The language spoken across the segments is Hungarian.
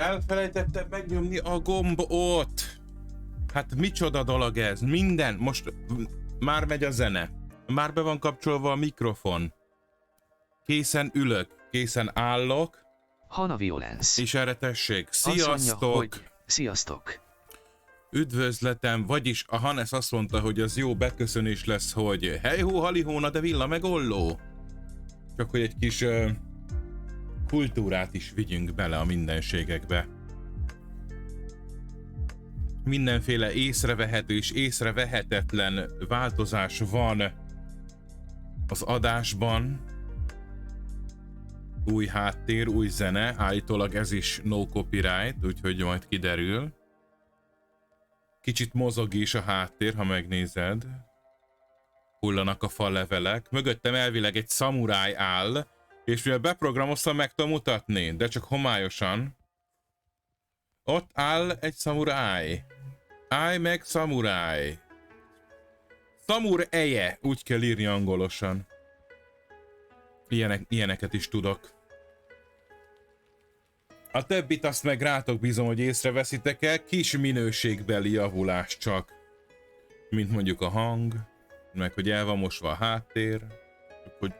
Elfelejtettem megnyomni a gombot. Hát micsoda dolog ez? Minden, most már megy a zene. Már be van kapcsolva a mikrofon. Készen ülök, készen állok. Hana Violence. És erre tessék. Mondja, Sziasztok! hogy sziasztok! Üdvözletem, vagyis a Hannes azt mondta, hogy az jó beköszönés lesz, hogy hejhó, halihóna, de villa meg olló. Csak hogy egy kis kultúrát is vigyünk bele a mindenségekbe. Mindenféle észrevehető és észrevehetetlen változás van az adásban. Új háttér, új zene, állítólag ez is no copyright, úgyhogy majd kiderül. Kicsit mozog is a háttér, ha megnézed. Hullanak a fallevelek. Mögöttem elvileg egy szamuráj áll, és mivel beprogramoztam, meg tudom mutatni, de csak homályosan. Ott áll egy szamuráj. Állj meg, szamuráj. Szamureje, úgy kell írni angolosan. Ilyeneket is tudok. A többit azt meg rátok bízom, hogy észreveszitek el, kis minőségbeli javulás csak. Mint mondjuk a hang, meg hogy el van mosva a háttér, hogy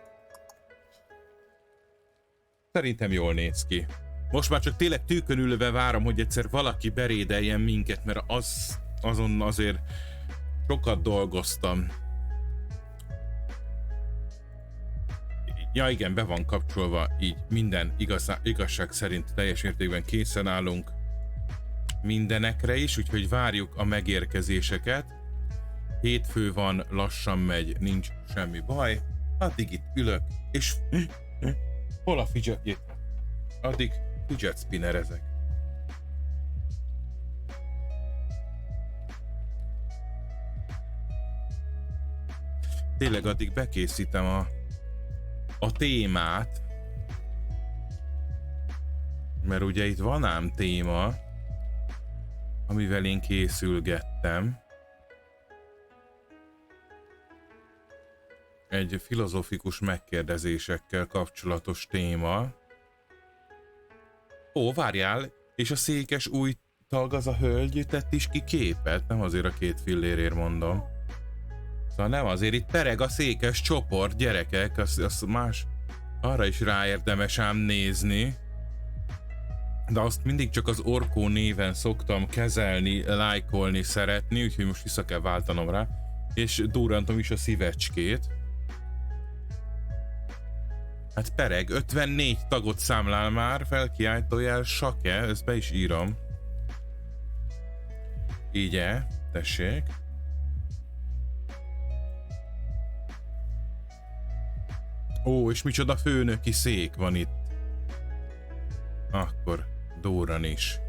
szerintem jól néz ki. Most már csak tényleg tűkön ülve várom, hogy egyszer valaki berédeljen minket, mert azon azért sokat dolgoztam. Ja igen, be van kapcsolva, így minden igazság szerint teljes mértékben készen állunk mindenekre is, úgyhogy várjuk a megérkezéseket. Hétfő van, lassan megy, nincs semmi baj. Addig itt ülök, és hol a fidget? Addig fidget spinnerezek. Tényleg addig bekészítem a témát, mert ugye itt van ám téma, amivel én készülgettem. Egy filozófikus megkérdezésekkel kapcsolatos téma. Ó, várjál, és a székes új tag, az a hölgy tett is ki képet? Nem azért a 2 fillérért mondom. Szóval nem azért, itt pereg a székes csoport, gyerekek, az más, arra is ráérdemes ám nézni. De azt mindig csak az Orkó néven szoktam kezelni, lájkolni, szeretni, úgyhogy most vissza kell váltanom rá. És durrantom is a szívecskét. Hát pereg, 54 tagot számlál már, felkiáltójel Sake, ezt be is írom. Így-e, tessék. Ó, és micsoda főnöki szék van itt. Akkor Dóran is.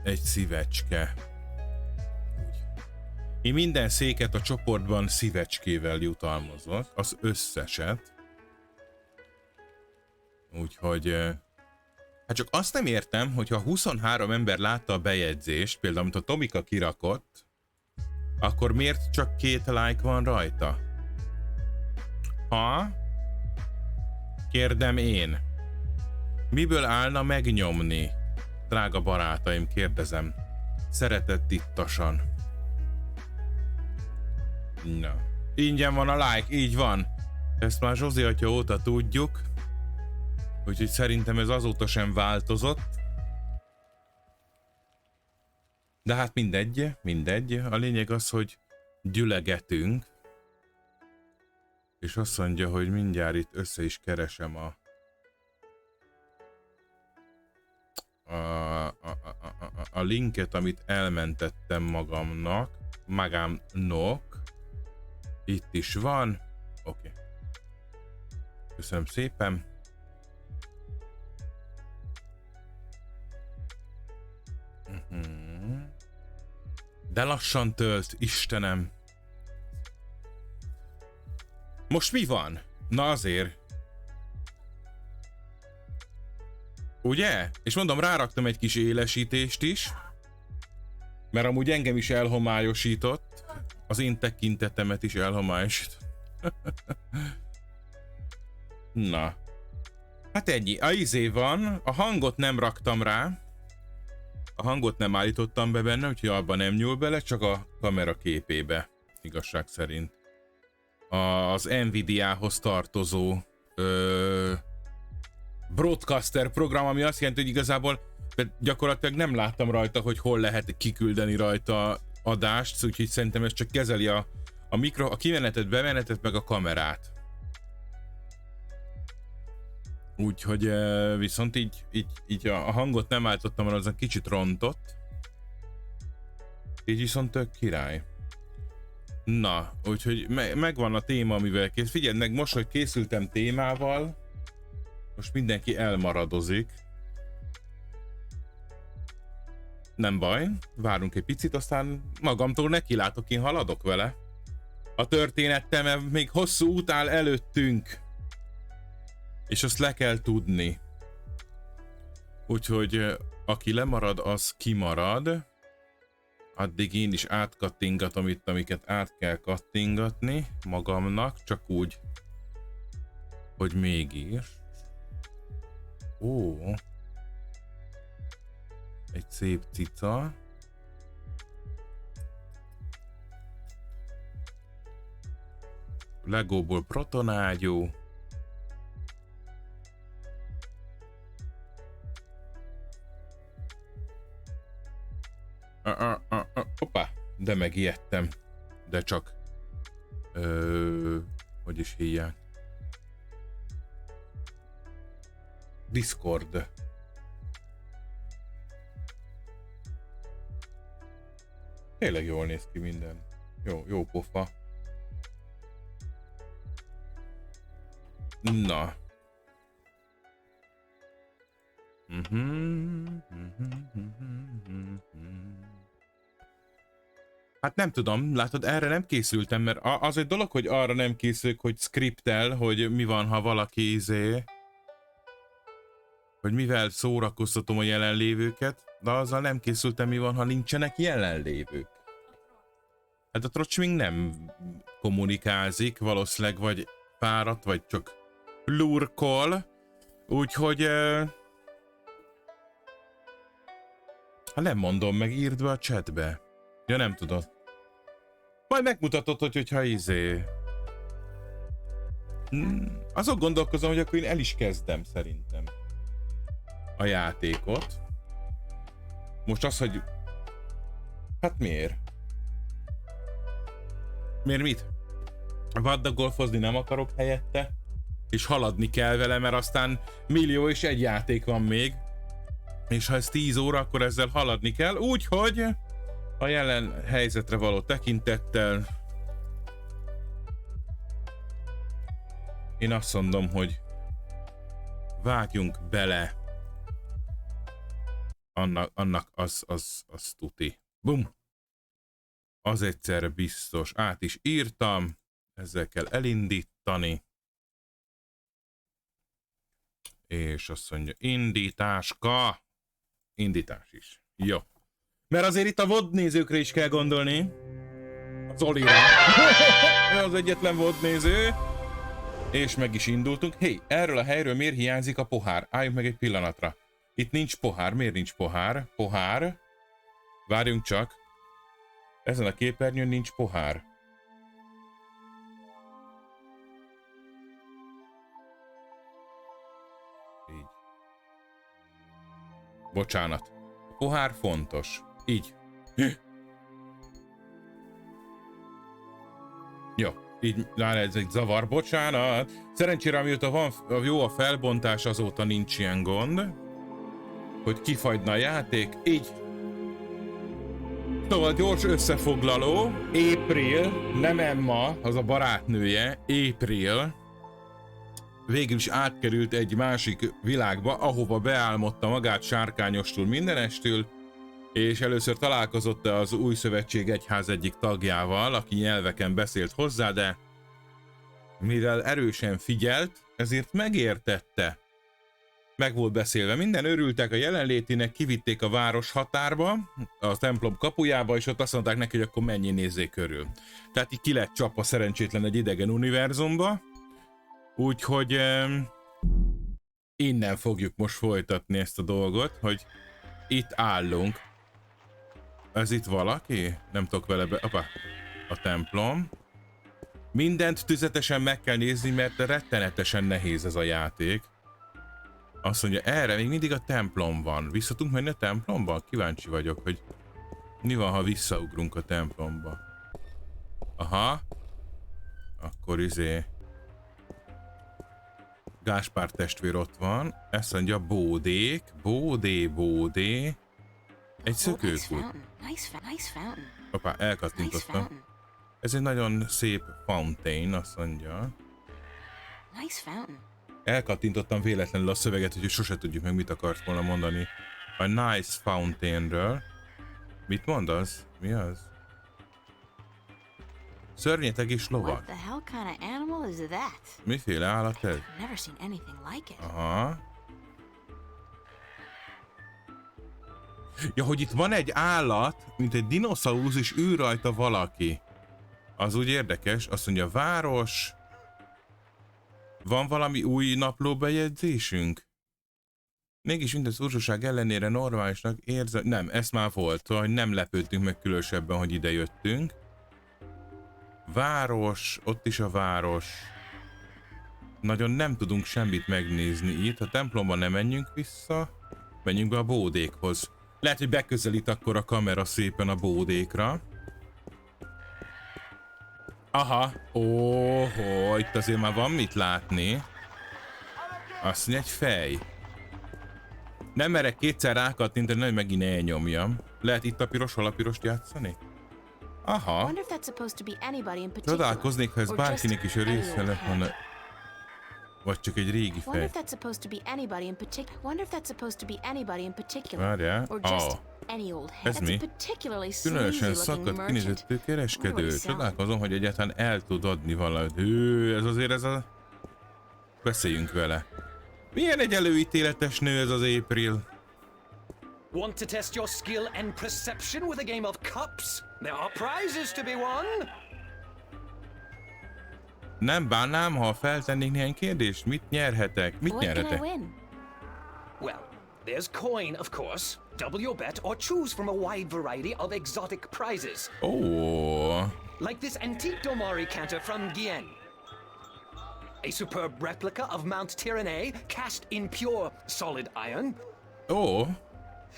Egy szívecske. Úgy. Én minden széket a csoportban szívecskével jutalmazok, az összeset. Úgyhogy... Hát csak azt nem értem, hogyha 23 ember látta a bejegyzést, például amit a Tomika kirakott, akkor miért csak 2 like van rajta? Ha? Kérdem én. Miből állna megnyomni? Drága barátaim, kérdezem. Szeretettittasan. Na. Ingyen van a like, így van. Ezt már Zsozi atya óta tudjuk. Úgyhogy szerintem ez azóta sem változott. De hát mindegy. A lényeg az, hogy gyülegetünk. És azt mondja, hogy mindjárt itt össze is keresem a linket, amit elmentettem magámnak. Itt is van. Oké. Köszönöm szépen. De lassan tölt, Istenem. Most mi van? Na azért. Ugye? És mondom, ráraktam egy kis élesítést is. Mert amúgy engem is elhomályosított. Az én tekintetemet is elhomályosított. Na. Hát ennyi. A izé van, a hangot nem raktam rá. A hangot nem állítottam be benne, úgyhogy abban nem nyúl bele, csak a kamera képébe, igazság szerint. Az Nvidia-hoz tartozó broadcaster program, ami azt jelenti, hogy igazából gyakorlatilag nem láttam rajta, hogy hol lehet kiküldeni rajta adást, úgyhogy szerintem ez csak kezeli a kimenetet, bemenetet, meg a kamerát. Úgyhogy viszont így a hangot nem állítottam, mert azon kicsit rontott. Így viszont tök király. Na, úgyhogy megvan a téma, amivel kész. Figyeld meg, most, hogy készültem témával, most mindenki elmaradozik. Nem baj, várunk egy picit, aztán magamtól nekilátok, én haladok vele. A történettel, mert még hosszú út áll előttünk. És azt le kell tudni. Úgyhogy aki lemarad, az kimarad. Addig én is átkattingatom itt, amiket át kell kattingatni magamnak, csak úgy, hogy mégis. Ó, egy szép cica. Legóból protonágyú. Hoppá, de megijedtem. De csak... hogy is hívják? Discord. Tényleg jól néz ki minden. Jó pofa. Na. Hát nem tudom, látod, erre nem készültem, mert az egy dolog, hogy arra nem készülök, hogy scriptel, hogy mi van, ha valaki hogy mivel szórakoztatom a jelenlévőket, de azzal nem készültem, mi van, ha nincsenek jelenlévők. Hát a trocsming nem kommunikázik, valószínűleg vagy fáradt, vagy csak lurkol, úgyhogy... ha nem mondom meg, írd be a chatbe. Ja, nem tudod. Majd megmutatod, hogyha azon gondolkozom, hogy akkor én el is kezdem szerintem a játékot. Most az, hogy... hát miért? Miért mit? Vaddagolfozni nem akarok helyette, és haladni kell vele, mert aztán millió és egy játék van még. És ha ez 10 óra, akkor ezzel haladni kell, úgyhogy a jelen helyzetre való tekintettel én azt mondom, hogy vágjunk bele. Annak az tuti. Bum! Az egyszer biztos. Át is írtam. Ezzel kell elindítani. És azt mondja, indításka. Indítás is. Jó. Mert azért itt a VOD nézőkre is kell gondolni. Az Olira. Ő az egyetlen VOD néző. És meg is indultunk. Hé, erről a helyről miért hiányzik a pohár? Álljunk meg egy pillanatra. Itt nincs pohár. Miért nincs pohár? Pohár. Várjunk csak. Ezen a képernyőn nincs pohár. Így. Bocsánat. A pohár fontos. Így. Jó. Így már ez egy zavar. Bocsánat. Szerencsére, amióta van jó a felbontás, azóta nincs ilyen gond. Hogy kifagyna a játék. Így. Szóval gyors összefoglaló. April, nem Emma, az a barátnője. April végül is átkerült egy másik világba, ahova beálmodta magát sárkányostól mindenestül, és először találkozott az Új Szövetség Egyház egyik tagjával, aki nyelveken beszélt hozzá, de mivel erősen figyelt, ezért megértette. Meg volt beszélve minden, örültek a jelenlétének, kivitték a város határba, a templom kapujába, és ott azt mondták neki, hogy akkor mennyi nézzék körül. Tehát így ki lett csapva szerencsétlen egy idegen univerzumba, úgyhogy innen fogjuk most folytatni ezt a dolgot, hogy itt állunk. Ez itt valaki? Nem tudok vele be... Apa, a templom. Mindent tüzetesen meg kell nézni, mert rettenetesen nehéz ez a játék. Azt mondja, erre még mindig a templom van. Vissza tudunk menni a templomba? Kíváncsi vagyok, hogy mi van, ha visszaugrunk a templomba. Aha. Akkor Gáspár testvér ott van. Ezt mondja, bódék. Bódé. Egy szökőkút. Hoppá, elkattintottam. Ez egy nagyon szép fountain, azt mondja. Elkattintottam véletlenül a szöveget, hogy sose tudjuk meg, mit akart volna mondani. A nice fountainről. Mit mondasz? Mi az? Szörnyeteg és lovak. Miféle állat ez? Aha. Ja, hogy itt van egy állat, mint egy dinoszaurusz, és ő rajta valaki. Az úgy érdekes. Azt mondja, város. Van valami új naplóbejegyzésünk? Mégis minden szursaság ellenére normálisnak érzem... Nem, ez már volt, hogy nem lepődtünk meg különösebben, hogy ide jöttünk. Város, ott is a város. Nagyon nem tudunk semmit megnézni itt. A templomban nem menjünk vissza. Menjünk be a bódékhoz. Lehet, hogy beközelít akkor a kamera szépen a bódékra. Aha. Óhó, itt azért már van mit látni. Azt mondja, egy fej. Nem merek kétszer rákattintani, hogy megint elnyomjam. Lehet itt a piros, hol a pirost játszani? Aha. Csodálkoznék, ha ez bárkinek is a része lett volna. Vagy csak egy régi fej. Várjál. Ez mi? Különösen szakadt kinézetű kereskedő. Csodálkozom, hogy egyáltalán el tud adni valamit. Ez a... Beszéljünk vele. Milyen egy előítéletes nő ez az April? Want to test your skill and perception with a game of cups? There are prizes to be won. Nem bánnám, ha feltennék néhány kérdést. Mit nyerhetek? Mit nyerhetek? Well, there's coin, of course. Double your bet or choose from a wide variety of exotic prizes. Oh. Like this antique Domari canter from Gien. A superb replica of Mount Tyranny cast in pure solid iron. Oh.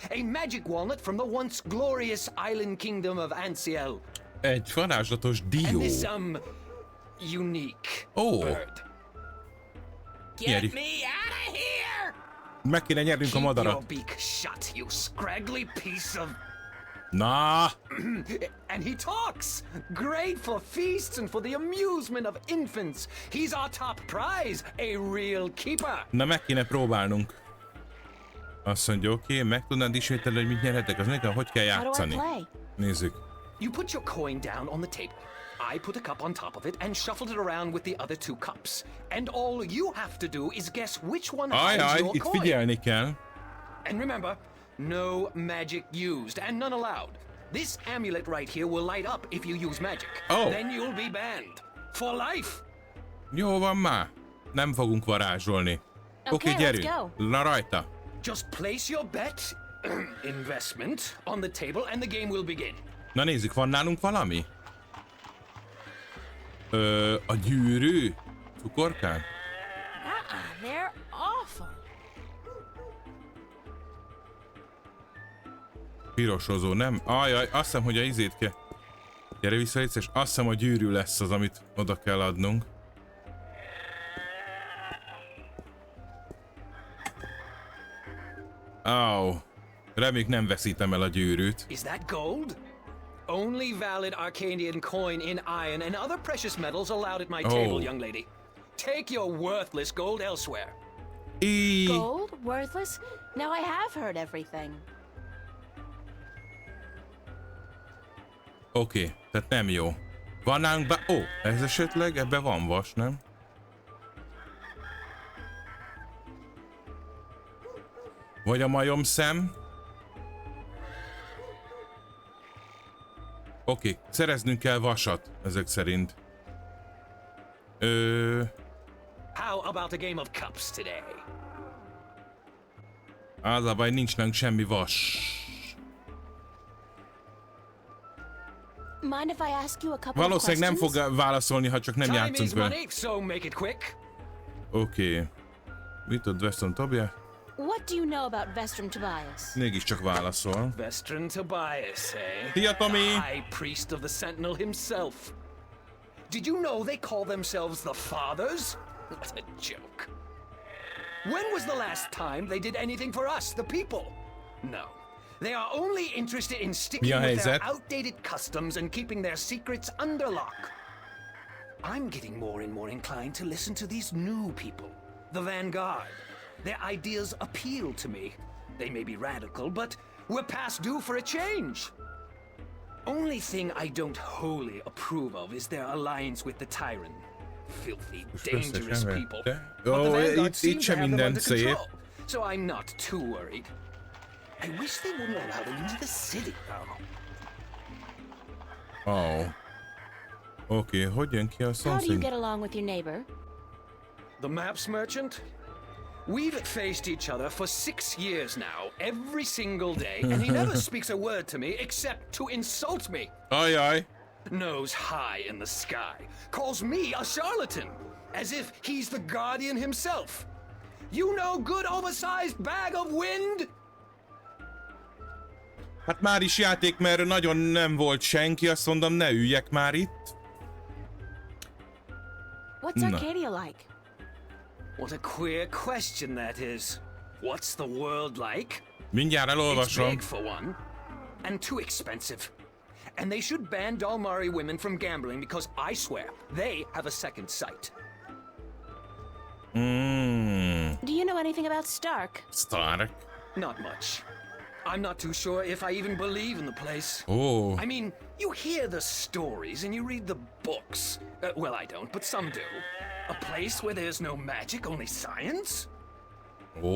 A magic walnut from the once glorious island kingdom of Ansiel. Egy varázslatos dió. And this unique bird. Get me out of here! Meg kéne nyernünk a madarat. Keep your beak shut, you scraggly piece of... Na! And he talks! Great for feasts and for the amusement of infants. He's our top prize, a real keeper. Na, meg kéne próbálnunk. Azt mondja, oké, meg tudnád ismételni, hogy mit nyerhetek? Az nekem hogy kell játszani? Nézzük. You put your coin down on the table. I put a cup on top of it and shuffled it around with the other two cups. And all you have to do is guess which one holds your itt coin. figyelni kell. And remember, no magic used and none allowed. This amulet right here will light up if you use magic. Oh. Then you'll be banned. For life. Jó van már. Nem fogunk varázsolni. Oké, gyerünk. Na rajta. Just place your bet, investment, on the table and the game will begin. Na nézzük, van nálunk valami? A gyűrű? Cukorkán? They're awful. Pirosozó, nem? Ajaj, azt hiszem, hogy a izét kell. Gyere vissza, és azt hiszem, a gyűrű lesz az, amit oda kell adnunk. Reméljük nem veszítem el a gyűrűt. Is that gold? Only valid Arcadian coin in iron and other precious metals allowed at my table, young lady. Take your worthless gold elsewhere. Gold? Worthless? Now I have heard everything. Oké, tehát nem jó. Van nálunk ez esetleg? Ebben van vas, nem? Vagy a majom szem? Oké, szereznünk kell vasat, ezek szerint. How about a game of cups today? Az a baj, nincs nálunk semmi vas. Mind if I ask you a couple of Valószínűleg nem questions? fog válaszolni, ha csak nem Time játszunk is vele. money, so make it quick. Oké. Mit tud Weston Tobia? What do you know about Vestrum Tobias? Mégiscsak válaszol. Vestron Tobias, eh? Szia, Tomi! The high priest of the Sentinel himself. Did you know they call themselves the Fathers? What a joke. When was the last time they did anything for us, the people? No. They are only interested in sticking with their outdated customs and keeping their secrets under lock. I'm getting more and more inclined to listen to these new people, the Vanguard. Their ideas appeal to me. They may be radical, but we're past due for a change. Only thing I don't wholly approve of is their alliance with the Tyrant. Filthy, dangerous people. But the Vanguard seems to have them under control, so I'm not too worried. I wish they wouldn't allow them into the city, though. Oh. Oké, hogy jön ki a How do you szomszéd? get along with your neighbor? The maps merchant? We've faced each other for 6 years now, every single day, and he never speaks a word to me except to insult me. Ajaj! Nose high in the sky, calls me a charlatan, as if he's the guardian himself. You know, good oversized bag of wind? Hát már is játék, mert nagyon nem volt senki, azt mondom, ne üljek már itt. What's Arcadia like? What a queer question that is. What's the world like? Mindjárt It's elolvasom. big for one, and too expensive. And they should ban Dalmari women from gambling because I swear they have a second sight. Do you know anything about Stark? Stark. Not much. I'm not too sure if I even believe in the place. Ó, I mean, you hear the stories and you read the books. Well, I don't, but some do. A place where there's no magic, only science?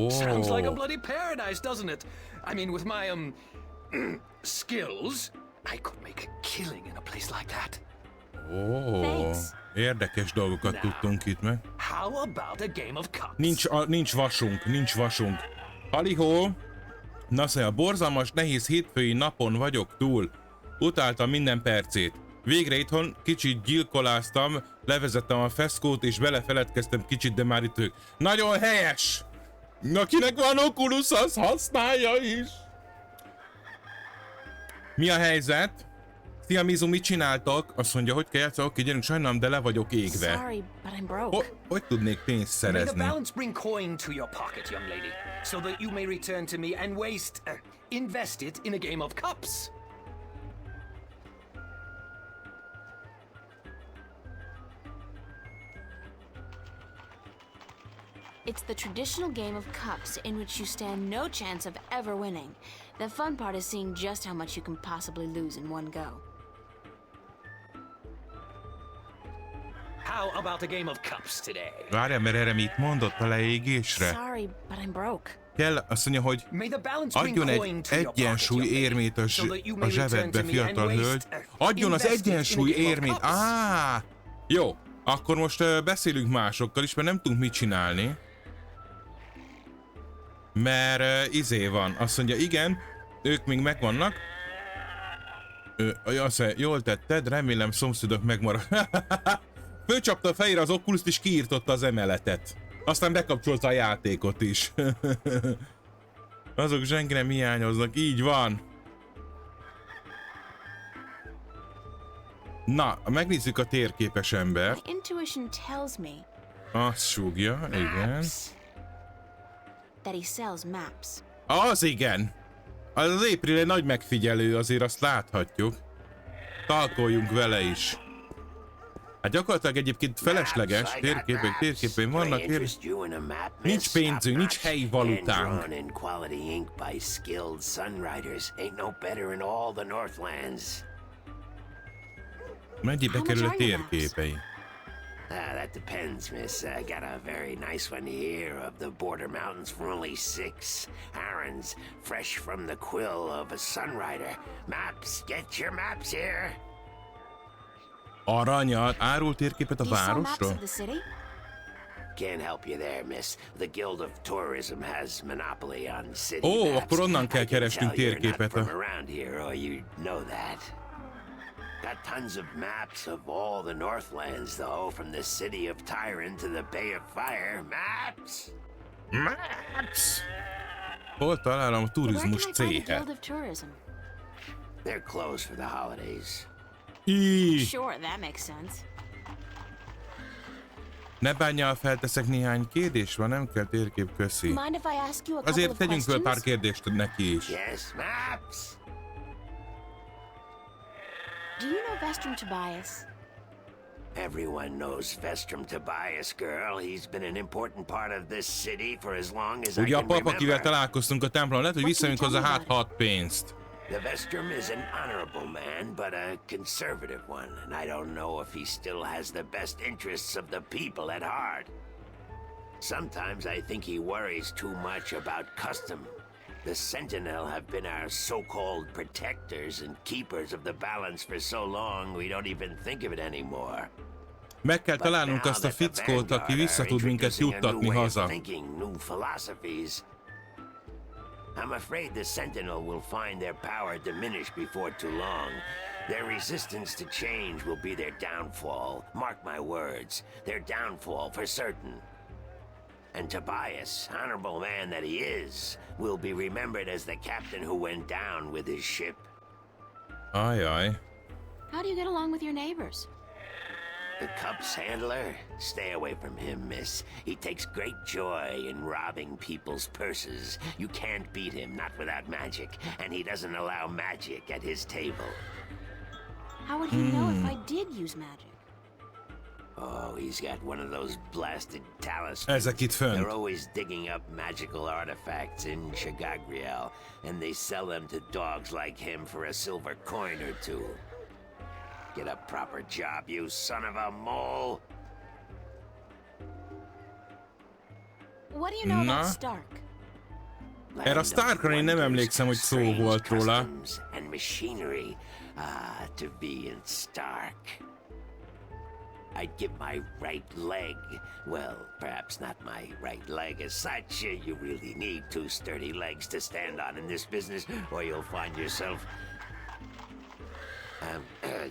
Sounds like a bloody paradise, doesn't it? I mean, with my, skills, I could make a killing in a place like that. Thanks. Érdekes dolgokat tudtunk itt meg. How about a game of cups? Nincs vasunk. Halihó! Na szóval, borzalmas, nehéz hétfői napon vagyok túl. Utáltam minden percét. Végre itthon kicsit gyilkoláztam, levezettem a feszkót és belefeledkeztem kicsit, de már itt ők. Nagyon helyes! Akinek van Oculus, az használja is! Mi a helyzet? Szia Mizu, mit csináltak? Azt mondja, hogy kell játszani? Oké, gyerünk, sajnálom, de le vagyok égve. Sorry, but I'm broke. Hogy tudnék pénzt May the szerezni? balance bring coin to your pocket, young lady, so that you may return to me and invest it in a game of cups. It's the traditional game of cups in which you stand no chance of ever winning. The fun part is seeing just how much you can possibly lose in one go. How about a game of cups today? Várjál, mert erre mit mondott a leégésre? Sorry, but I'm broke. Kell, azt mondja, hogy May the balance bring adjon coin egy to your pocket, egyensúly young lady, érmét a so that you may return zsebedbe, to me and fiatal hölgy. Adjon az invest it in a egyensúly game of érmét. cups. Jó, akkor most beszélünk másokkal is, mert nem tudunk mit csinálni. Mert izé van. Azt mondja, igen, ők még megvannak. Azt mondja, jól tetted, remélem szomszédok megmarad. Fölcsapta a fejére az Oculust és kiírtotta az emeletet. Aztán bekapcsolta a játékot is. Azok senki nem hiányoznak, így van. Na, megnézzük a térképes embert. My intuition tells me Azt súgja, igen. that he sells maps. Az igen! Az April egy nagy megfigyelő, azért azt láthatjuk. Talkoljunk vele is. Hát gyakorlatilag egyébként felesleges térképén vannak, nincs pénzünk, nincs helyi valutánk. Mennyibe kerül a térképei? That depends, miss. I got a very nice one here of the border mountains for only 6 arons, fresh from the quill of a sunrider. Maps, get your maps here. Aranyat, árul térképet a Do you sell maps városról? of the city? Can't help you there, miss. The Guild of Tourism has monopoly on city Ó, maps. akkor onnan kell I can keresnünk tell you're not térképet. from around here, or you'd know that. Got tons of maps of all the Northlands, though, from the city of Tyron to the Bay of Fire. Maps! Maps! Hol találom a Where turizmus can I find the céhet? Guild of Tourism? They're closed for the holidays. Sure, that makes sense. Ne bánjál, felteszek néhány kérdést, van, nem kell térkép, köszi. Mind if I ask you a couple Azért of tegyünk föl pár questions? kérdést neki is. Yes, maps! Do you know Vestrum Tobias? Everyone knows Vestrum Tobias, girl. He's been an important part of this city for as long as I Ugye a can pap, akivel remember. találkoztunk a templomon, lehet, hogy visszajönk hozzá hát 6 pénzt. The Vestrum is an honorable man, but a conservative one, and I don't know if he still has the best interests of the people at heart. Sometimes I think he worries too much about custom. The Sentinel have been our so-called protectors and keepers of the balance for so long we don't even think of it anymore. Meg kell But találnunk now azt a that the fickót, aki Vanguard vissza are tud minket introducing a new juttatni way of haza. thinking, new philosophies, I'm afraid the Sentinel will find their power diminish before too long. Their resistance to change will be their downfall. Mark my words, their downfall for certain. And Tobias, honorable man that he is, will be remembered as the captain who went down with his ship. Ajaj. How do you get along with your neighbors? The Cups handler? Stay away from him, miss. He takes great joy in robbing people's purses. You can't beat him, not without magic. And he doesn't allow magic at his table. How would he know if I did use magic? Oh, he's got one of those blasted talismans. Ezek itt fönt. They're always digging up magical artifacts in Shagagriel, and they sell them to dogs like him for a silver coin or two. Get a proper job, you son of a mole! What do you know Na? about Stark? Erre a Starkra én nem emlékszem, hogy szó volt róla. Customs and machinery. Ah, to be in Stark. I'd give my right leg. Well, perhaps not my right leg as such. You really need two sturdy legs to stand on in this business, or you'll find yourself...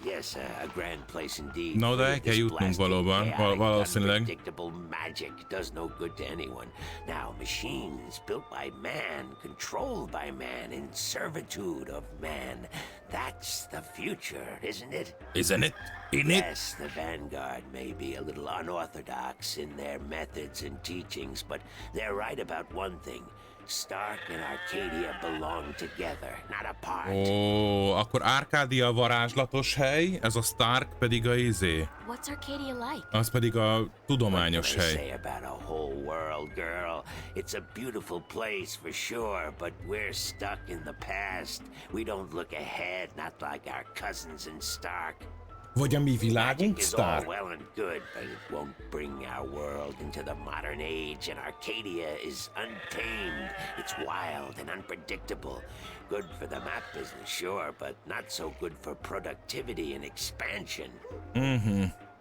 yes, a grand place indeed. No, de el kell This jutnunk blasted, valóban, chaotic, valószínűleg. unpredictable magic does no good to anyone. Now, machines built by man, controlled by man, in servitude of man. That's the future, isn't it? Isn't it? Isn't it? Yes, the Vanguard may be a little unorthodox in their methods and teachings, but they're right about one thing. Stark and Arcadia belong together, not apart. Ó, akkor Arcadia varázslatos hely, ez a Stark pedig a izé. What's Arcadia like? Az pedig a tudományos What can I hely. say about a whole world, girl? It's a beautiful place for sure, but we're stuck in the past. We don't look ahead, not like our cousins in Stark. Vagy a mi világunk, Magic is all Stark? well and good, but it won't bring our world into the modern age, and Arcadia is untamed. It's wild and unpredictable. Good for the map business, sure, but not so good for productivity and expansion.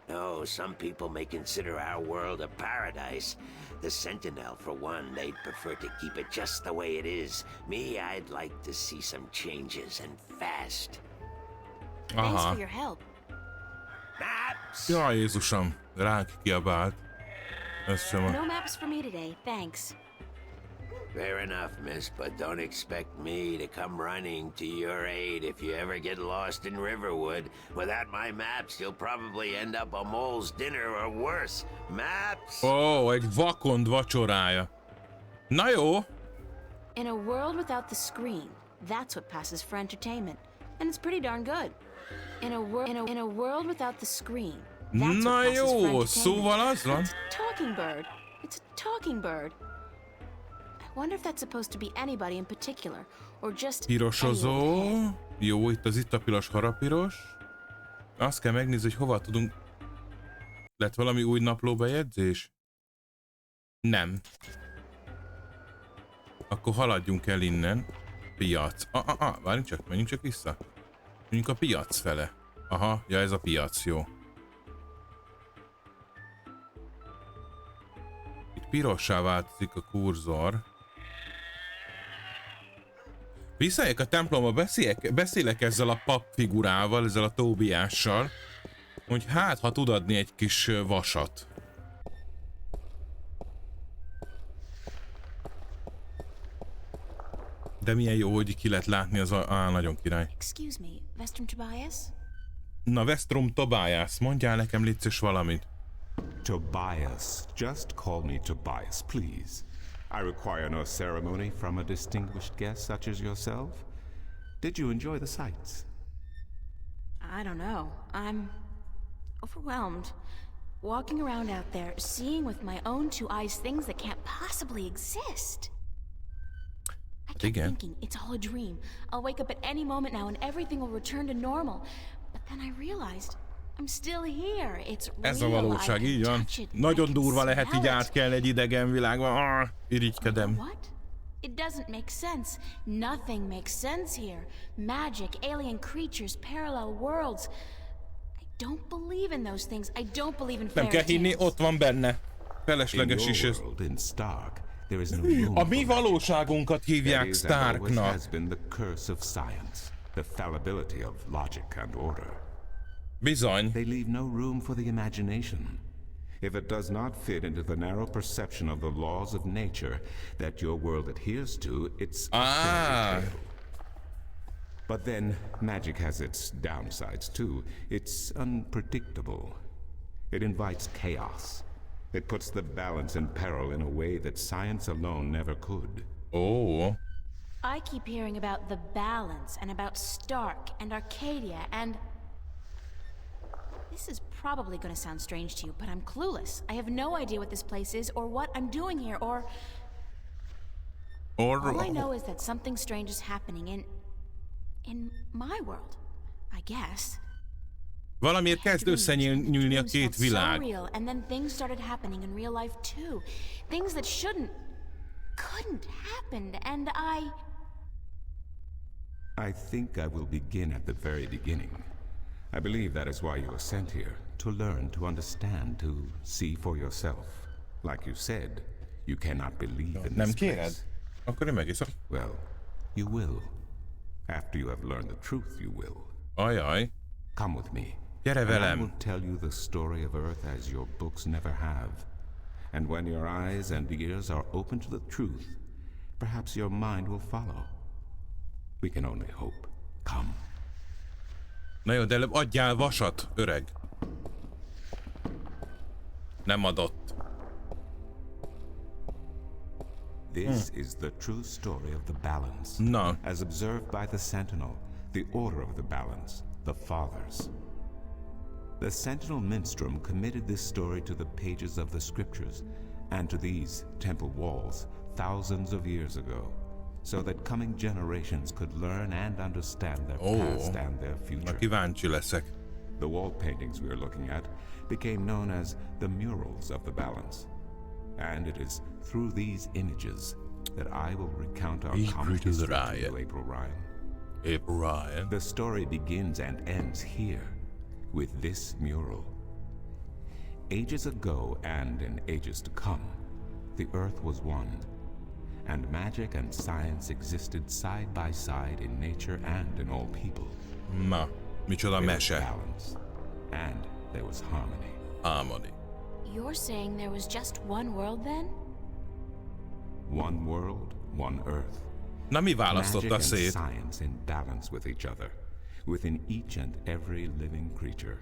No, some people may consider our world a paradise. The Sentinel, for one, they'd prefer to keep it just the way it is. Me, I'd like to see some changes, and fast. Thanks Aha. for your help. Maps! Jaj, Jézusom, ránk kiabált. Ez sem a... No maps for me today, thanks. Fair enough, miss, but don't expect me to come running to your aid if you ever get lost in Riverwood. Without my maps, you'll probably end up a mole's dinner or worse. Maps? Ó, egy vakond vacsorája. Na jó. In a world without the screen, that's what passes for entertainment. And it's pretty darn good. In a world without the screen, that's Na what passes for jó, entertainment. szóval az van. It's a talking bird. It's a talking bird. I wonder if that's supposed to be anybody in particular, or just Pirosozó. anyone. Jó, itt a piros, harapiros. Azt kell megnézni, hogy hova tudunk... Lett valami új naplóbejegyzés? Nem. Akkor haladjunk el innen. Piac. Menjünk csak vissza. Menjünk a piac fele. Aha, ja, ez a piac, jó. pirossá változik a kurzor. Visszajek a templomba, beszélek ezzel a papfigurával, ezzel a Tóbiással, hogy hát, ha tud adni egy kis vasat. De milyen jó, hogy ki lehet látni az nagyon király. Excuse me, Vestrum Tobias? Na, Vestrum Tobias, mondjál nekem létszés valamit. Tobias. Just call me Tobias, please. I require no ceremony from a distinguished guest such as yourself. Did you enjoy the sights? I don't know. I'm overwhelmed. Walking around out there, seeing with my own two eyes things that can't possibly exist. I kept thinking, it's all a dream. I'll wake up at any moment now and everything will return to normal. But then I realized I'm still here. It's real. Ez a valóság, így van. Nagyon durva lehet így átkelni egy idegen világban. Irigykedem. What? It doesn't make sense. Nothing makes sense here. Magic, alien creatures, parallel worlds. I don't believe in those things. I don't believe in fairy Nem kell hinni, tales. ott van benne. Felesleges is ez. A mi valóságunkat hívják Starknak. Has been the curse of science, the fallibility of logic and order. Bizony. They leave no room for the imagination. If it does not fit into the narrow perception of the laws of nature that your world adheres to, it's a fairy tale. But then, magic has its downsides too. It's unpredictable. It invites chaos. It puts the balance in peril in a way that science alone never could. Oh. I keep hearing about the balance and about Stark and Arcadia and... This is probably going to sound strange to you, but I'm clueless. I have no idea what this place is or what I'm doing here or... All I know is that something strange is happening in my world, I guess. Valamiért kezd összenyúlni a két világ. So and then things started happening in real life too. Things that couldn't happen, and I think I will begin at the very beginning. I believe that is why you were sent here, to learn, to understand, to see for yourself. Like you said, you cannot believe in Nem this kéred? place. Akkor én megiszom. Well, you will. After you have learned the truth, you will. Ajaj. Come with me. Gyere And I velem. will tell you the story of Earth as your books never have. And when your eyes and ears are open to the truth, perhaps your mind will follow. We can only hope. Come. Na jó, de előbb adjál vasat, öreg. Nem adott. This is the true story of the balance. Na. As observed by the Sentinel, the order of the balance, the Fathers. The Sentinel Minstrum committed this story to the pages of the scriptures and to these temple walls thousands of years ago, so that coming generations could learn and understand their past and their Na future. kíváncsi leszek. The wall paintings we are looking at became known as the murals of the balance. And it is through these images that I will recount our common history to you, April Ryan. April Ryan. The story begins and ends here, with this mural. Ages ago and in ages to come, the earth was one, and magic and science existed side by side in nature and in all people. Na, micsoda There was mese. balance, and there was harmony. Harmony. You're saying there was just one world then? One world, one earth. Na mi Magic választotta and szét? science in balance with each other, within each and every living creature.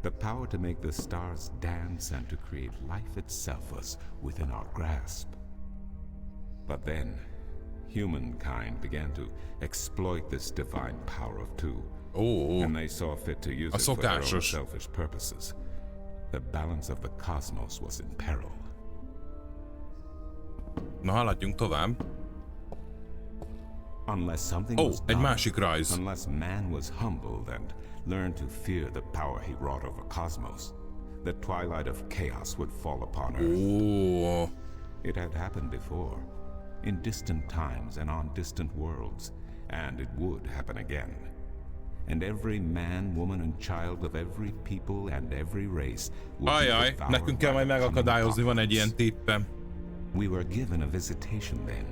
The power to make the stars dance and to create life itself was within our grasp. But then, humankind began to exploit this divine power of two. And they saw fit to use it for their own szokásos. selfish purposes. The balance of the cosmos was in peril. Na haladjunk tovább. Unless something Oh, was egy done, másik rajz. unless man was humbled and learned to fear the power he wrought over cosmos, the twilight of chaos would fall upon Earth. Ó, It had happened before, in distant times and on distant worlds, and it would happen again. And every man, woman, and child of every people and every race would be ajaj, devoured nekünk kell by majd the coming megakadályozni, van egy apocalypse. ilyen tippem. We were given a visitation then.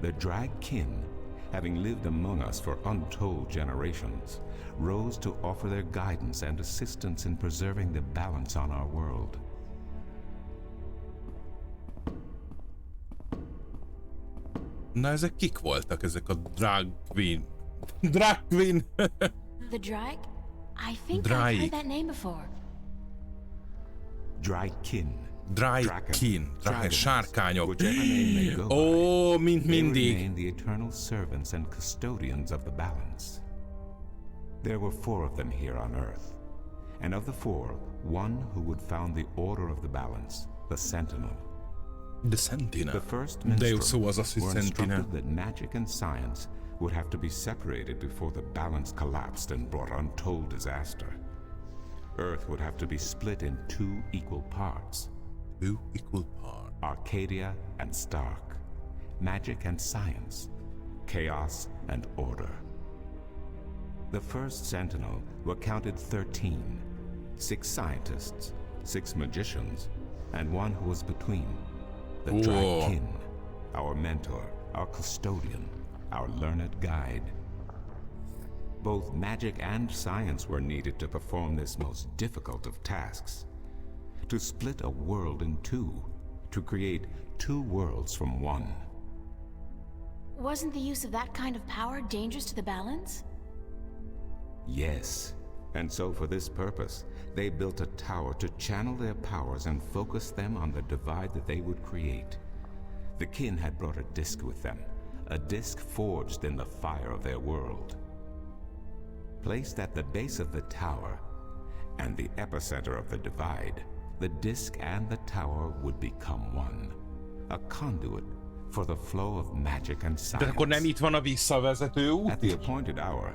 The drag kin, having lived among us for untold generations, rose to offer their guidance and assistance in preserving the balance on our world. Na ezek kik voltak, ezek a drag queen? Drag queen! The drag? I think I've Drake. heard that name before. Drykin. Drykin. Sárkányok. Whichever name they go Ó, mint by, they mindig. remain the eternal servants and custodians of the balance. There were 4 of them here on Earth, and of the 4, one who would found the order of the balance, the Sentinel. The Sentinel. The first De jó minstrel szó az, hogy were Sentinel. instructed that magic and science would have to be separated before the balance collapsed and brought untold disaster. Earth would have to be split in 2 equal parts, 2 equal parts. Arcadia and Stark, magic and science, chaos and order. The first Sentinel were counted 13, 6 scientists, 6 magicians, and one who was between, the Whoa. Drykin, our mentor, our custodian, our learned guide. Both magic and science were needed to perform this most difficult of tasks. To split a world in 2, to create 2 worlds from 1. Wasn't the use of that kind of power dangerous to the balance? Yes, and so for this purpose, they built a tower to channel their powers and focus them on the divide that they would create. The kin had brought a disc with them, a disc forged in the fire of their world. Placed at the base of the tower and the epicenter of the divide, the disc and the tower would become one, a conduit for the flow of magic and De science. akkor nem itt van a visszavezető út? At the appointed hour,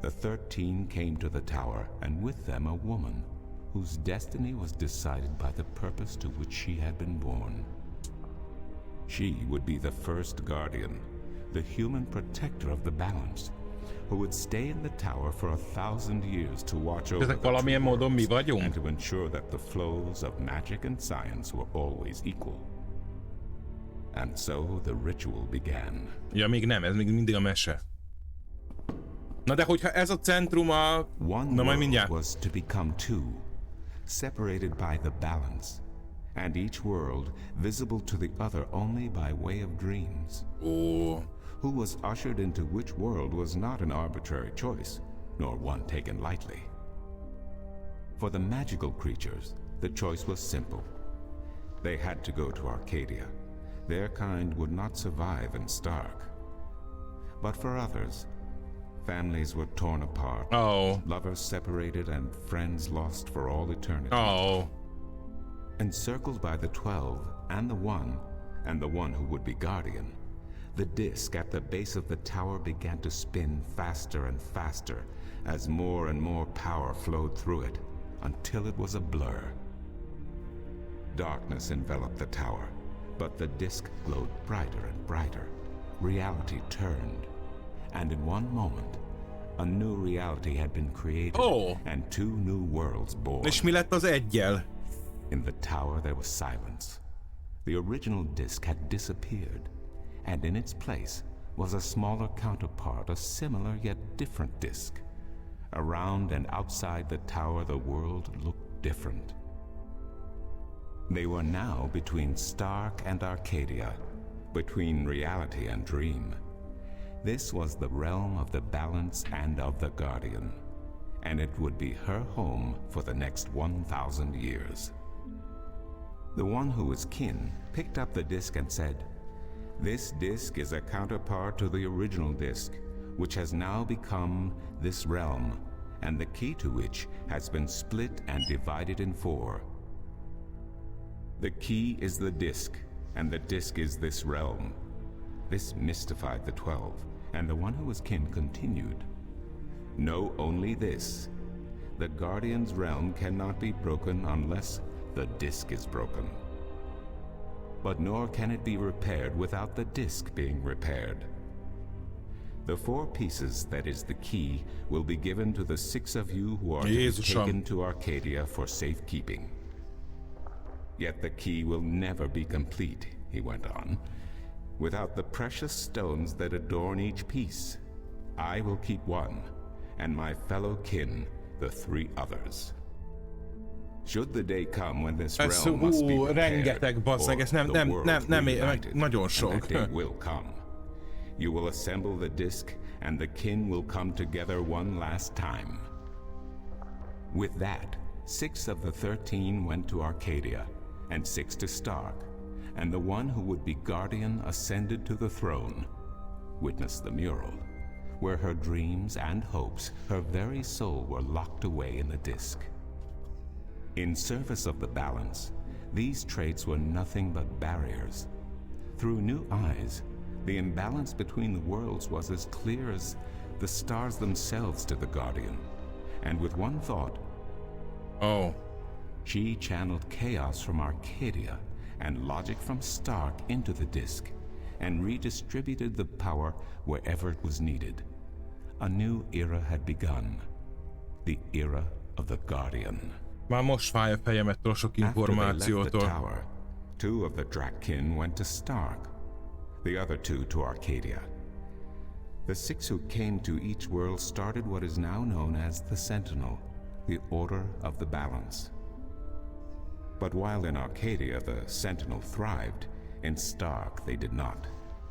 the 13 came to the tower, and with them a woman, whose destiny was decided by the purpose to which she had been born. She would be the first guardian, the human protector of the balance, who would stay in the tower for 1,000 years to watch over Ezek the valamilyen two módon mi worlds vagyunk? and to ensure that the flows of magic and science were always equal. And so the ritual began. Ja, még nem, ez még mindig a mese. Na de hogyha ez a centrum a... One Na majd world mindjárt. was to become 2, separated by the balance, and each world visible to the other only by way of dreams. Ó... Who was ushered into which world was not an arbitrary choice, nor one taken lightly. For the magical creatures, the choice was simple. They had to go to Arcadia. Their kind would not survive in Stark. But for others, families were torn apart, Oh. lovers separated, and friends lost for all eternity. Oh. Encircled by the 12 and the one who would be guardian, the disc at the base of the tower began to spin faster and faster as more and more power flowed through it until it was a blur. Darkness enveloped the tower, but the disc glowed brighter and brighter. Reality turned, and in one moment, a new reality had been created Oh. and 2 new worlds born. És mi lett az eggyel? In the tower there was silence. The original disc had disappeared, and in its place was a smaller counterpart, a similar yet different disc. Around and outside the tower the world looked different. They were now between Stark and Arcadia, between reality and dream. This was the realm of the balance and of the guardian, and it would be her home for the next 1,000 years. The one who was kin picked up the disc and said, "This disc is a counterpart to the original disc, which has now become this realm, and the key to which has been split and divided in 4. The key is the disc, and the disc is this realm." This mystified the 12, and the one who was kin continued, "Know only this. The Guardian's realm cannot be broken unless the disc is broken. But nor can it be repaired without the disc being repaired. The 4 pieces, that is the key, will be given to the 6 of you who are to be Jézusom. taken to Arcadia for safekeeping. Yet the key will never be complete he went on, without the precious stones that adorn each piece. I will keep one, and my fellow kin the 3 others. Should the day come when this realm must be rengeteg, repaired, basszeg, or ez the world nem, reunited, nagyon and sok. that day will come. You will assemble the disc, and the kin will come together one last time. With that, 6 of the 13 went to Arcadia, and 6 to Stark, and the one who would be guardian ascended to the throne. Witness the mural, where her dreams and hopes, her very soul, were locked away in the disc. In service of the balance, these traits were nothing but barriers. Through new eyes, the imbalance between the worlds was as clear as the stars themselves to the Guardian. And with one thought, she channeled chaos from Arcadia and logic from Stark into the disc, and redistributed the power wherever it was needed. A new era had begun. The era of the Guardian. Már most fáj a fejem ettől a sok After they left the információtól. tower, 2 of the Drakkin went to Stark, the other 2 to Arcadia. The 6 who came to each world started what is now known as the Sentinel, the Order of the Balance. But while in Arcadia the Sentinel thrived, in Stark they did not.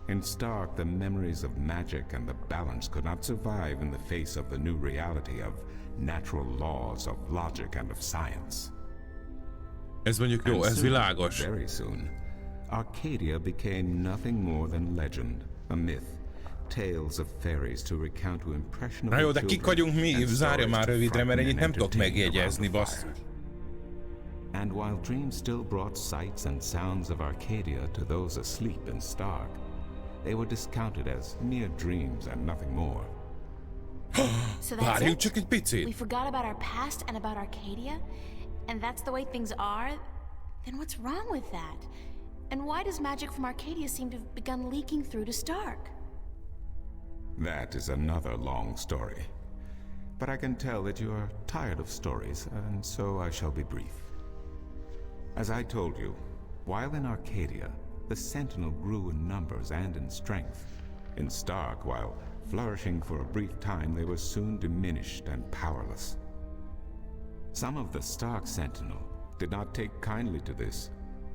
In Stark, the memories of magic and the balance could not survive in the face of the new reality of natural laws, of logic and of science. Ez mondjuk jó, ez világos. Very soon, Arcadia became nothing more than legend, a myth, tales of fairies to recount to impressionable Na jó, de kik vagyunk mi? Zárja már rövidre, mert ennyit nem tudok megjegyezni, basszus. And while dreams still brought sights and sounds of Arcadia to those asleep in Stark, they were discounted as mere dreams and nothing more. So that's Várjunk it? csak egy picit. We forgot about our past and about Arcadia? And that's the way things are? Then what's wrong with that? And why does magic from Arcadia seem to have begun leaking through to Stark? That is another long story. But I can tell that you are tired of stories, and so I shall be brief. As I told you, while in Arcadia, the Sentinel grew in numbers and in strength. In Stark, while flourishing for a brief time, they were soon diminished and powerless. Some of the Stark Sentinel did not take kindly to this,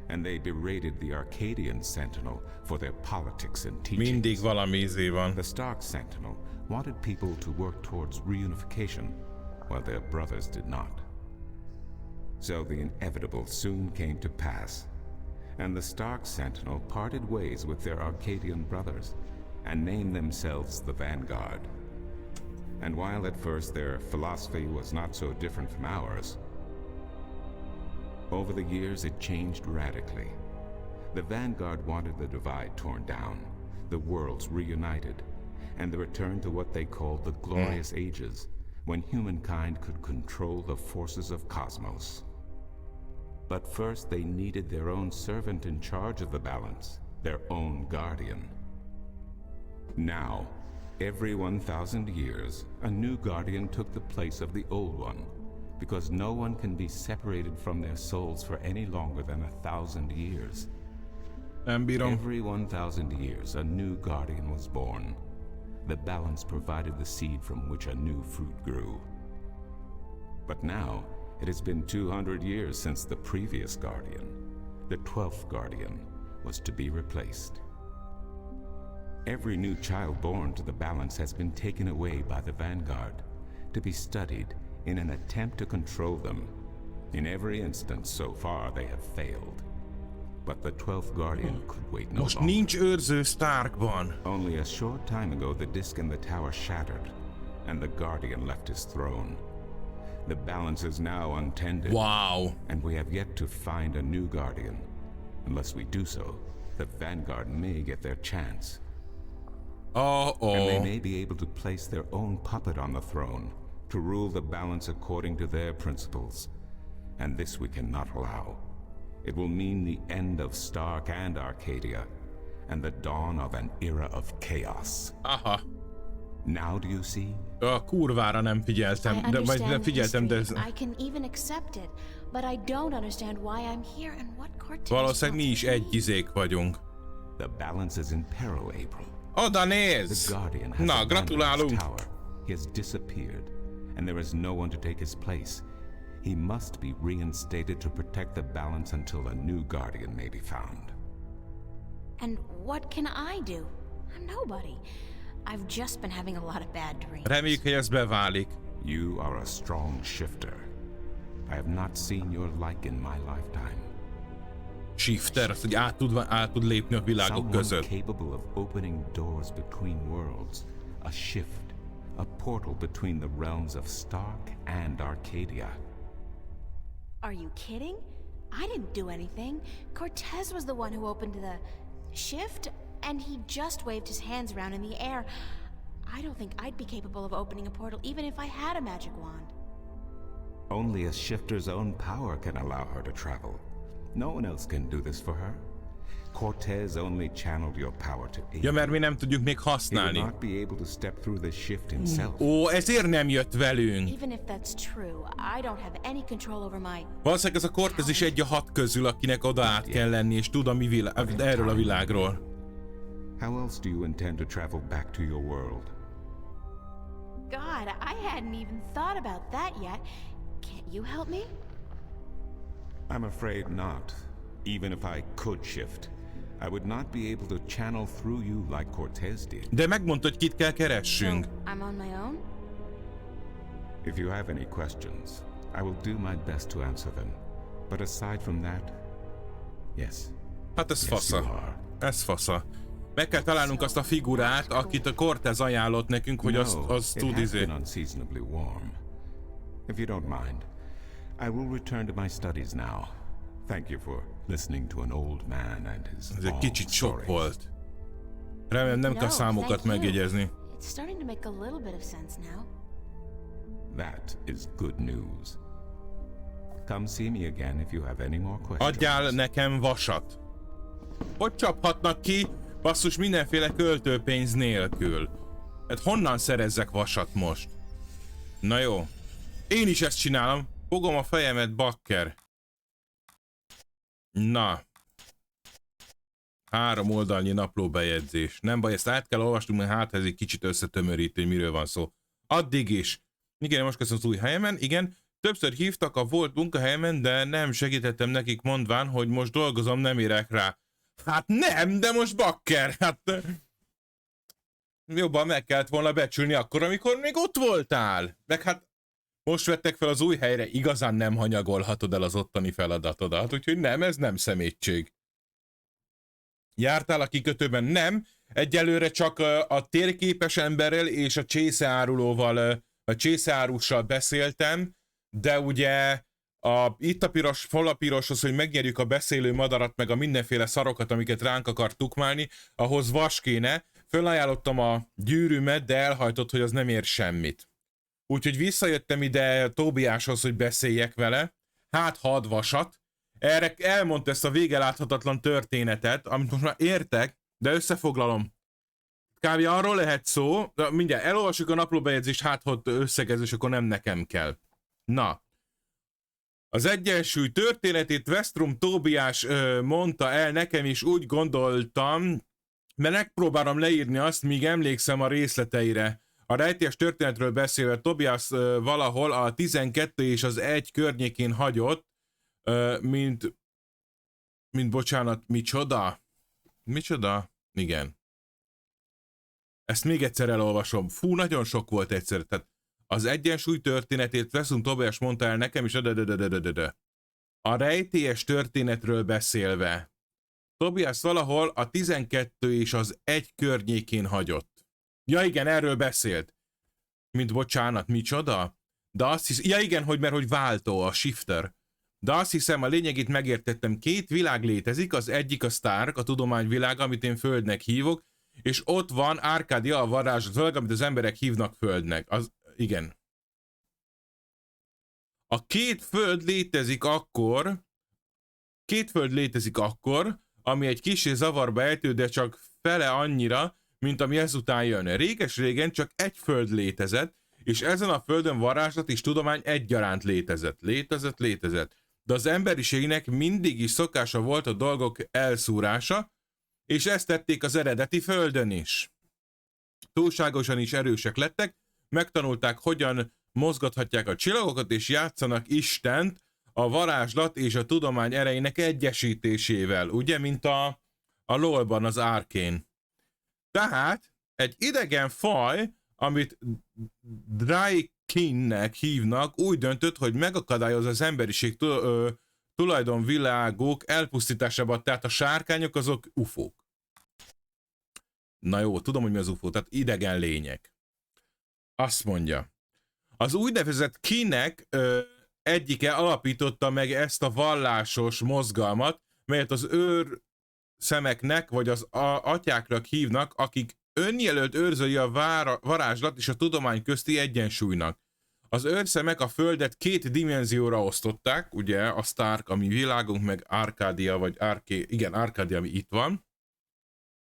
and they berated the Arcadian Sentinel for their politics and teachings. Mindig valami izé van. The Stark Sentinel wanted people to work towards reunification, while their brothers did not. So the inevitable soon came to pass, and the Stark Sentinel parted ways with their Arcadian brothers and named themselves the Vanguard. And while at first their philosophy was not so different from ours, over the years it changed radically. The Vanguard wanted the divide torn down, the worlds reunited, and the return to what they called the Glorious Ages, when humankind could control the forces of cosmos. But first they needed their own servant in charge of the balance, their own guardian. Now, every 1,000 years, a new guardian took the place of the old one, because no one can be separated from their souls for any longer than 1,000 years. Nem bírom. Every 1,000 years, a new guardian was born. The balance provided the seed from which a new fruit grew. But now, it has been 200 years since the previous guardian, the 12th guardian, was to be replaced. Every new child born to the balance has been taken away by the Vanguard, to be studied in an attempt to control them. In every instance so far they have failed. But the 12th guardian could wait no Most longer. nincs őrző Starkban. Only a short time ago the disc in the tower shattered, and the guardian left his throne. The balance is now untended. Wow. And we have yet to find a new guardian. Unless we do so, the Vanguard may get their chance. And they may be able to place their own puppet on the throne, to rule the balance according to their principles. And this we cannot allow. It will mean the end of Stark and Arcadia, and the dawn of an era of chaos. Aha. Now do you see? A kurvára nem figyeltem, I de majd nem understand figyeltem, de ez... history. I can even accept it. but I don't understand why I'm here and what Cortez Valószínűleg mi wants is me. egy izék vagyunk. The balance is in peril, April. Oda The nézz! Guardian has Na, abandoned his gratulálunk! tower. He has disappeared, and there is no one to take his place. He must be reinstated to protect the balance until a new Guardian may be found. And what can I do? I'm nobody. I've just been having a lot of bad dreams. Reméljük, hogy ez beválik. You are a strong shifter. I have not seen your like in my lifetime. Shifter, azt, hogy át tud lépni a világok Someone között. capable of opening doors between worlds. A shift. A portal between the realms of Stark and Arcadia. Are you kidding? I didn't do anything. Cortez was the one who opened the shift, and he just waved his hands around in the air. I don't think I'd be capable of opening a portal even if I had a magic wand. Only a shifter's own power can allow her to travel. No one else can do this for her. Cortez only channeled your power to aid. Ja, mert mi nem tudjuk még He will használni. not be able to step through the shift himself. Ó, ezért nem jött velünk. Even if that's true, I don't have any control over my... Valószínűleg ez a Cortez is egy a 6 közül, akinek oda át kell lenni, és tud a mi erről a világról. How else do you intend to travel back to your world? God, I hadn't even thought about that yet. Can't you help me? I'm afraid not. Even if I could shift, I would not be able to channel through you like Cortez did. De megmondta, hogy kit kell keressünk. I'm on my own? If you have any questions, I will do my best to answer them. But aside from that, yes. Hát ez Yes, you fasza. are. Ez fasza. Meg kell találnunk azt a figurát, akit a Cortez ajánlott nekünk, hogy azt it tud has been unseasonably warm. If you don't mind, I will return to my studies now. Thank you for listening to an old man and his Ez egy long kicsit sok stories. volt. Remélem nem kell számokat thank you. megjegyezni. It's starting to make a little bit of sense now. That is good news. Come see me again if you have any more questions. Adjál nekem vasat. Hogy csaphatnak ki? Basszus, mindenféle költőpénz nélkül. Hát honnan szerezzek vasat most? Na jó. Én is ezt csinálom. Fogom a fejemet, bakker. Na. 3 oldalnyi naplóbejegyzés. Nem baj, ezt át kell olvasnunk, mert hát ez egy kicsit összetömörít, hogy miről van szó. Addig is. Igen, most köszönöm az új helyemen. Igen, többször hívtak a volt munkahelyemen, de nem segítettem nekik, mondván, hogy most dolgozom, nem érek rá. Hát nem, de most bakker, hát... Jobban meg kellett volna becsülni akkor, amikor még ott voltál. Meg hát most vettek fel az új helyre, igazán nem hanyagolhatod el az ottani feladatodat, úgyhogy nem, ez nem szemétség. Jártál a kikötőben? Nem. Egyelőre csak a térképes emberrel és a csészeárulóval, a csészeárussal beszéltem, de ugye itt a piros, falapiroshoz, hogy megnyerjük a beszélő madarat, meg a mindenféle szarokat, amiket ránk akar tukmálni, ahhoz vas kéne. Fölajánlottam a gyűrűmet, de elhajtott, hogy az nem ér semmit. Úgyhogy visszajöttem ide Tóbiáshoz, hogy beszéljek vele. Hát, ha ad vasat. Erre elmondta ezt a végeláthatatlan történetet, amit most már értek, de összefoglalom. Kb. Arról lehet szó, de mindjárt elolvassuk a naplóbejegyzést, hát hogy összegezés, akkor nem nekem kell. Na. Az egyensúly történetét Westrum Tóbiás mondta el nekem, és úgy gondoltam, mert megpróbálom leírni azt, míg emlékszem a részleteire. A rejtélyes történetről beszélve Tobias valahol a 12 és az 1 környékén hagyott, mint bocsánat, micsoda? Micsoda? Igen. Ezt még egyszer elolvasom. Fú, nagyon sok volt egyszer. Tehát az egyensúly történetét Westrum Tobias mondta el nekem, és a rejtélyes történetről beszélve Tobias valahol a 12 és az 1 környékén hagyott. Ja igen, erről beszélt. Mint bocsánat, micsoda? De azt hiszem, ja igen, hogy váltó, a shifter. De azt hiszem, a lényegét megértettem. 2 világ létezik, az egyik a Stark, a tudományvilág, amit én Földnek hívok, és ott van Arcadia, a varázslatvilág, amit az emberek hívnak Földnek. Az, igen. A 2 föld létezik akkor, ami egy kissé zavarba ejtő, de csak fele annyira, mint ami ezután jön. Réges-régen csak egy föld létezett, és ezen a földön varázslat és tudomány egyaránt létezett. Létezett. de az emberiségnek mindig is szokása volt a dolgok elszúrása, és ezt tették az eredeti földön is. Túlságosan is erősek lettek, megtanulták, hogyan mozgathatják a csillagokat, és játszanak Istent a varázslat és a tudomány erejének egyesítésével, ugye, mint a LoL-ban az Arcane. Tehát egy idegen faj, amit Drykinnek hívnak, úgy döntött, hogy megakadályozza az emberiség tulajdonvilágok elpusztításában, tehát a sárkányok azok ufók. Na jó, tudom, hogy mi az UFO, tehát idegen lények. Azt mondja, az úgynevezett kinek egyike alapította meg ezt a vallásos mozgalmat, melyet az őr szemeknek, vagy az atyáknak hívnak, akik önjelölt őrzői a varázslat és a tudomány közti egyensúlynak. Az őrszemek a földet 2 dimenzióra osztották, ugye a Stark, ami világunk, meg Arcadia, vagy igen, Arcadia, ami itt van.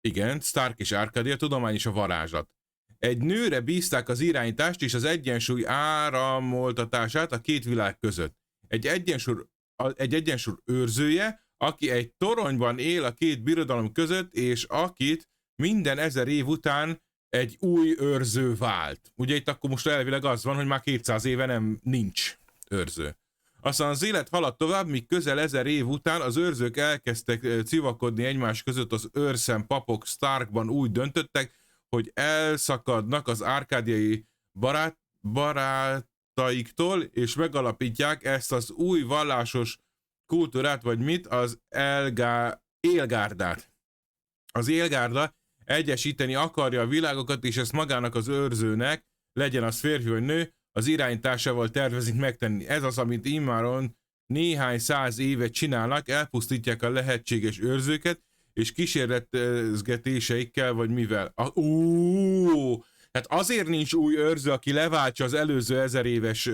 Igen, Stark és Arcadia, tudomány és a varázslat. Egy nőre bízták az irányítást és az egyensúly áramoltatását a 2 világ között. Egy egyensúly őrzője, aki egy toronyban él a 2 birodalom között, és akit minden 1000 év után egy új őrző vált. Ugye itt akkor most elvileg az van, hogy már 200 éve nincs őrző. Aztán az élet haladt tovább, míg közel 1000 év után az őrzők elkezdtek civakodni egymás között, az őrszem papok Starkban úgy döntöttek, hogy elszakadnak az árkádiai barátaiktól, és megalapítják ezt az új vallásos kultúrát, vagy mit, az élgárdát. Az élgárda egyesíteni akarja a világokat, és ezt magának az őrzőnek, legyen az férfi vagy nő, az irányításával tervezik megtenni. Ez az, amit immáron néhány 100 éve csinálnak, elpusztítják a lehetséges őrzőket, és kísérletezgetéseikkel, vagy mivel. Tehát azért nincs új őrző, aki leváltsa az előző 1000 éves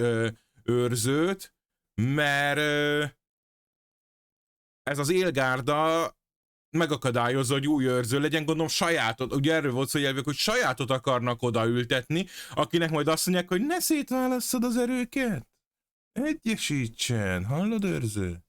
őrzőt, mert ez az élgárda megakadályozza, hogy új őrző legyen, gondolom sajátot, ugye erről volt szó, hogy sajátot akarnak odaültetni, akinek majd azt mondják, hogy ne szétválasszad az erőket. Egyesítsen, hallod, őrző?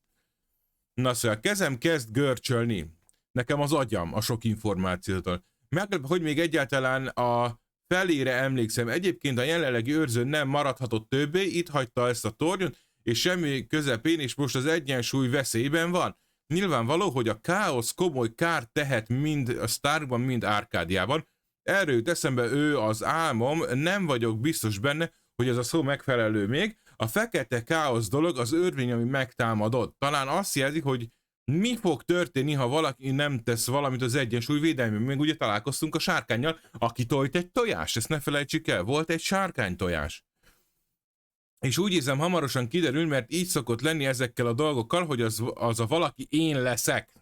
Na szóval, kezem kezd görcsölni. Nekem az agyam a sok információtól. Meglepő, hogy még egyáltalán a felére emlékszem. Egyébként a jelenlegi őrző nem maradhatott többé, itt hagyta ezt a tornyot, és semmi közepén, és most az egyensúly veszélyben van. Nyilvánvaló, hogy a káosz komoly kárt tehet mind a Starkban, mind Arkádiában. Erről jut eszembe ő az álmom, nem vagyok biztos benne, hogy ez a szó megfelelő még. A fekete káosz dolog az örvény, ami megtámadott. Talán azt jelzi, hogy mi fog történni, ha valaki nem tesz valamit az egyensúly védelmében. Még ugye találkoztunk a sárkánnyal, aki tojt egy tojást, ezt ne felejtsük el, volt egy sárkány tojás. És úgy érzem, hamarosan kiderül, mert így szokott lenni ezekkel a dolgokkal, hogy az a valaki én leszek.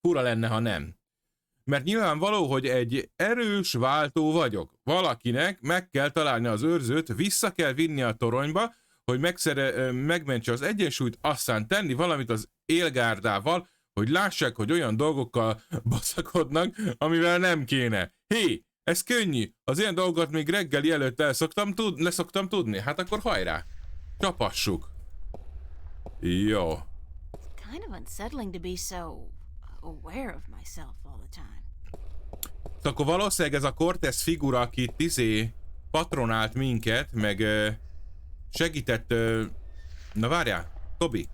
Fura lenne, ha nem. Mert nyilvánvaló, hogy egy erős váltó vagyok. Valakinek meg kell találni az őrzőt, vissza kell vinni a toronyba, hogy megmentse az egyensúlyt, aztán tenni valamit az élgárdával, hogy lássák, hogy olyan dolgokkal baszakodnak, amivel nem kéne. Hé, ez könnyű. Az ilyen dolgokat még reggeli előtt leszoktam tudni. Hát akkor hajrá. Csapassuk. Jó. Kind of unsettling to be so aware of myself all the time. Akkor valószínűleg ez a Cortez figura, aki patronált minket, meg segített... Na várjál, Tobi.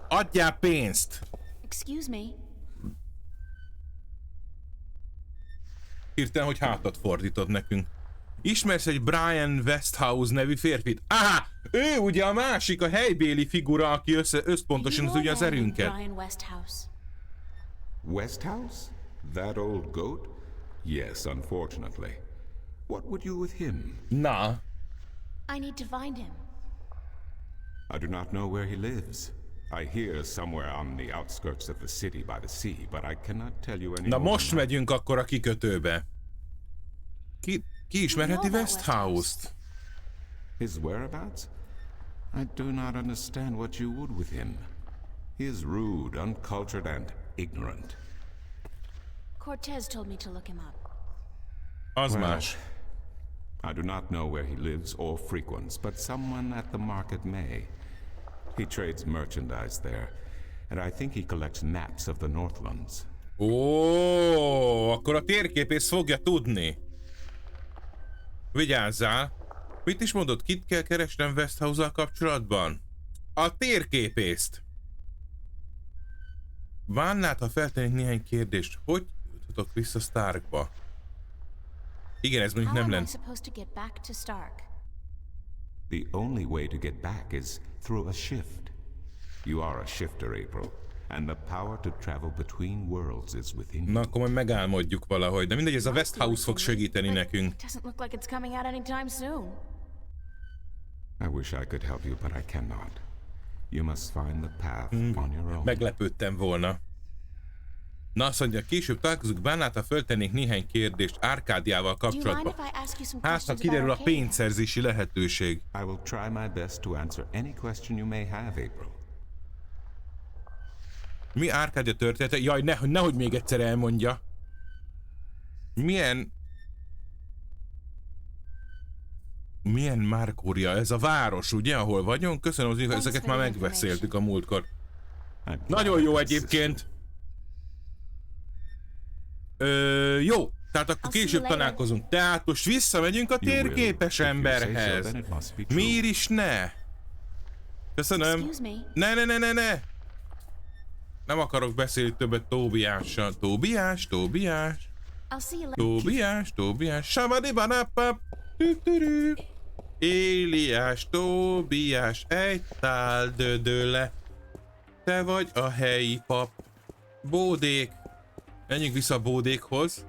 Adjál pénzt! Excuse me. Hirtelen, hogy hátat fordított nekünk. Ismersz egy Brian Westhouse nevű férfit? Áhá! Ő ugye a másik, a helybéli figura, aki összpontosít ugye az erőnket. Brian Westhouse. Westhouse? That old goat? Yes, unfortunately. What would you with him? Na. I need to find him. I do not know where he lives. I hear somewhere on the outskirts of the city by the sea, but I cannot tell you any Na more most than that. megyünk akkor a kikötőbe. Ki ismerheti Westhouse-t? His whereabouts? I do not understand what you would with him. He is rude, uncultured, and ignorant. Cortez told me to look him up. Az más. I do not know where he lives or frequents, but someone at the market may. He trades merchandise there, and I think he collects maps of the Northlands. Ó, akkor a térképész fogja tudni. Vigyázzál! Mit is mondod, kit kell keresnem Westhouse-al kapcsolatban? A térképészt! Vánnát, ha feltennék néhány kérdést, hogy juthatok vissza Starkba? Igen, ez mondjuk nem lenne. The only way to get back is through a shift. You are a shifter, April, and the power to travel between worlds is within you. Na, akkor majd megálmodjuk valahogy, de mindegy, ez a Westhouse fog segíteni nekünk. I wish I could help you, but I cannot. You must find the path on your own. Meglepődtem volna. Na, azt mondja, később találkozunk bennát, ha föltennék néhány kérdést Árkádiával kapcsolatban. Hát, ha kiderül a pénzszerzési lehetőség. I will try my best to answer any question you may have, April. Mi Árkádia története? Jaj, nehogy még egyszer elmondja. Milyen Márkória? Ez a város, ugye, ahol vagyunk? Köszönöm az info, ezeket már megbeszéltük a múltkor. Nagyon jó egyébként. Jó, tehát akkor később találkozunk. Tehát most visszamegyünk a térképes emberhez. Miért is ne? Köszönöm. Ne. Nem akarok beszélni többet Tóbiással. Tóbiás. Sabadibanapap. Éliás, Tóbiás, egy tál dödöle. Te vagy a helyi pap. Bódék. Menjünk vissza a bódékhoz.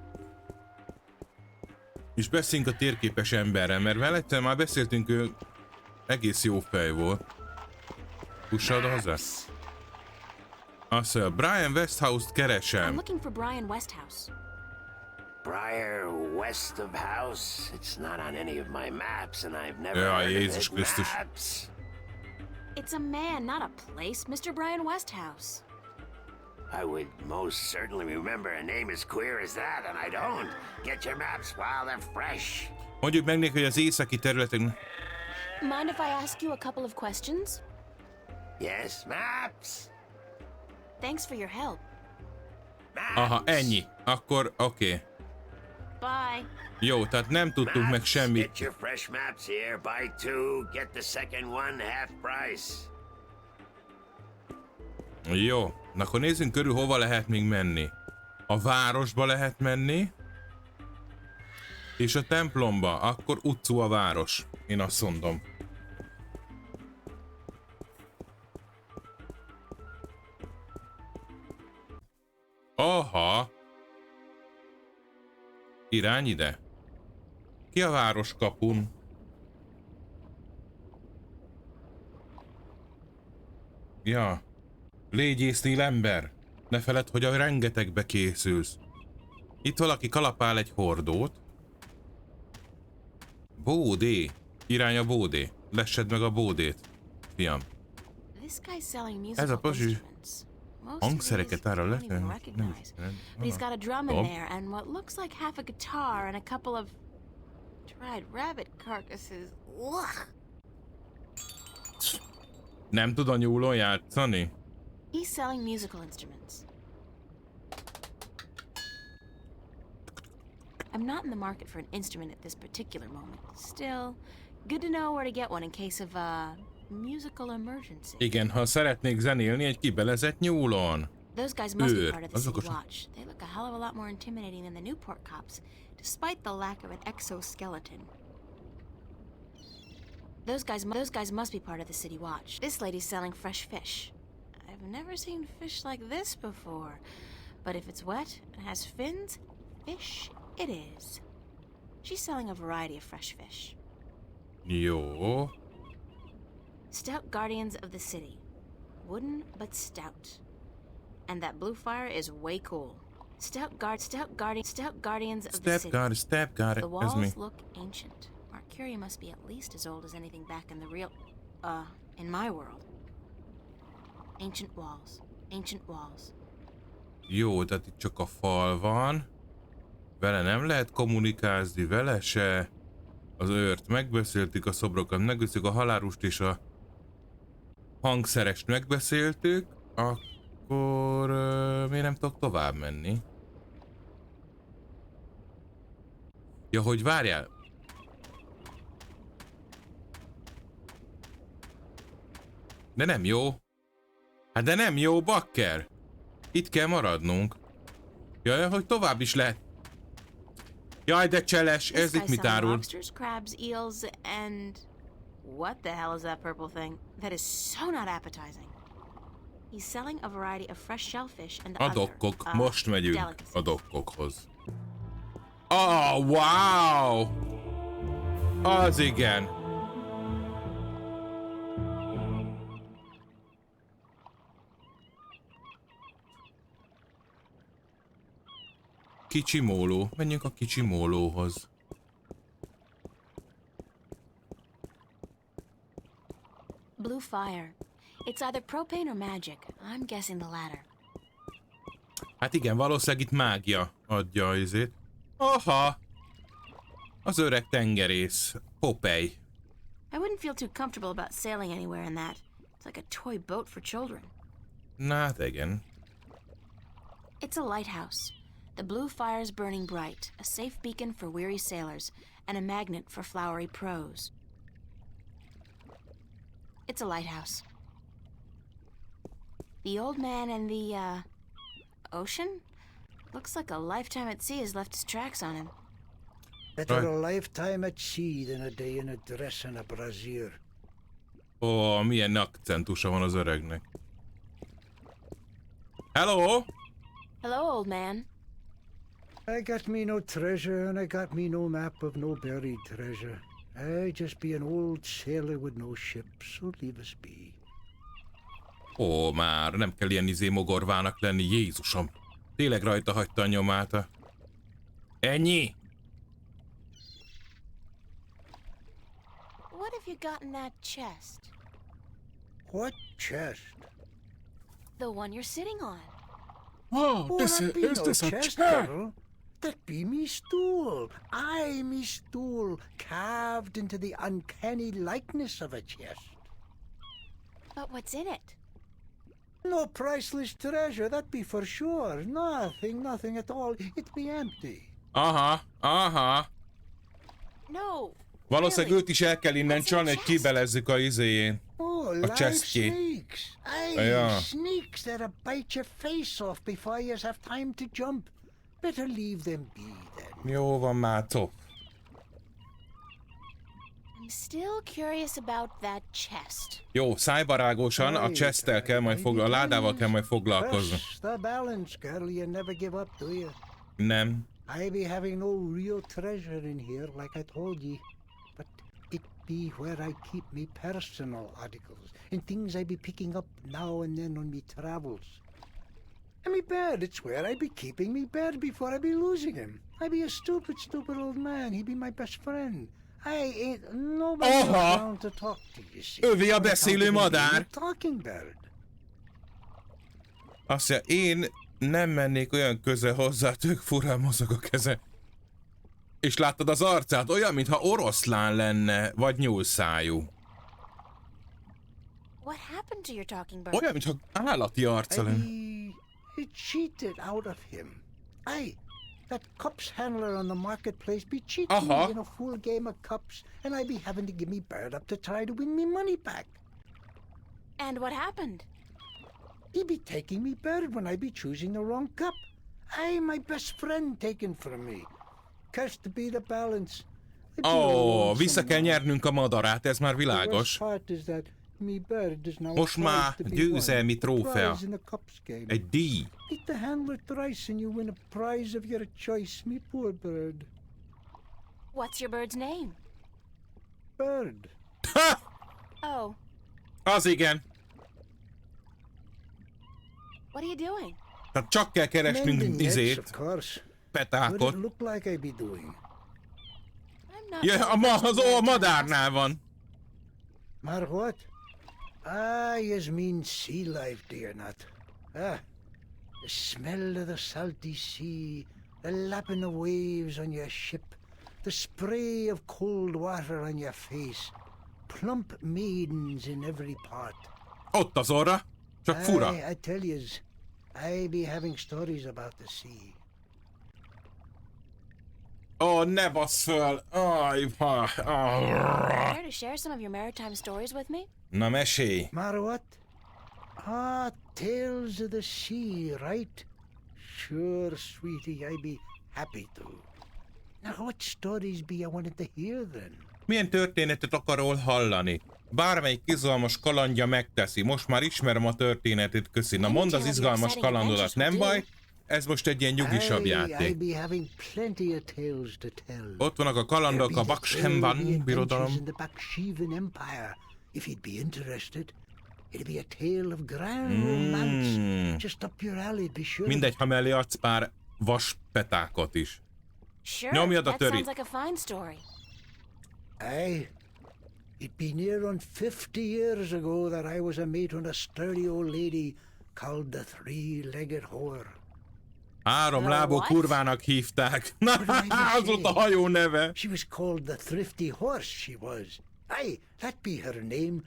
És beszéljünk a térképes emberrel, mert vele egyszer már beszéltünk, ő egész jó fej volt. Pussad hozzá. Azt mondja, Brian Westhouse-t keresem. Briar west of house? It's not on any of my maps, and I've never heard Jézus of it. Krisztus. Maps. It's a man, not a place, Mr. Brian Westhouse. I would most certainly remember a name as queer as that, and I don't. Get your maps while they're fresh. Mondjuk meg neki, hogy az északi területen... Mind if I ask you a couple of questions? Yes, maps. Thanks for your help. Maps. Aha, ennyi. Akkor oké. Bye. Jó, tehát nem tudtunk meg semmit. Get your fresh maps here. Buy two, get the second one half price. Jó, na akkor nézzünk körül, hova lehet még menni. A városba lehet menni. És a templomba, akkor utcú a város. Én azt mondom. Aha. Irány ide. Ki a városkapun? Ja. Légy észnél ember. Ne feledd, hogy a rengetegbe készülsz. Itt valaki kalapál egy hordót. Bódé. Irány a bódé. Lessed meg a bódét. Fiam. Ez a pasi hangszereket ára lefelé. He's got a drum in there and what looks like half a guitar and a couple of dried rabbit carcasses. Ugh. Nem tud a nyúlon játszani? He's selling musical instruments. I'm not in the market for an instrument at this particular moment. Still, good to know where to get one in case of a musical emergency. Igen, ha szeretnék zenélni egy kibelezett nyúlon. Those guys must be part of the City Watch. They look a hell of a lot more intimidating than the Newport cops, despite the lack of an exoskeleton. Those guys must be part of the City Watch. This lady's selling fresh fish. I've never seen fish like this before. But if it's wet and has fins, fish it is. She's selling a variety of fresh fish. Jó. Stout guardians of the city. Wooden but stout. And that blue fire is way cool. Stout guardians of the city. Step guard. The walls look ancient. Mercuria must be at least as old as anything back in the real... in my world. Ancient walls. Jó, tehát itt csak a fal van. Vele nem lehet kommunikálni, vele se. Az őrt megbeszéltük, a szobrokat megbeszéltük, a halálust és a hangszerest megbeszéltük, akkor miért nem tudok tovább menni? Ja, hogy várjál. De nem jó. Hát de nem jó, bakker. Itt kell maradnunk. Jaj, hogy tovább is lehet. Jaj, de cseles, ez itt mit árul? Lobsters, crabs, eels, and what the hell is that purple thing? That is so not appetizing. He's selling a variety of fresh shellfish and A other dokkok. Most megyünk delicacies. a dokkokhoz. Oh, wow! Az igen. Kicsi móló. Menjünk a kicsi mólóhoz. Blue fire. It's either propane or magic. I'm guessing the latter. Hát igen, valószínűleg itt mágia adja az izét. Aha! Az öreg tengerész. Popeye. I wouldn't feel too comfortable about sailing anywhere in that. It's like a toy boat for children. Na hát igen. It's a lighthouse. The blue fire's burning bright, a safe beacon for weary sailors, and a magnet for flowery prose. It's a lighthouse. The old man and the, ocean? Looks like a lifetime at sea has left its tracks on him. Better Right. a lifetime at sea than a day in a dress and a brassiere. Ó, milyen akcentusa van az öregnek. Hello! Hello, old man. I got me no treasure and I got me no map of no buried treasure. I just be an old sailor with no ship, so leave us be. Ó, már nem kell ilyen mogorvának lenni, Jézusom. Tényleg rajta hagyta a nyomát. Ennyi? What have you got in that chest? What chest? The one you're sitting on. Oh, that be no chest, Carol. That be me stool. I me stool, carved into the uncanny likeness of a chest. But what's in it? No priceless treasure, that be for sure. Nothing at all. It be empty. Aha. No. Valószínűleg őt is el kell innen csalni, hogy kibelezzük a izéjén. Oh, A live chestjét. snakes. Aye, Ja. snakes that'll bite your face off before you have time to jump. Better leave them be then. Jó van már, top. I'm still curious about that chest. Jó, szájbarágosan a chesttel kell majd a ládával kell majd foglalkozni. Press the balance, girl. You never give up, do you? Nem. I be having no real treasure in here, like I told ye. But it be where I keep me personal articles and things I be picking up now and then on me travels. And me bed, it's where I be keeping me bed before I be losing him. I be a stupid old man. He be my best friend. I ain't nobody Aha! around to talk to, you see. Övé a On account beszélő of me being madár. a talking bird. Azt mondja, én nem mennék olyan közel hozzá, tök furán mozog a keze. És láttad az arcát? Olyan, mintha oroszlán lenne, vagy nyúlszájú. What happened to your talking bird? Olyan, mintha állati arca lenne. He cheated out of him. Aye, that cups handler on the marketplace be cheating me in a full game of cups, and I be having to give me bird up to try to win me money back. And what happened? He be taking me bird when I be choosing the wrong cup. Aye, my best friend taken from me. Cursed be the balance. I be all Ó, lonesome vissza kell now. nyernünk a madarát, ez már The worst világos. part is that me bird is now Most a prize már to be győzelmi won. trófea. Prize in the cups game. Egy díj. Beat the handler thrice and you win a prize of your choice, me poor bird. What's your bird's name? Bird. Ha! Oh, Az igen. what are you doing? Tehát csak kell keresnünk Mending nets, izét, of course. What it petákot. look like I be doing? I'm not. Ja, a madárnál van. Mar what? Ah, yous mean sea life, dear nut. Ah, the smell of the salty sea, the lapping of waves on your ship, the spray of cold water on your face, plump maidens in every part. Ott az orra, csak fura. I tell yous, I be having stories about the sea. Ó, ne bassz föl! Aj, Care to share some of your maritime stories with me? Na, mesélj! Matter what? Ah, tales of the sea, right? Sure, sweetie, I be happy to. Now, what stories be I wanted to hear then? Milyen történetet akarol hallani? Bármelyik izgalmas kalandja megteszi. Most már ismerem a történetét, köszi. Na mondd az izgalmas kalandodat, nem baj? Ez most egy ilyen nyugisabb I játék. be having plenty of tales to tell. Ott vannak a kalandok a Bakshemban birodalom. In the Baksheevan Empire. If you'd be interested, it'd be a tale of grand romance. Just up your alley, be sure. Mindegy, ha mellé adsz pár vaspetákot is. Sure, Nyomjad a that töri. sounds like a fine story. Aye. It'd be near on 50 years ago that I was a mate on a sturdy old lady called the Three-Legged Whore. Három lábú kurvának hívták. Na, az volt a hajó neve. She was called the Thrifty Horse, she was. Aye, that be her name.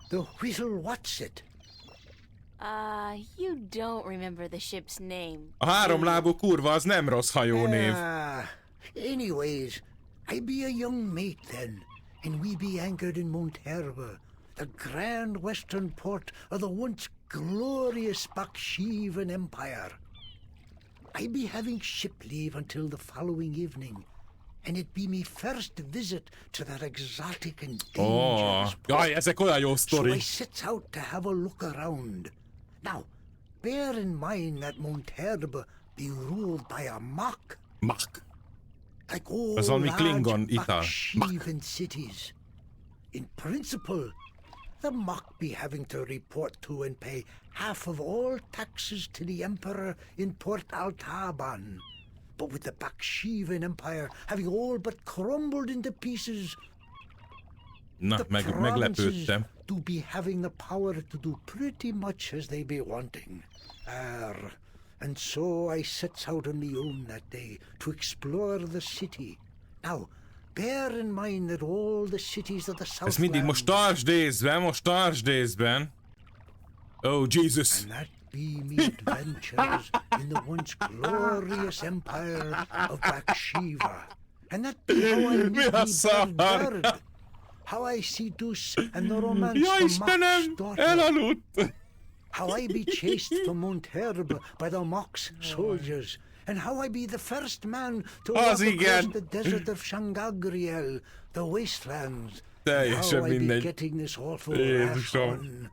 The Whittle Whatsit. You don't remember the ship's name. A három lábú kurva az nem rossz hajónév. Anyways, I be a young mate then, and we be anchored in Monterba, the grand western port of the once glorious Baksheevan Empire. I be having ship leave until the following evening, and it be me first visit to that exotic and dangerous port. Jaj, ezek olyan jó So sztori. I sets out to have a look around. Now, bear in mind that Monterba be ruled by a mock. Mak. Like all Az valami large Klingon ital. Baksheevan cities. In principle, the mock be having to report to and pay half of all taxes to the emperor in Port Altaban. But with the Baksheevan Empire having all but crumbled into pieces, Na, the provinces meglepődtem. do be having the power to do pretty much as they be wanting. And so I sets out on me own that day to explore the city. Now, bear in mind that all the cities of the Ez mindig most Southland, tartsd észben. Oh, Jesus. and that be me adventures in the once glorious empire of Bakshiva. And that be how I meet me bird. How I seduce and the romance Ja, for Istenem, Mock's daughter. elaludt. How I be chased from Monterba by the Mock's soldiers. And how I be the first man to walk across igen. the desert of Shangagriel, the wastelands. And Teljesen how I be mindegy. getting this awful Jézusom. wrath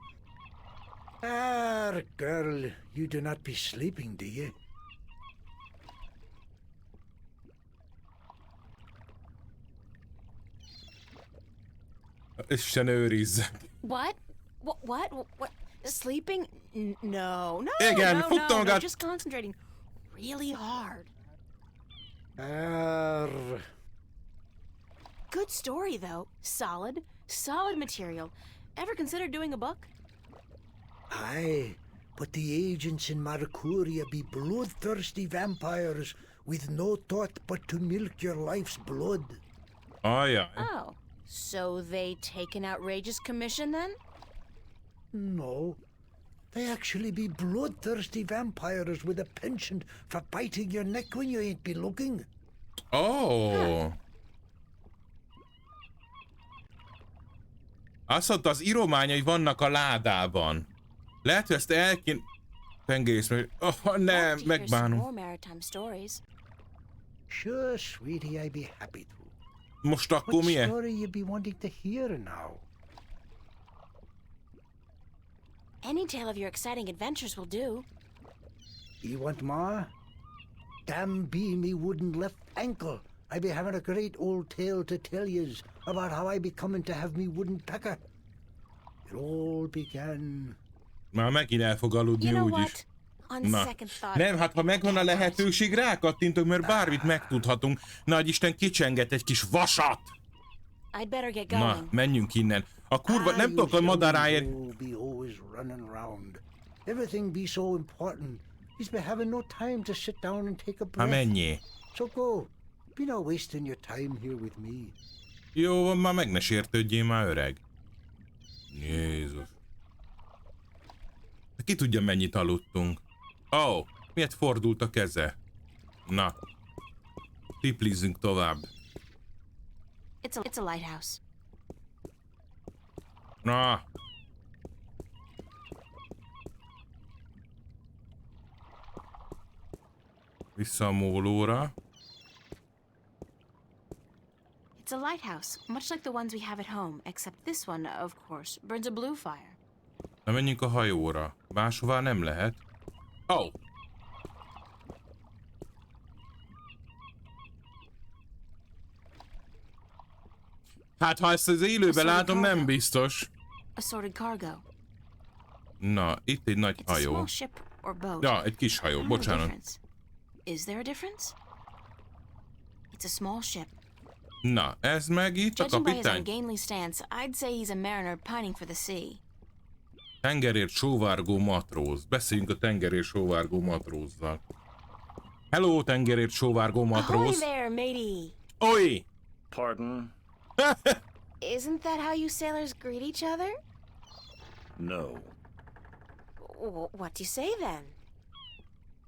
on. Girl, you do not be sleeping, do you? Isten őrizze. What? What? Sleeping? No. Igen, no, fogta magát. just concentrating really hard. Good story, though. Solid material. Ever considered doing a book? Aye, but the agents in Marcuria be bloodthirsty vampires with no thought but to milk your life's blood. Ajaj. Oh, so they take an outrageous commission then? No, they actually be bloodthirsty vampires with a penchant for biting your neck when you ain't be looking. Oh. Azt mondta, az írományai vannak a ládában. Lehet, hogy ezt tengész, mert... Oh, nem, Love to hear some megbánom. more maritime stories. Sure, sweetie, I be happy to. Most akkor What milyen? story you be wanting to hear now? Any tale of your exciting adventures will do. You want more? Damn be me wooden left ankle. I be having a great old tale to tell yous about how I be coming to have me wooden pecker. It all began... Már megint el fog aludni You know úgyis. what? On Na. second thought... Nem, hát ha megvan a lehetőség, rákattintok, mert bármit megtudhatunk. Nagyisten kicsenget egy kis vasat! I'd better get Na, going. menjünk innen. A kurva, nem tudok a madaráért... Be always running around. Everything be so important. He's be having no time to sit down and take a Ha breath. menjél. So go. Be not wasting your time here with me. Jó, van, már meg ne sértődjél már, öreg. Jézus. ki tudja, mennyit aludtunk. Ó, miért fordult a keze? Na. Tiplizzünk tovább. It's a lighthouse. Na. Vissza a mólóra. It's a lighthouse, much like the ones we have at home, except this one, of course, burns a blue fire. Na menjünk a hajóra. Máshová nem lehet. Ó! Oh. Hát ha ezt az élőben látom, nem biztos. Assorted cargo. Na, itt egy nagy It's a hajó. small ship or boat. Ja, egy kis hajó, I don't know the bocsánat. difference. Is there a difference? It's a small ship. Na, ez meg itt a Judging by his kapitány. ungainly stance, I'd say he's a mariner pining for the sea. Tengerért sóvárgó matróz. Beszéljünk a tengerért sóvárgó matrózzal. Hello, tengerért sóvárgó Ahoy matróz. there, matey! Oj! Pardon? Isn't that how you sailors greet each other? No. What do you say then?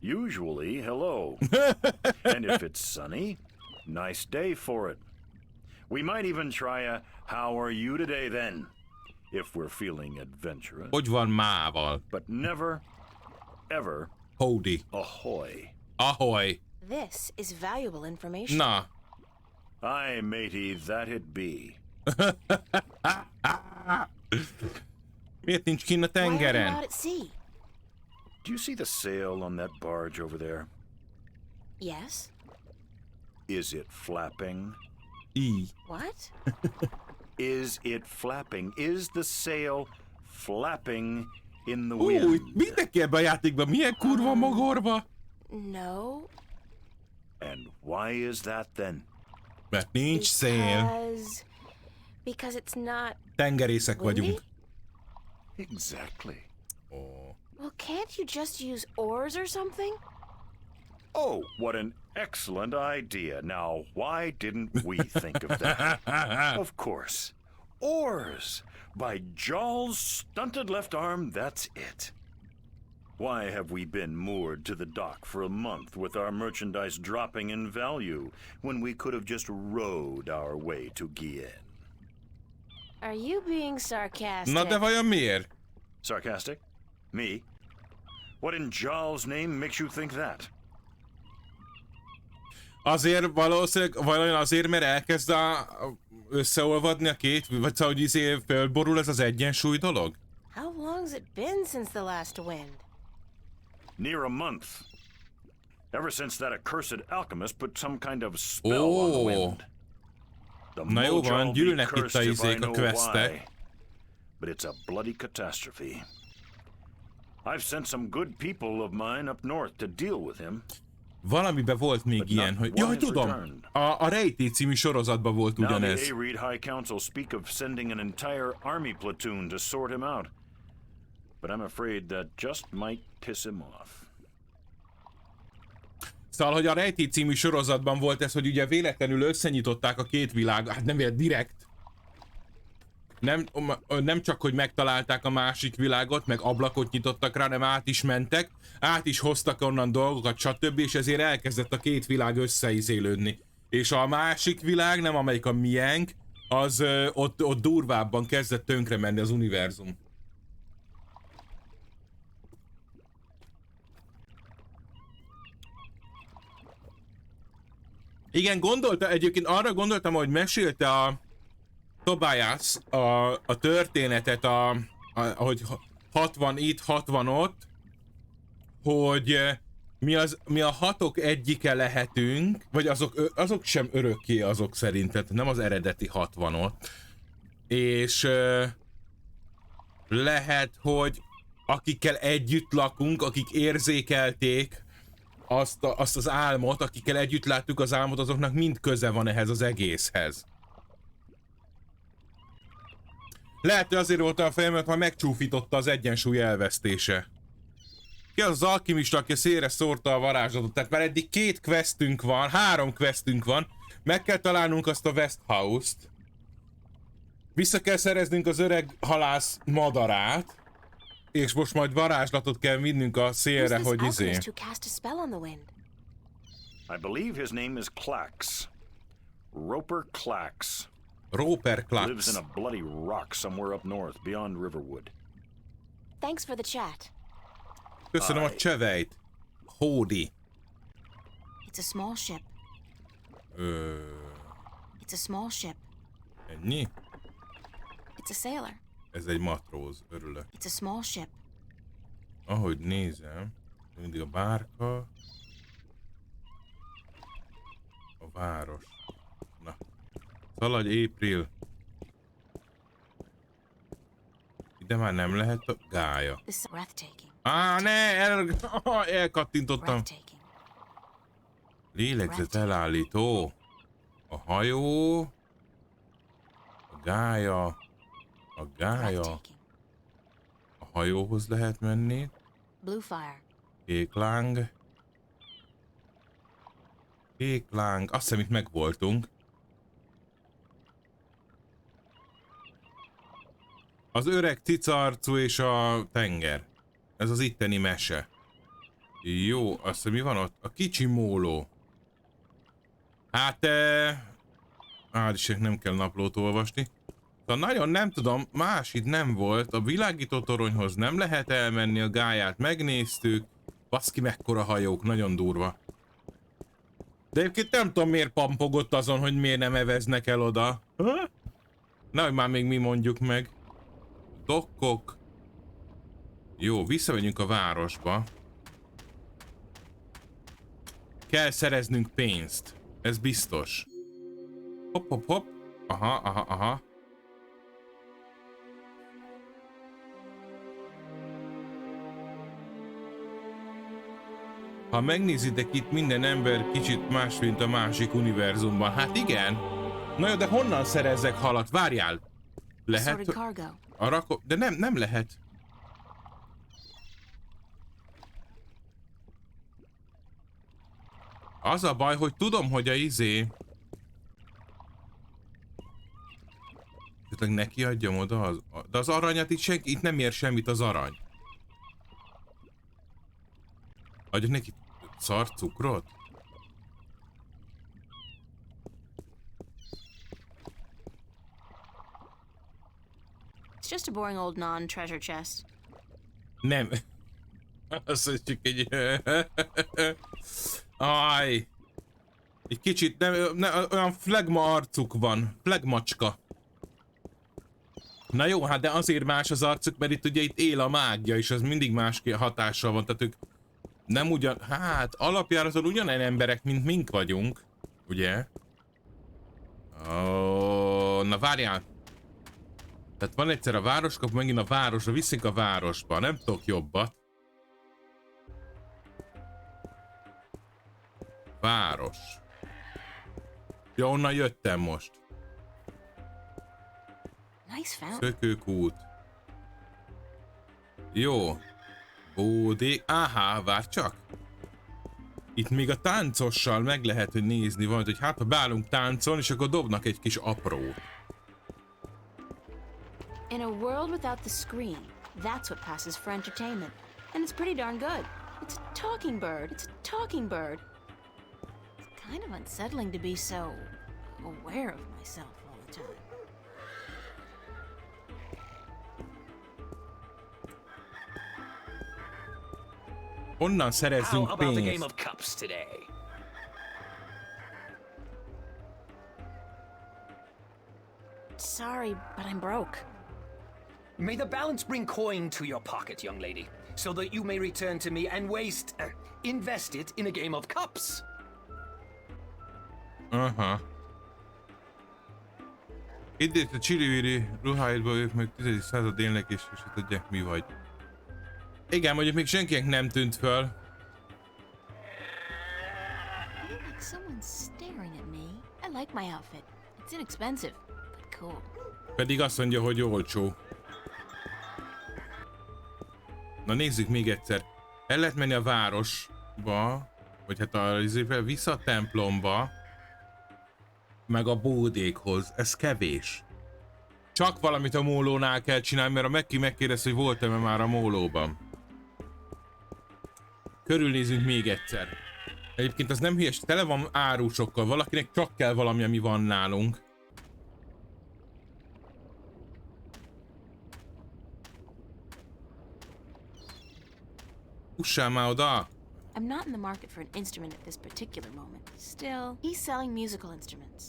Usually, hello. And if it's sunny, nice day for it. We might even try a how are you today then, if we're feeling adventurous. Hogy van mával? But never, ever, Howdy. ahoy. Ahoy. This is valuable information. Na. Aye, matey, that it be. Miért nincs kinn a Why are you tengeren? out at sea? Do you see the sail on that barge over there? Yes. Is it flapping? Így. What? Is it flapping? Is the sail flapping in the Új, wind? mindenki ebben a játékban milyen kurva mogorva? No. And why is that then? Mert nincs szél. Because it's not Tengerészek windy? vagyunk. Exactly. Well, can't you just use oars or something? Oh, what an excellent idea. Now, why didn't we think of that? Of course. Oars! By Jaw's stunted left arm, that's it. Why have we been moored to the dock for a month with our merchandise dropping in value when we could have just rowed our way to Guienne? Are you being sarcastic? Na de vajon miért? Sarcastic? Me? What in Jaw's name makes you think that? Azért valószínűleg azért, mert elkezd összeolvadni a két, vagy szóval, hogy fölborul ez az egyensúly dolog? How long's it been since the last wind? Near a month. Ever since that accursed alchemist put some kind of spell on the wind. The Na jó van, Mojang gyűlnek be itt a cursed if I izék, a know questek. why. But it's a bloody catastrophe. I've sent some good people of mine up north to deal with him. Valamiben volt még But ilyen, not hogy... one Jaj, has tudom! returned. A Rejtély című sorozatban volt Now the ugyanez. A-Reed High Council speak of sending an entire army platoon to sort him out. But I'm afraid that just might piss him off. Szóval, hogy a Rejtély című sorozatban volt ez, hogy ugye véletlenül összenyitották a két világ, hát nem direkt. Nem csak, hogy megtalálták a másik világot, meg ablakot nyitottak rá, hanem át is mentek, át is hoztak onnan dolgokat, stb. És ezért elkezdett a két világ összeizélődni. És a másik világ, nem amelyik a miénk, az ott durvábban kezdett tönkre menni az univerzum. Igen, egyébként arra gondoltam, hogy mesélte a Tobias a történetet, hogy 60 itt, 60 ott, hogy mi a hatok egyike lehetünk, vagy azok sem örökké azok szerint, tehát nem az eredeti 60 ott. És lehet, hogy akikkel együtt lakunk, akik érzékelték azt az álmot, akikkel együtt láttuk az álmot, azoknak mind köze van ehhez az egészhez. Lehet, hogy azért volt a fejem, mert már megcsúfította az egyensúly elvesztése. Ki az alkimista, aki szélre szórta a varázslatot? Tehát már eddig 2 questünk van, 3 questünk van. Meg kell találnunk azt a Westhouse-t. Vissza kell szereznünk az öreg halász madarát. És most majd varázslatot kell vinnünk a Who's szélre, this hogy alchemist who cast a spell on the wind? I believe his name is Clax. Roper Clax. Roper Lives in Klax. a bloody rock somewhere up north, beyond Riverwood. Thanks for the chat. Köszönöm a csöveit. Hódi. It's a small ship. It's a small ship. Ennyi? It's a sailor. Ez egy matróz, örülök. It's a small ship. Ahogy nézem, mindig a bárka, a város. Na, szaladj April. Ide már nem lehet a gája. This is breathtaking. Elkattintottam. Breathtaking. Lélegzet elállító. A hajó. A gája. A gája. Breathtaking. A hajóhoz lehet menni. Blue fire. Kékláng. Kékláng. Azt hiszem itt megvoltunk. Az öreg cicarcú és a tenger. Ez az itteni mese. Jó, azt hiszem mi van ott? A kicsi móló. Hát... nem kell naplót olvasni. Szóval nagyon nem tudom, más itt nem volt. A világító toronyhoz nem lehet elmenni, a gáját megnéztük. Baszki, mekkora hajók, nagyon durva. De egyébként nem tudom, miért pampogott azon, hogy miért nem eveznek el oda. Nehogy már még mi mondjuk meg. Dokkok. Jó, visszamegyünk a városba. Kell szereznünk pénzt. Ez biztos. Hopp, hopp, hopp. Aha, aha, aha. Ha megnézitek, itt minden ember kicsit más, mint a másik univerzumban. Hát igen. Na jó, de honnan szerezzek halat? Várjál. Lehet... Sorted cargo. A rakó... De nem lehet. Az a baj, hogy tudom, hogy a esetleg neki adjam oda az... De az aranyat itt nem ér semmit az arany. Adjak neki szar cukrot? It's just a boring old non-treasure chest. Nem. Az csak egy... Aj. Egy kicsit, olyan flegma arcuk van. Flegmacska. Na jó, hát de azért más az arcuk, mert itt él a mágia, és az mindig más hatással van, tehát ők nem ugyan... Hát, alapjáraton ugyanolyan emberek, mint mink vagyunk, ugye? Ó, na várjál. Tehát van egyszer a városkap, megint a városra, viszik a városba, nem tudok jobbat. Város. Ja, onnan jöttem most. Nice fountain. Szökőkút. Jó. Bódé. Áhá, várj csak. Itt még a táncossal meg lehet, hogy nézni van, hogy hát ha beállunk táncolni, és akkor dobnak egy kis aprót. In a world without the screen, that's what passes for entertainment. And it's pretty darn good. It's a talking bird. It's a talking bird. It's kind of unsettling to be so aware of myself all the time. Onnan How szerezzünk about the game pénzt. of cups today? Sorry, but I'm broke. May the balance bring coin to your pocket, young lady, so that you may return to me and invest it in a game of cups. Aha. Idét a csili-viri ruháidba ők meg 10. század élnek és tudják mi vagy. Igen, mondjuk még senkinek nem tűnt föl. I feel like someone's staring at me. I like my outfit. It's inexpensive, but cool. Pedig azt mondja, hogy olcsó. Na nézzük még egyszer. El lehet menni a városba, vagy hát vissza a templomba, meg a bódékhoz. Ez kevés. Csak valamit a mólónál kell csinálni, mert a Mekki megkérdez, hogy voltam-e már a mólóban. Körülnézünk még egyszer. Egyébként az nem hülyes, tele van árusokkal. Valakinek csak kell valami, ami van nálunk. Ussál már oda! I'm not in the market for an instrument at this particular moment. Still, he's selling musical instruments.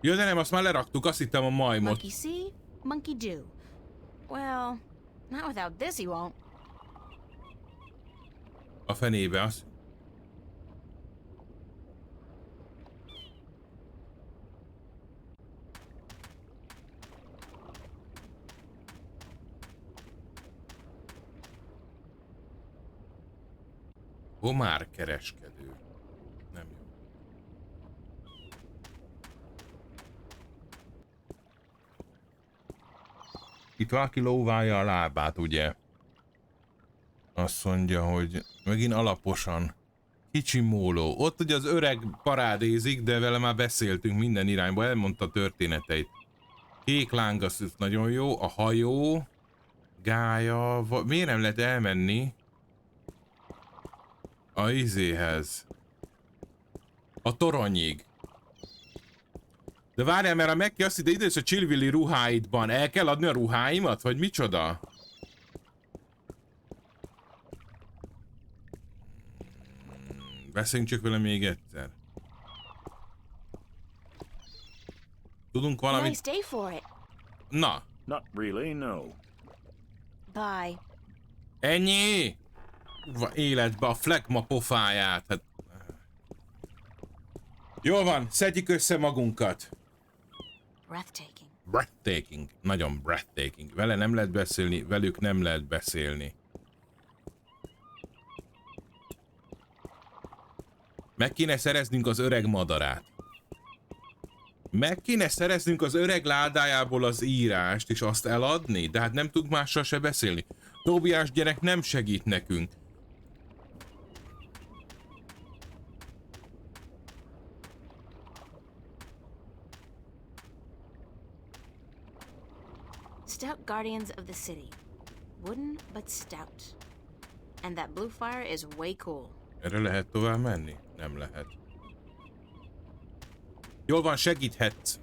Jó, de nem, azt már leraktuk, azt hittem a majmot. Monkey see, monkey do. Well, not without this he won't. A fenébe az. Homár kereskedő. Nem jó. Itt valaki lóválja a lábát, ugye? Azt mondja, hogy megint alaposan. Kicsi móló. Ott ugye az öreg parádézik, de vele már beszéltünk minden irányba, elmondta a történeteit. Kék láng, az nagyon jó. A hajó. Gája. Miért nem lehet elmenni? A izéhez. A toronyig. De várjál, mert a Mekki azt ide idős a Chillvilli ruháidban. El kell adni a ruháimat? Vagy micsoda? Beszéljünk csak vele még egyszer. Tudunk valamit? Nice day for it. Na. Not really, no. Bye. Ennyi? Életbe a flekma pofáját. Hát... Jól van, szedjük össze magunkat. Breathtaking. Breathtaking. Nagyon breathtaking. Vele nem lehet beszélni, velük nem lehet beszélni. Meg kéne szereznünk az öreg madarát. Meg kéne szereznünk az öreg ládájából az írást, és azt eladni, de hát nem tudunk mással se beszélni. Tóbiás gyerek nem segít nekünk. Stout guardians of the city. Wooden, but stout. And that blue fire is way cool. Erre lehet tovább menni? Nem lehet. Jól van, segíthetsz.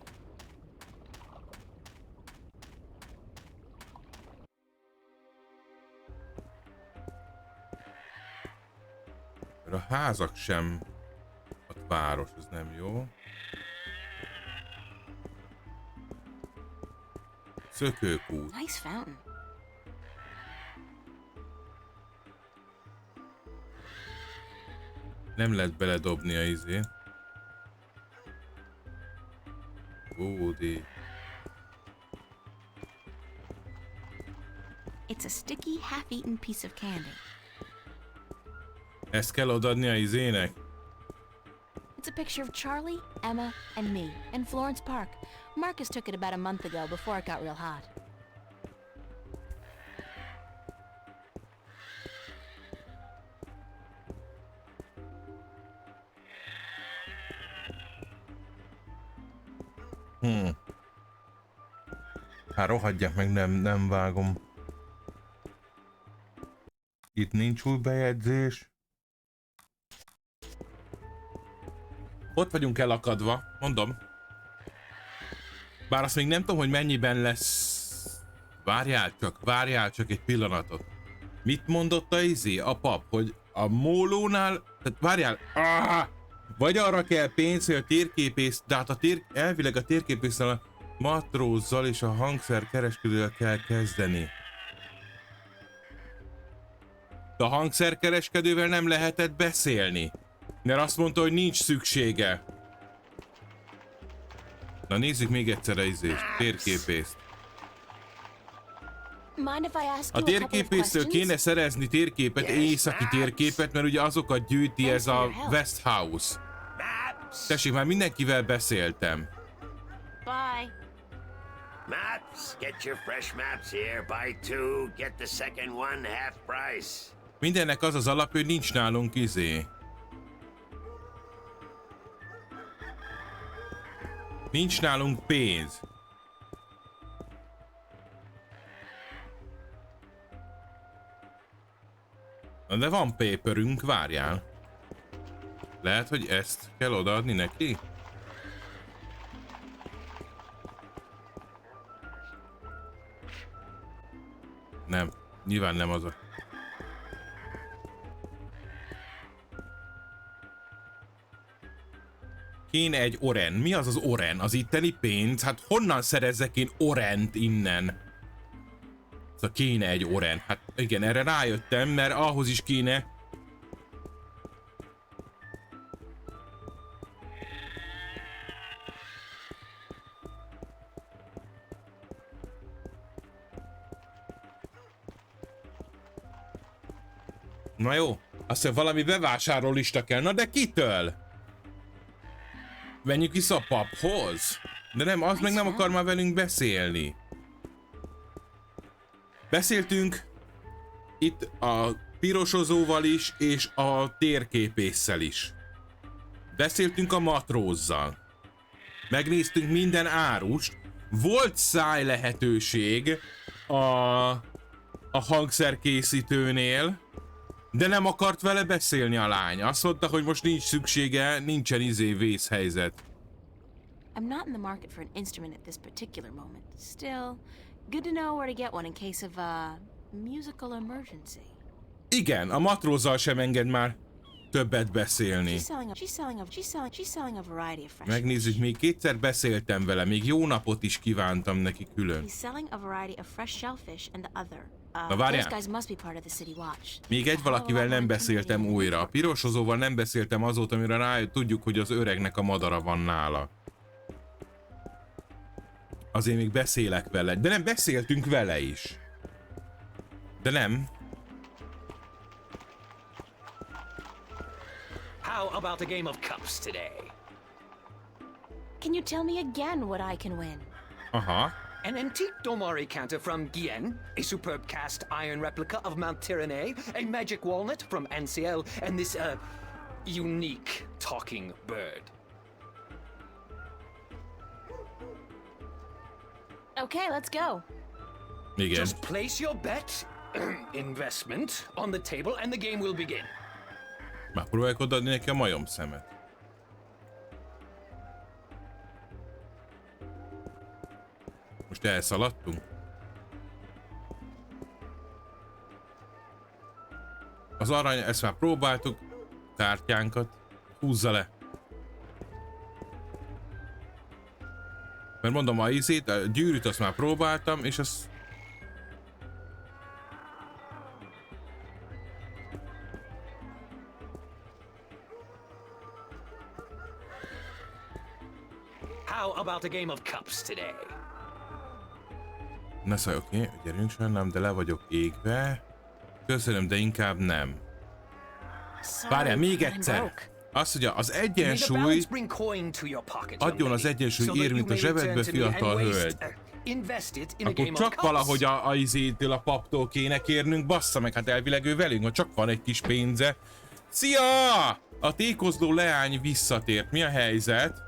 Mert a házak sem a város, ez nem jó. Szökőkút. Nice fountain. Nem lehet beledobni a izé. Bódi. It's a sticky, half-eaten piece of candy. Ezt kell odaadni a izének? It's a picture of Charlie, Emma, and me in Florence Park. Marcus took it about a month ago before it got real hot. Hát rohadjak meg, nem vágom. Itt nincs új bejegyzés. Ott vagyunk elakadva, mondom. Bár azt még nem tudom, hogy mennyiben lesz. Várjál csak egy pillanatot. Mit mondott a izé, a pap, hogy a mólónál, tehát várjál, vagy arra kell pénz, hogy a térképész, de hát elvileg a térképésznál a matrózzal és a hangszer kereskedővel kell kezdeni. De a hangszerkereskedővel nem lehetett beszélni, mert azt mondta, hogy nincs szüksége. Na nézzük még egyszer a izést, térképészt. A térképésztől kéne szerezni térképet, északi térképet, mert ugye azokat gyűjti ez a West House. Tessék, már mindenkivel beszéltem. Bye. Maps, get your fresh maps here. Buy two, get the second one half price. Mindennek az az alap, hogy nincs nálunk izé. Nincs nálunk pénz. De van paperünk, várjál. Lehet, hogy ezt kell odaadni neki? Nem, nyilván nem az a... Kéne egy oren. Mi az az oren? Az itteni pénz? Hát honnan szerezzek én orent innen? Szóval kéne egy oren. Hát igen, erre rájöttem, mert ahhoz is kéne... Na jó, azt mondja, valami bevásárlólista kell. Na de kitől? Menjünk vissza a paphoz? De nem, az meg nem akar már velünk beszélni. Beszéltünk itt a pirosozóval is, és a térképésszel is. Beszéltünk a matrózzal. Megnéztünk minden árust. Volt száj lehetőség a hangszerkészítőnél, de nem akart vele beszélni a lány. Azt mondta, hogy most nincs szüksége, nincsen vészhelyzet. I'm not in the market for an instrument at this particular moment. Still, good to know where to get one in case of a musical emergency. Igen, a matrózzal sem enged már többet beszélni. She's selling a variety of fresh. Megnézzük, még kétszer beszéltem vele, még jó napot is kívántam neki külön. He's selling a variety of fresh shellfish and the other. Na várjál. Those guys must be part of the city watch. Még egy valakivel nem beszéltem újra. A pirosozóval nem beszéltem azóta, amire rájött, tudjuk, hogy az öregnek a madara van nála. Azért még beszélek vele. De nem, beszéltünk vele is. De nem. How about a game of cups today? Can you tell me again what I can win? Aha. An antique Domari counter from Gien, a superb cast iron replica of Mount Tyranny, a magic walnut from Anciel, and this, unique talking bird. Okay, let's go. Igen. Just place your bet, investment, on the table and the game will begin. Megpróbáljuk odaadni neki a majom szemet. Most elszaladtunk? Az arany, ezt már próbáltuk. Kártyánkat. Húzza le. Mert mondom, a gyűrűt azt már próbáltam, és az... How about a game of cups today? Ne szólj, oké, gyerünk sajnálom, de le vagyok égve. Köszönöm, de inkább nem. Várjál, még egyszer! Azt mondja, az egyensúly... Adjon az egyensúly érvényt a zsebedbe, fiatal hölgy. Akkor csak valahogy a paptól kéne kérnünk, bassza meg, hát elvileg ő velünk, csak van egy kis pénze. Szia! A tékozló leány visszatért, mi a helyzet?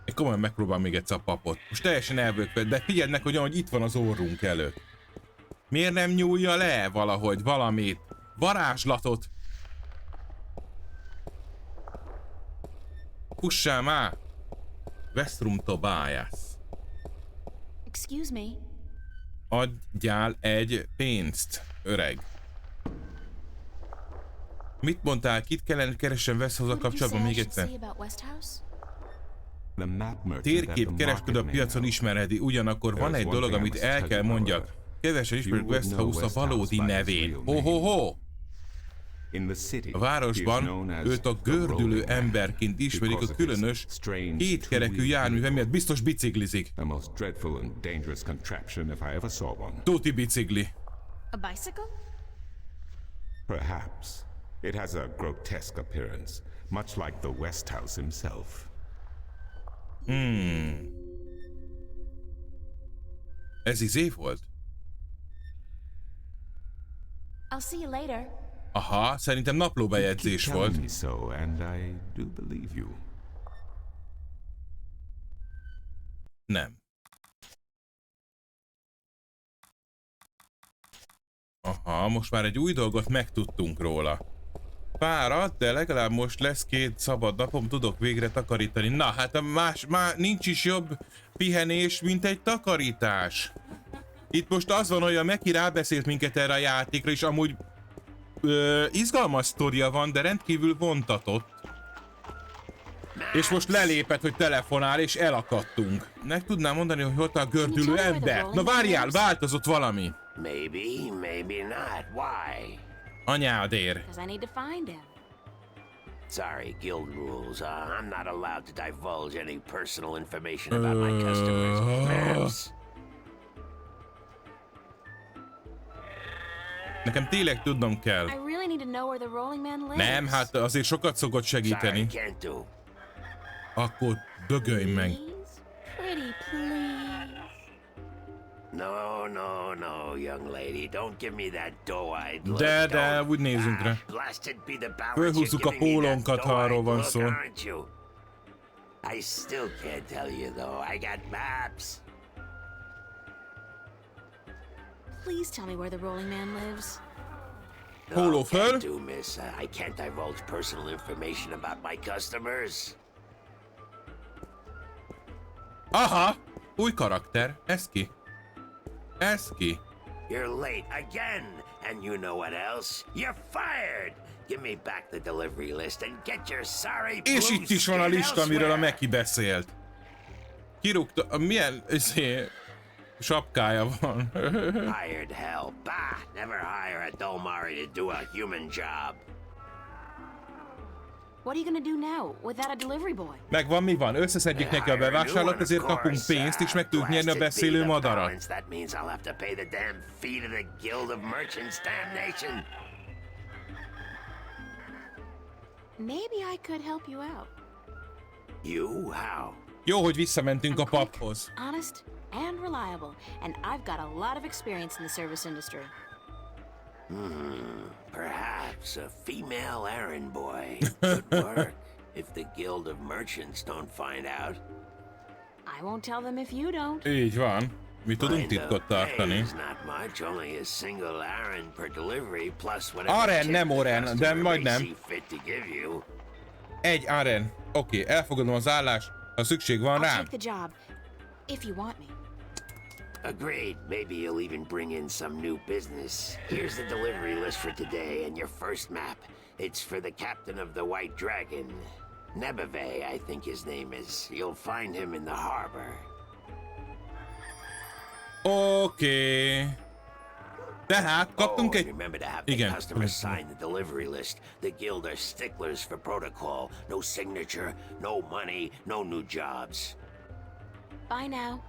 Én komolyan megpróbálom még egyszer a papot. Most teljesen elbökve, de figyeld meg, hogy itt van az orrunk előtt. Miért nem nyúlja le valahogy valamit? Varázslatot! Pussál már! Vestrum Tobias. Excuse me. Adjál egy pénzt, öreg. Mit mondtál? Kit kellene keressen Westhouse-a kapcsolatban még egyszer? Térképkereskedő a piacon ismerheti, ugyanakkor van egy dolog, amit el kell mondjak. Kevesen ismerik Westhouse a valódi nevén. Ho-ho-ho! A városban őt a gördülő emberként ismerik a különös, kétkerekű járműve miatt biztos biciklizik. Tuti bicikli. A bicycle? Perhaps. It has a grotesque appearance, much like the Westhouse himself. Ez volt? I'll see you later. Aha, szerintem naplóbejegyzés Keep telling volt. me so, and I do believe you. Nem. Aha, most már egy új dolgot megtudtunk róla. Fáradt, de legalább most lesz 2 szabad napom, tudok végre takarítani. Na, hát már nincs is jobb pihenés, mint egy takarítás. Itt most az van, hogy a Meki rábeszélt minket erre a játékra, és amúgy izgalmas sztoria van, de rendkívül vontatott. És most lelépett, hogy telefonál, és elakadtunk. Meg tudnám mondani, hogy ott a gördülő ember? Na várjál, változott valami. Maybe, maybe not. Why? Anyádér. Because I need to find him. Sorry, guild rules. I'm not allowed to divulge any personal information about my customers. Maps. Nekem tényleg tudnom kell. I really need to know where the Rolling Man lives. Nem, hát azért sokat szokott Sorry, segíteni. can't do. Akkor dögölj meg. Please? Pretty please. No, no, no, young lady. Don't give me that doe-eyed look. De, úgy nézünk rá. Blasted be the balance. Fölhúzzuk You're a giving me that pólónkat, ha doe-eyed arról van look, szó. aren't you? I still can't tell you though. I got maps. Please tell me where the Rolling Man lives. Póló föl. Can't do, miss. I can't divulge personal information about my customers. Aha! Új karakter. Ez ki? Ez ki? You're late again, and you know what else? You're fired. Give me back the delivery list and get your sorry És blue itt is van a skin lista, amiről a elsewhere. Meki beszélt. Kirúgta... Milyen... sapkája van. Hired hell. Bah! Never hire a Dolmari to do a human job. What are you gonna do now without a delivery boy? Megvan, mi van? Összeszedjük neki a bevásárlót, ezért kapunk pénzt, és meg tudjuk nyerni a beszélő madarat. That means I'll have to pay the damn fee to the Guild of Merchants, damnation. Maybe I could help you out. You? How? Jó, hogy visszamentünk a I'm quick, paphoz. honest, and reliable, and I've got a lot of experience in the service industry. Perhaps a female errand boy could work if the Guild of Merchants don't find out. I won't tell them if you don't. Így van. Mi tudunk titkot tartani. Is not much, only a single errand per delivery plus whatever Aren, tip nem the oren, customer de majd may nem. see fit to give you. Egy aren. Oké, elfogadom az állást, ha szükség van I'll rám. take the job, if you want me. Agreed. Maybe you'll even bring in some new business. Here's the delivery list for today and your first map. It's for the captain of the White Dragon. Nebeve, I think his name is. You'll find him in the harbor. Oké. Tehát kaptunk egy... Remember to have the Igen. customer sign the delivery list. The guild are sticklers for protocol. No signature, no money, no new jobs. Bye now.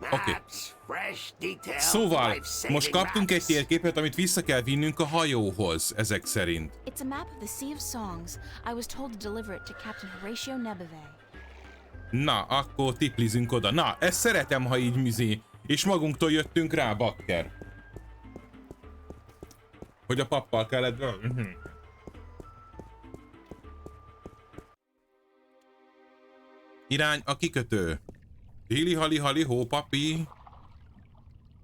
Maps, fresh details, Szóval, life-saving most kaptunk egy maps. térképet, amit vissza kell vinnünk a hajóhoz, ezek szerint. It's a map of the Sea of Songs. I was told to deliver it to Captain Horatio Nebeve. Na, akkor tiplizünk oda. Na, ezt szeretem, ha így műzi. És magunktól jöttünk rá, bakker. Hogy a pappal kellett... Irány a kikötő. Hili hali hali hó papi.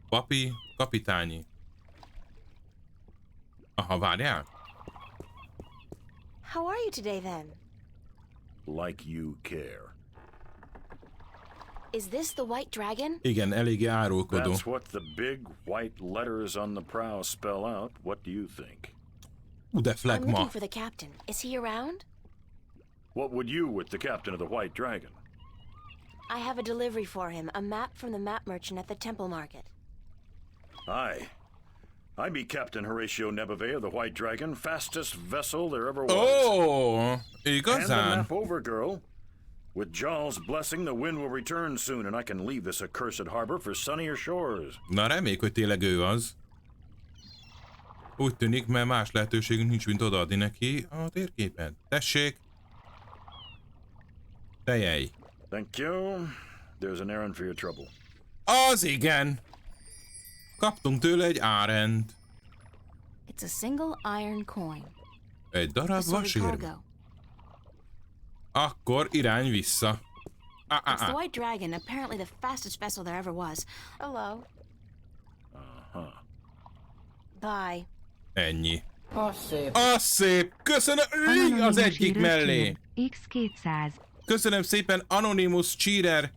Papi, kapitányi. Aha, várjál. How are you today then? Like you care. Is this the White Dragon? Igen, eléggé árulkodó. That's what the big white letters on the prow spell out. What do you think? De I'm flagma. looking for the captain. Is he around? What would you with the captain of the White Dragon? I have a delivery for him, a map from the map merchant at the temple market. I be Captain Horatio Nebeve of the White Dragon, fastest vessel there ever was. Ó, Hand the igazán? map over, girl. With Jaw's blessing, the wind will return soon, and I can leave this accursed harbor for sunnier shores. Na reméljük, hogy tényleg ő az. Úgy tűnik, mert más lehetőségünk nincs, mint odaadni neki a térképet. Tessék! Teljei. Thank you. There's an errand for your trouble. Az igen! Kaptunk tőle egy árend. It's It's a single iron coin. Egy darab Assorted vasérm. cargo. Akkor irány vissza. It's the White Dragon, apparently the fastest vessel there ever was. Hello. Bye. Ennyi. Az szép. Az szép! Köszönöm! Ring az egyik mellé! X200. Köszönöm szépen, Anonymous Cheater!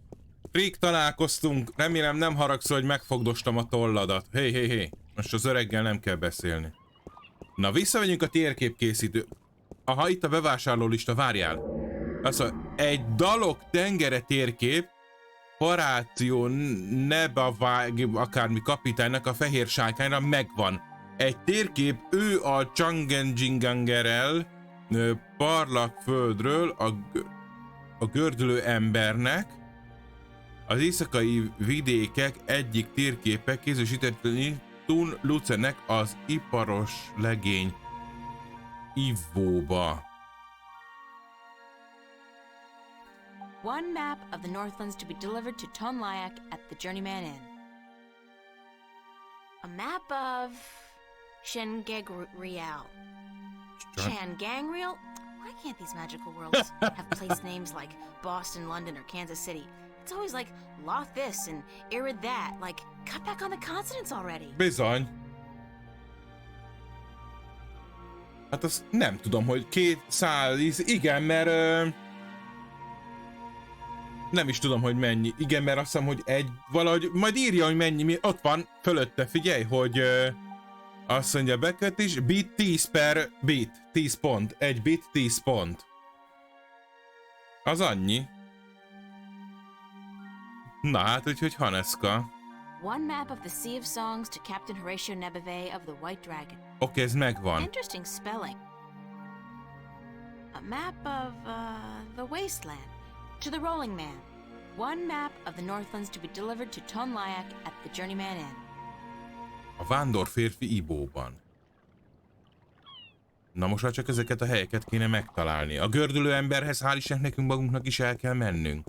Rég találkoztunk, remélem nem haragszol, hogy megfogdostam a tolladat. Hé. Most az öreggel nem kell beszélni. Na, visszamegyünk a térképkészítő. Aha, itt a bevásárlólista, várjál. Azt mondja, egy dalok tengere térkép, Horáció Nebavág akármi kapitánynak a fehér sárkányra megvan. Egy térkép ő a Changenjingangerel parlagföldről a gördülő embernek, az éjszakai vidékek egyik térképe kézősíteni Tun Lucenek az iparos legény ivóba. One map of the Northlands to be delivered to Tonlayak at the Journeyman Inn. A map of Shangangrial. Shangangrial? Why can't these magical worlds have place names like Boston, London, or Kansas City? It's always like Loth this and Irid that. Like, cut back on the consonants already. Bizony. Hát azt nem tudom, hogy 200, igen, mert nem is tudom, hogy mennyi. Igen, mert azt hiszem, hogy valahogy, majd írja, hogy mennyi, ott van, fölötte, figyelj, hogy azt mondja, bekötés, bit 10 per bit, 10 pont, egy bit 10 pont. Az annyi. Na hát, úgyhogy Haneska. One map of the Sea of Songs to Captain Horatio Nebeve of the White Dragon. Oké, ez megvan. Interesting spelling. A map of the Wasteland to the Rolling Man. One map of the Northlands to be delivered to Tonlayak at the Journeyman Inn. A vándorférfi Ibóban. Na most már csak ezeket a helyeket kéne megtalálni. A gördülő emberhez hál' Istennek nekünk magunknak is el kell mennünk.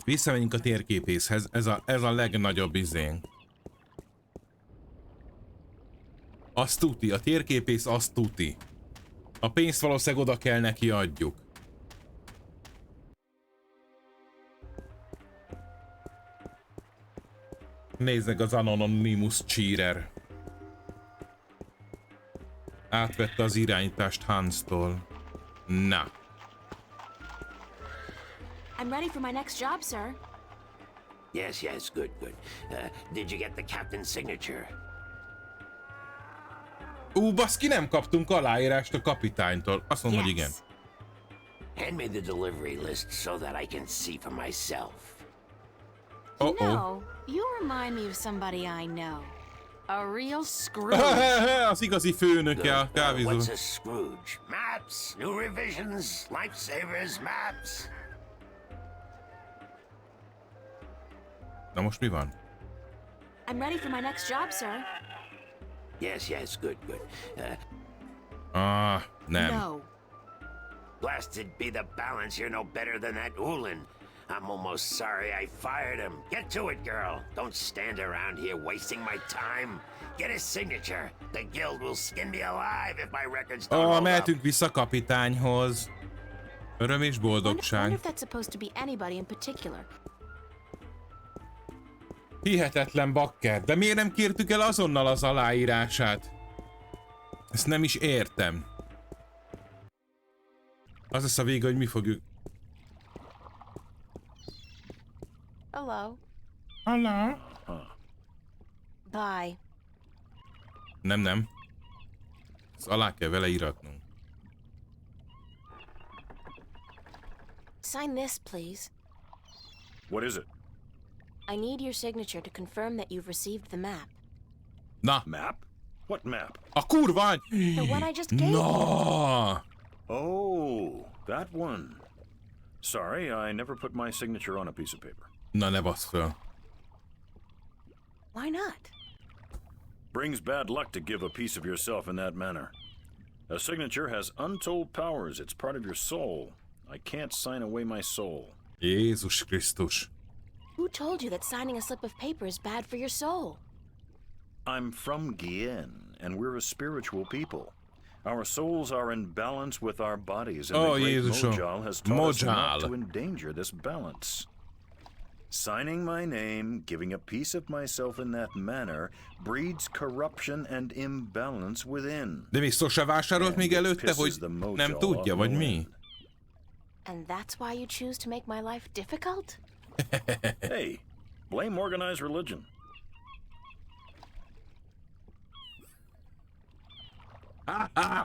Visszamegyünk a térképészhez, ez a legnagyobb izénk. Azt tuti, a térképész azt tuti. A pénzt valószínűleg oda kell neki adjuk. Nézd meg az Anonymous Cheater. Átvette az irányítást Hans-tól. Na. I'm ready for my next job, sir. Yes, good. Did you get the captain's signature? Baszki, nem kaptunk aláírást a kapitánytól. Azt mondom, hogy igen. Hand me the delivery list so that I can see for myself. You know, you remind me of somebody I know. A real Scrooge. Az igazi főnöke a kávézó. What's a Scrooge? Maps, new revisions, lifesavers, maps. Na most mi van? I'm ready for my next job, sir. Yes, good. Nem. No. Blasted be the balance, you're no better than that Ulin. I'm almost sorry I fired him. Get to it, girl. Don't stand around here wasting my time. Get his signature. The guild will skin me alive if my records don't hold up. Mehetünk vissza kapitányhoz. Öröm és I boldogság. wonder if that's supposed to be anybody in particular. Hihetetlen bakker, de miért nem kértük el azonnal az aláírását? Ezt nem is értem. Az lesz a vége, hogy mi fogjuk... Hello. Hello. Bye. Nem. Ezt alá kell vele íratnunk. Sign this, please. What is it? I need your signature to confirm that you've received the map. Na, Map? What map? a kurva! The one I just gave you. Na! Oh, that one. Sorry, I never put my signature on a piece of paper. Na, ne basz föl. Why not? Brings bad luck to give a piece of yourself in that manner. A signature has untold powers. It's part of your soul. I can't sign away my soul. Jézus Krisztus. Who told you that signing a slip of paper is bad for your soul? I'm from Gien. and we're a spiritual people. Our souls are in balance with our bodies, and Oh, the great Jézusom. Mojal has taught us not Mojal. to endanger this balance. Signing my name, giving a piece of myself in that manner, breeds corruption and imbalance within. De még sose vásárolt még előtte, hogy nem tudja, vagy mi? And that's why you choose to make my life difficult? Hey, blame organized religion.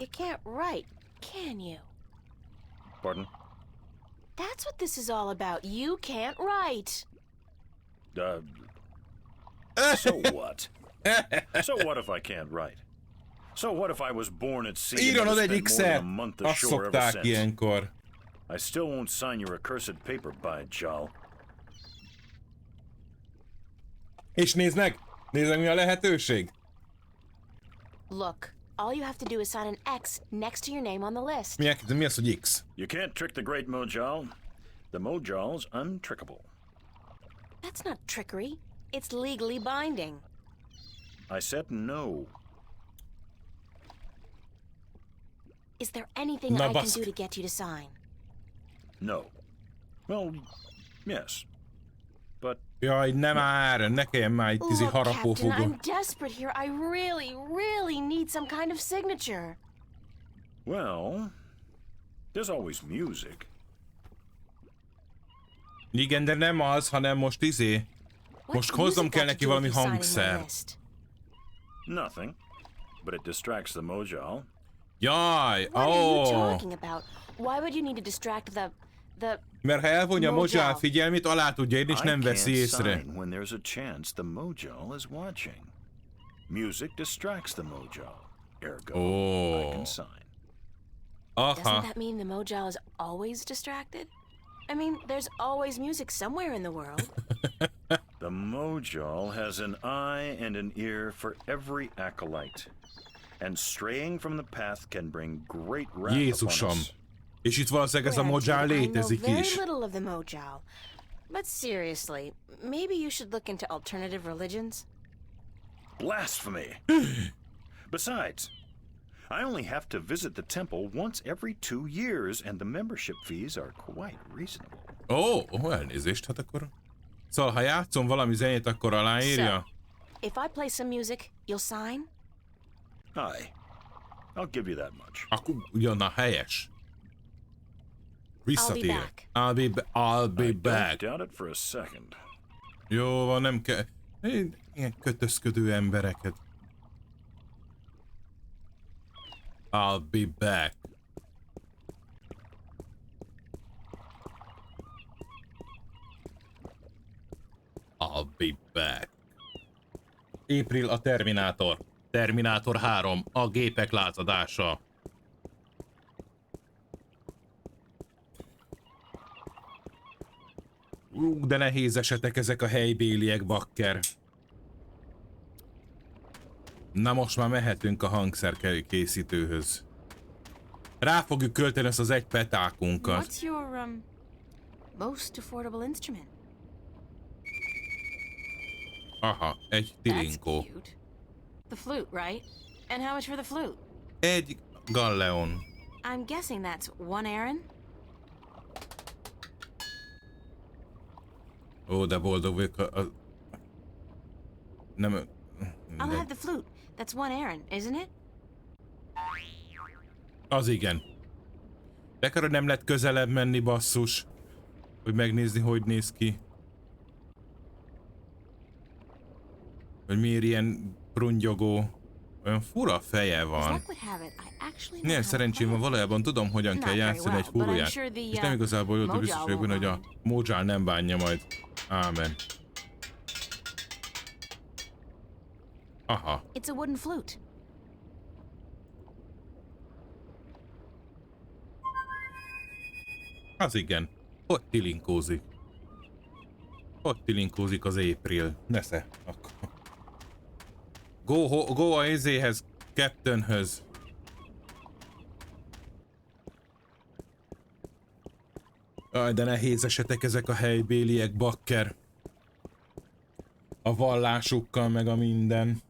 You can't write, can you? Pardon? That's what this is all about. You can't write. So what? So what if I can't write? So what if I was born at sea and Íron az never egyik spent more than a szert. month Azt ashore ever szokták since? ilyenkor. I still won't sign your accursed paper, by Jal. És nézd meg! Nézd meg, mi a lehetőség! Look, all you have to do is sign an X next to your name on the list. Mi az, hogy X? You can't trick the great Mojal. The Mojal's untrickable. That's not trickery. It's legally binding. I said no. Is there anything Na, I can baszki. do to get you to sign? No. Well, yes. But Jaj, nem már! Ne kelljen már egy Look, Captain, harapófogó. I'm desperate here. I really need some kind of signature. well, there's always music. Igen, de nem az, hanem most What's most the hoznom music kell got neki to do valami with you signing my hangszer. list? Nothing. But it distracts the Mojal. Jaj, What are you ó! talking about? Why would you need to distract the Mert ha elvonja a Mojal. Mojal figyelmét, alá tudja írni, és nem I veszi can't észre. sign when there's a chance the Mojal is watching. Music distracts the Mojal. Ergo, I Ó. can sign. Doesn't Aha. that mean the Mojal is always distracted? I mean, there's always music somewhere in the world. The Mojal has an eye and an ear for every acolyte. And straying from the path can bring great wrath upon Jézusom. us. És itt valószínűleg ez a Granted, Mojal I know létezik very is. little of the Mojal. But seriously, maybe you should look into alternative religions? Blasphemy! Besides, I only have to visit the temple once every 2 years, and the membership fees are quite reasonable. Ó, elnézést, hát akkor... Szóval, ha játszom valami zenét, akkor aláírja? If I play some music, you'll sign? Aye, I'll give you that much. Akkor jön a helyes. Visszatér. back. I'll be I back. don't doubt it for a second. Jó van, nem kell... Ilyen kötözködő embereket. I'll be back. I'll be back. April a Terminátor. Terminátor 3. A gépek lázadása. De nehéz esetek ezek a helybéliek, bakker. Na most már mehetünk a hangszerkészítőhöz. Rá fogjuk költeni ezt az egy petákunkat. What's your, most affordable instrument? Aha, egy That's tilinkó. cute. The flute, right? And how much for the flute? Egy galleon. I'm guessing that's 1 Aaron? Ó, de boldog vagyok. Nem... I'll have the flute. That's 1 Aaron, isn't it? Az igen. De akkor nem lehet közelebb menni, basszus. Hogy megnézni, hogy néz ki. Hogy miért ilyen prungyogó. Olyan fura feje As van. luck would have it, I actually know Milyen how to szerencsém van, play. valójában tudom, hogyan kell Not very játszani egy well, but I'm furuját. sure the, És nem igazából jó, de biztos Mojal vagyok benne, hogy a won't Mojal nem bánja majd. Ámen. Aha. It's a wooden flute. Az igen. Ott tilinkózik. Ott tilinkózik az April. Nesze. Akkor. Go a izéhez, Captainhöz. Aj, de nehéz esetek ezek a helybéliek, bakker. A vallásukkal, meg a minden.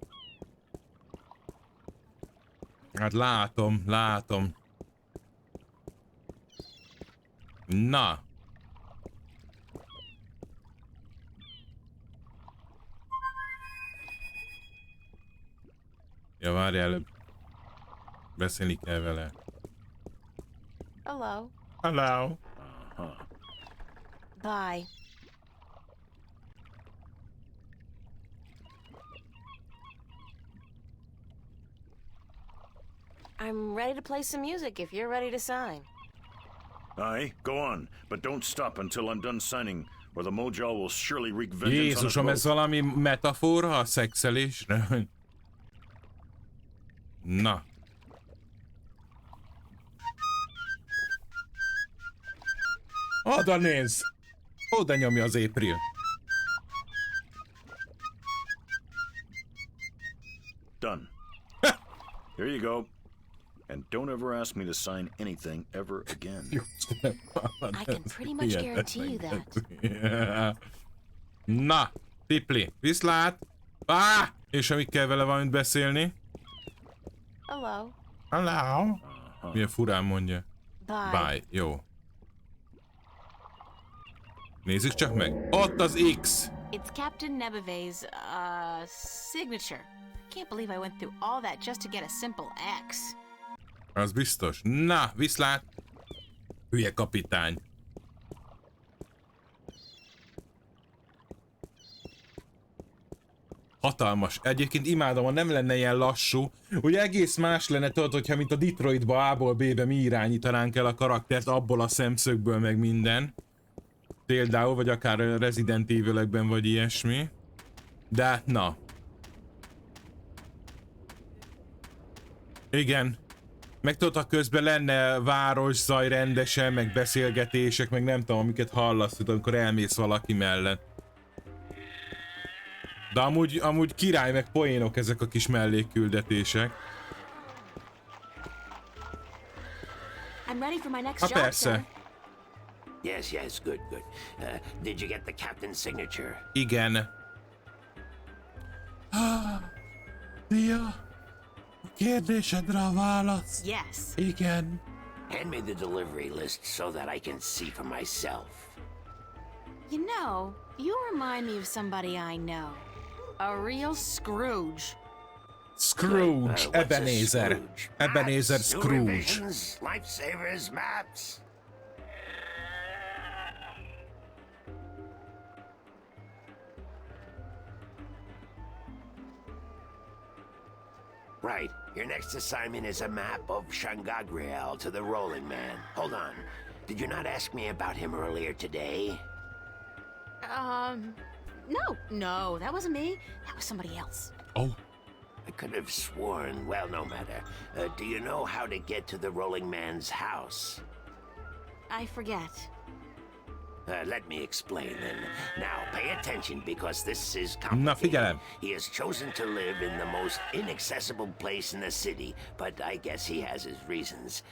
Hát látom. Na. Ja, várj előbb. Beszélni kell vele. Hello. Hello. Bye. I'm ready to play some music if you're ready to sign. Aye, go on, but don't stop until I'm done signing, or the Mojal will surely wreak vengeance on us Jézusom, ez both. valami metafora a szexelésre? Na. Oda nézz! Oda nyomja az April. Done. Here you go. And don't ever ask me to sign anything ever again. I can pretty much guarantee you that. Na, Tipli, viszlát! És amíg kell vele valamit beszélni. Hello. Hello. Milyen furán mondja. Bye. Bye. Jó. Nézzük csak meg. Ott az X. It's Captain Nebeve's, signature. I can't believe I went through all that just to get a simple X. Az biztos. Na, viszlát. Hülye kapitány. Hatalmas. Egyébként imádom, ha nem lenne ilyen lassú. Ugye egész más lenne, tudod, hogyha mint a Detroitba A-ból B-be mi irányítanánk el a karaktert abból a szemszögből meg minden. Például, vagy akár Resident Evil-ekben, vagy ilyesmi. De hát na. Igen. Meg tudod, ha közben lenne városzaj rendesen, meg beszélgetések, meg nem tudom, amiket hallasz, tudod, amikor elmész valaki mellett. De amúgy király, meg poénok ezek a kis mellékküldetések. I'm ready for my next Ha job, persze. sir. Yes, good. Did you get the captain's signature? Igen. Szia! A kérdésedre a válasz. Yes. Igen. Hand me the delivery list so that I can see for myself. You know, you remind me of somebody I know. A real Scrooge. Scrooge. What's a Ebenezer. Scrooge? Ebenezer Maps, Scrooge. sewer visions, lifesavers, maps. Right. Your next assignment is a map of Shangagriel to the Rolling Man. Hold on. Did you not ask me about him earlier today? No, that wasn't me. That was somebody else. Oh. I could have sworn. Well, no matter. Do you know how to get to the Rolling Man's house? I forget. Let me explain then. Now, pay attention because this is Na, complicated. figyelem. He has chosen to live in the most inaccessible place in the city, but I guess he has his reasons.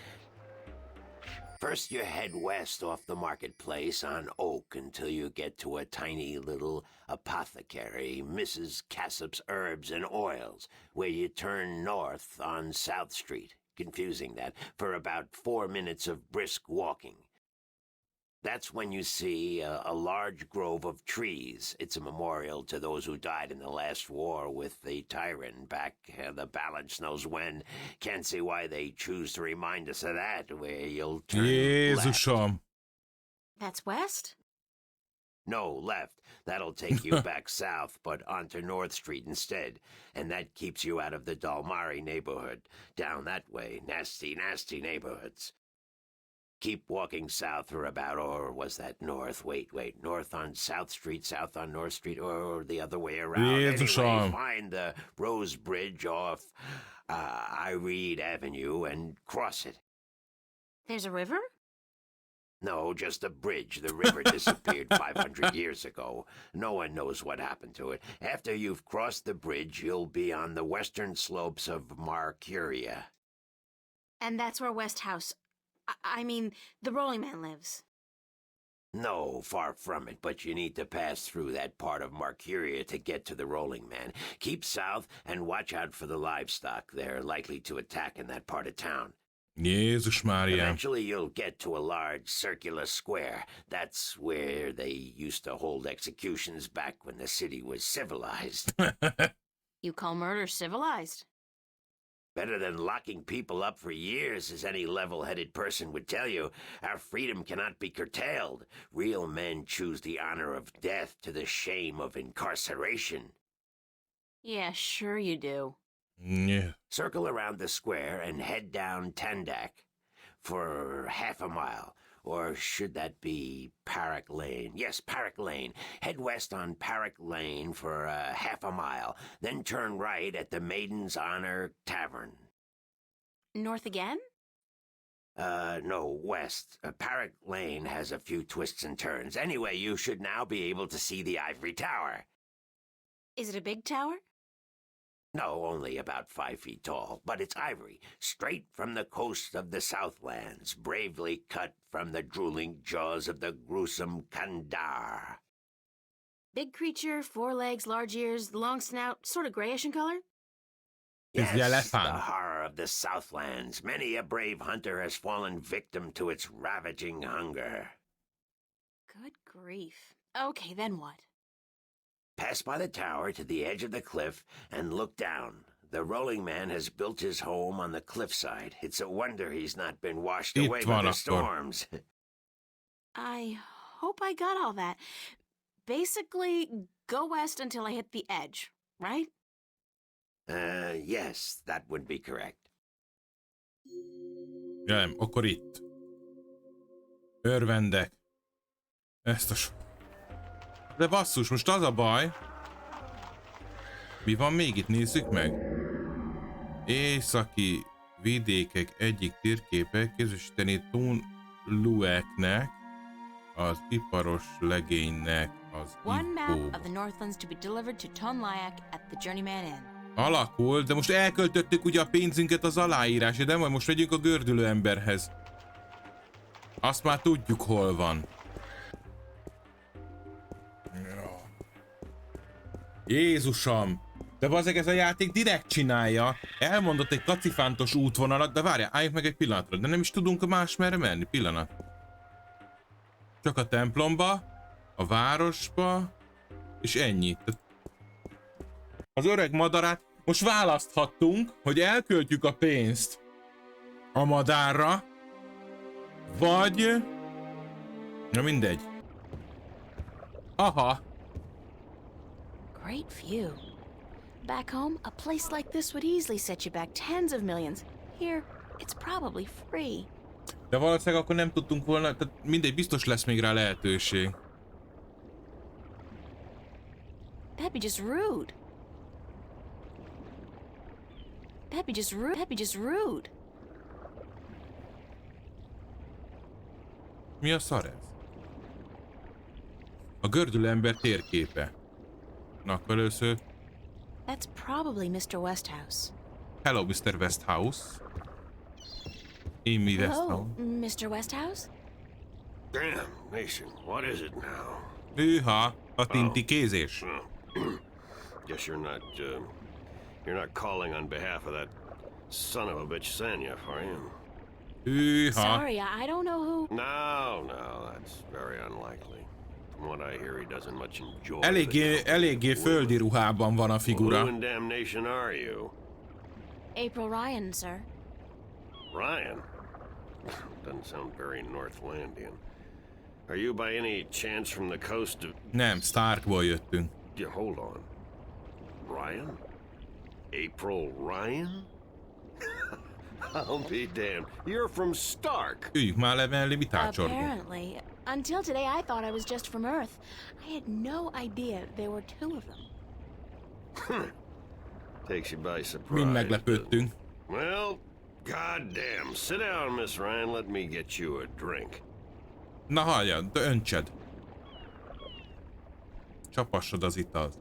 First, you head west off the marketplace on Oak until you get to a tiny little apothecary, Mrs. Cassop's Herbs and Oils, where you turn north on South Street. Confusing that, for about 4 minutes of brisk walking. That's when you see a large grove of trees. It's a memorial to those who died in the last war with the tyrant back the balance knows when. Can't see why they choose to remind us of that, where you'll turn left. Jézusom. That's west? No, left. That'll take you back south, but onto North Street instead. And that keeps you out of the Dalmari neighborhood. Down that way, nasty, nasty neighborhoods. Keep walking south for about, or was that north? Wait, north on South Street, south on North Street, or the other way around. Jézusom. Anyway, find the Rose Bridge off Iread Avenue and cross it. There's a river? No, just a bridge. The river disappeared 500 years ago. No one knows what happened to it. After you've crossed the bridge, you'll be on the western slopes of Marcuria. And that's where West House... I mean, the Rolling Man lives. No, far from it, but you need to pass through that part of Marcuria to get to the Rolling Man. Keep south and watch out for the livestock. They're likely to attack in that part of town. Jézus Mária. Eventually you'll get to a large circular square. That's where they used to hold executions back when the city was civilized. You call murder civilized? Better than locking people up for years, as any level-headed person would tell you. Our freedom cannot be curtailed. Real men choose the honor of death to the shame of incarceration. Yeah, sure you do. Yeah. Circle around the square and head down Tandak for half a mile. Or should that be Parrot Lane? Yes, Parrot Lane. Head west on Parrot Lane for half a mile. Then turn right at the Maiden's Honor Tavern. North again? No, west. Parrot Lane has a few twists and turns. Anyway, you should now be able to see the Ivory Tower. Is it a big tower? No, only about 5 feet tall, but it's ivory, straight from the coast of the Southlands, bravely cut from the drooling jaws of the gruesome Kandar. Big creature, 4 legs, large ears, long snout, sort of grayish in color? Yes, the horror of the Southlands. Many a brave hunter has fallen victim to its ravaging hunger. Good grief. Okay, then what? Pass by the tower to the edge of the cliff and look down. The Rolling Man has built his home on the cliffside. It's a wonder he's not been washed away by the storms. I hope I got all that. Basically, go west until I hit the edge, right? Yes, that would be correct. Nem, akkor itt. Örvendek. Ezt a De basszus, most az a baj. Mi van még itt? Nézzük meg. Északi vidékek egyik térképe kézesíteni Tunlueknek, az iparos legénynek az Ippóba. Alakul, de most elköltöttük ugye a pénzünket az aláírásra, de majd most megyünk a gördülő emberhez. Azt már tudjuk, hol van. Jézusom! De bazeg, ez a játék direkt csinálja. Elmondott egy kacifántos útvonalat, de várjál, álljunk meg egy pillanatra. De nem is tudunk más merre menni. Pillanat. Csak a templomba, a városba, és ennyi. Az öreg madarát most választhattunk, hogy elköltjük a pénzt a madárra, vagy... Na mindegy. Aha. Great view. Back home, a place like this would easily set you back tens of millions. Here, it's probably free. De valószínűleg akkor nem tudtunk volna, tehát mindegy, biztos lesz még rá lehetőség. That'd be just rude. That'd be just rude. That'd be just rude. Mi a szar ez? A gördülő ember térképe. Na, akkor először... That's probably Mr. Westhouse. Hello, Mr. Westhouse. Amy Westhouse. Mr. Westhouse? Damn, Mason, what is it now? Hűha, a tintikézés. Guess you're not calling on behalf of that son of a bitch Sanya, are you? Hűha. Sorry, I don't know who... No, that's very unlikely. From what I hear, he doesn't much enjoy Eléggé földi ruhában van a figura. Who in damnation are you? April Ryan, sir. Ryan? Doesn't sound very Northlandian. Are you by any chance from the coast of... Nem, Starkból jöttünk. Yeah, hold on. Ryan? April Ryan? I'll be damned. You're from Stark. Üljük már le mellé, mit ácsorgunk. Apparently. Until today, I thought I was just from Earth. I had no idea there were 2 of them. Takes you by surprise. Mind meglepődtünk. Well, goddamn. Sit down, Miss Ryan. Let me get you a drink. Na halljad, de öntsed. Csapassad az italt.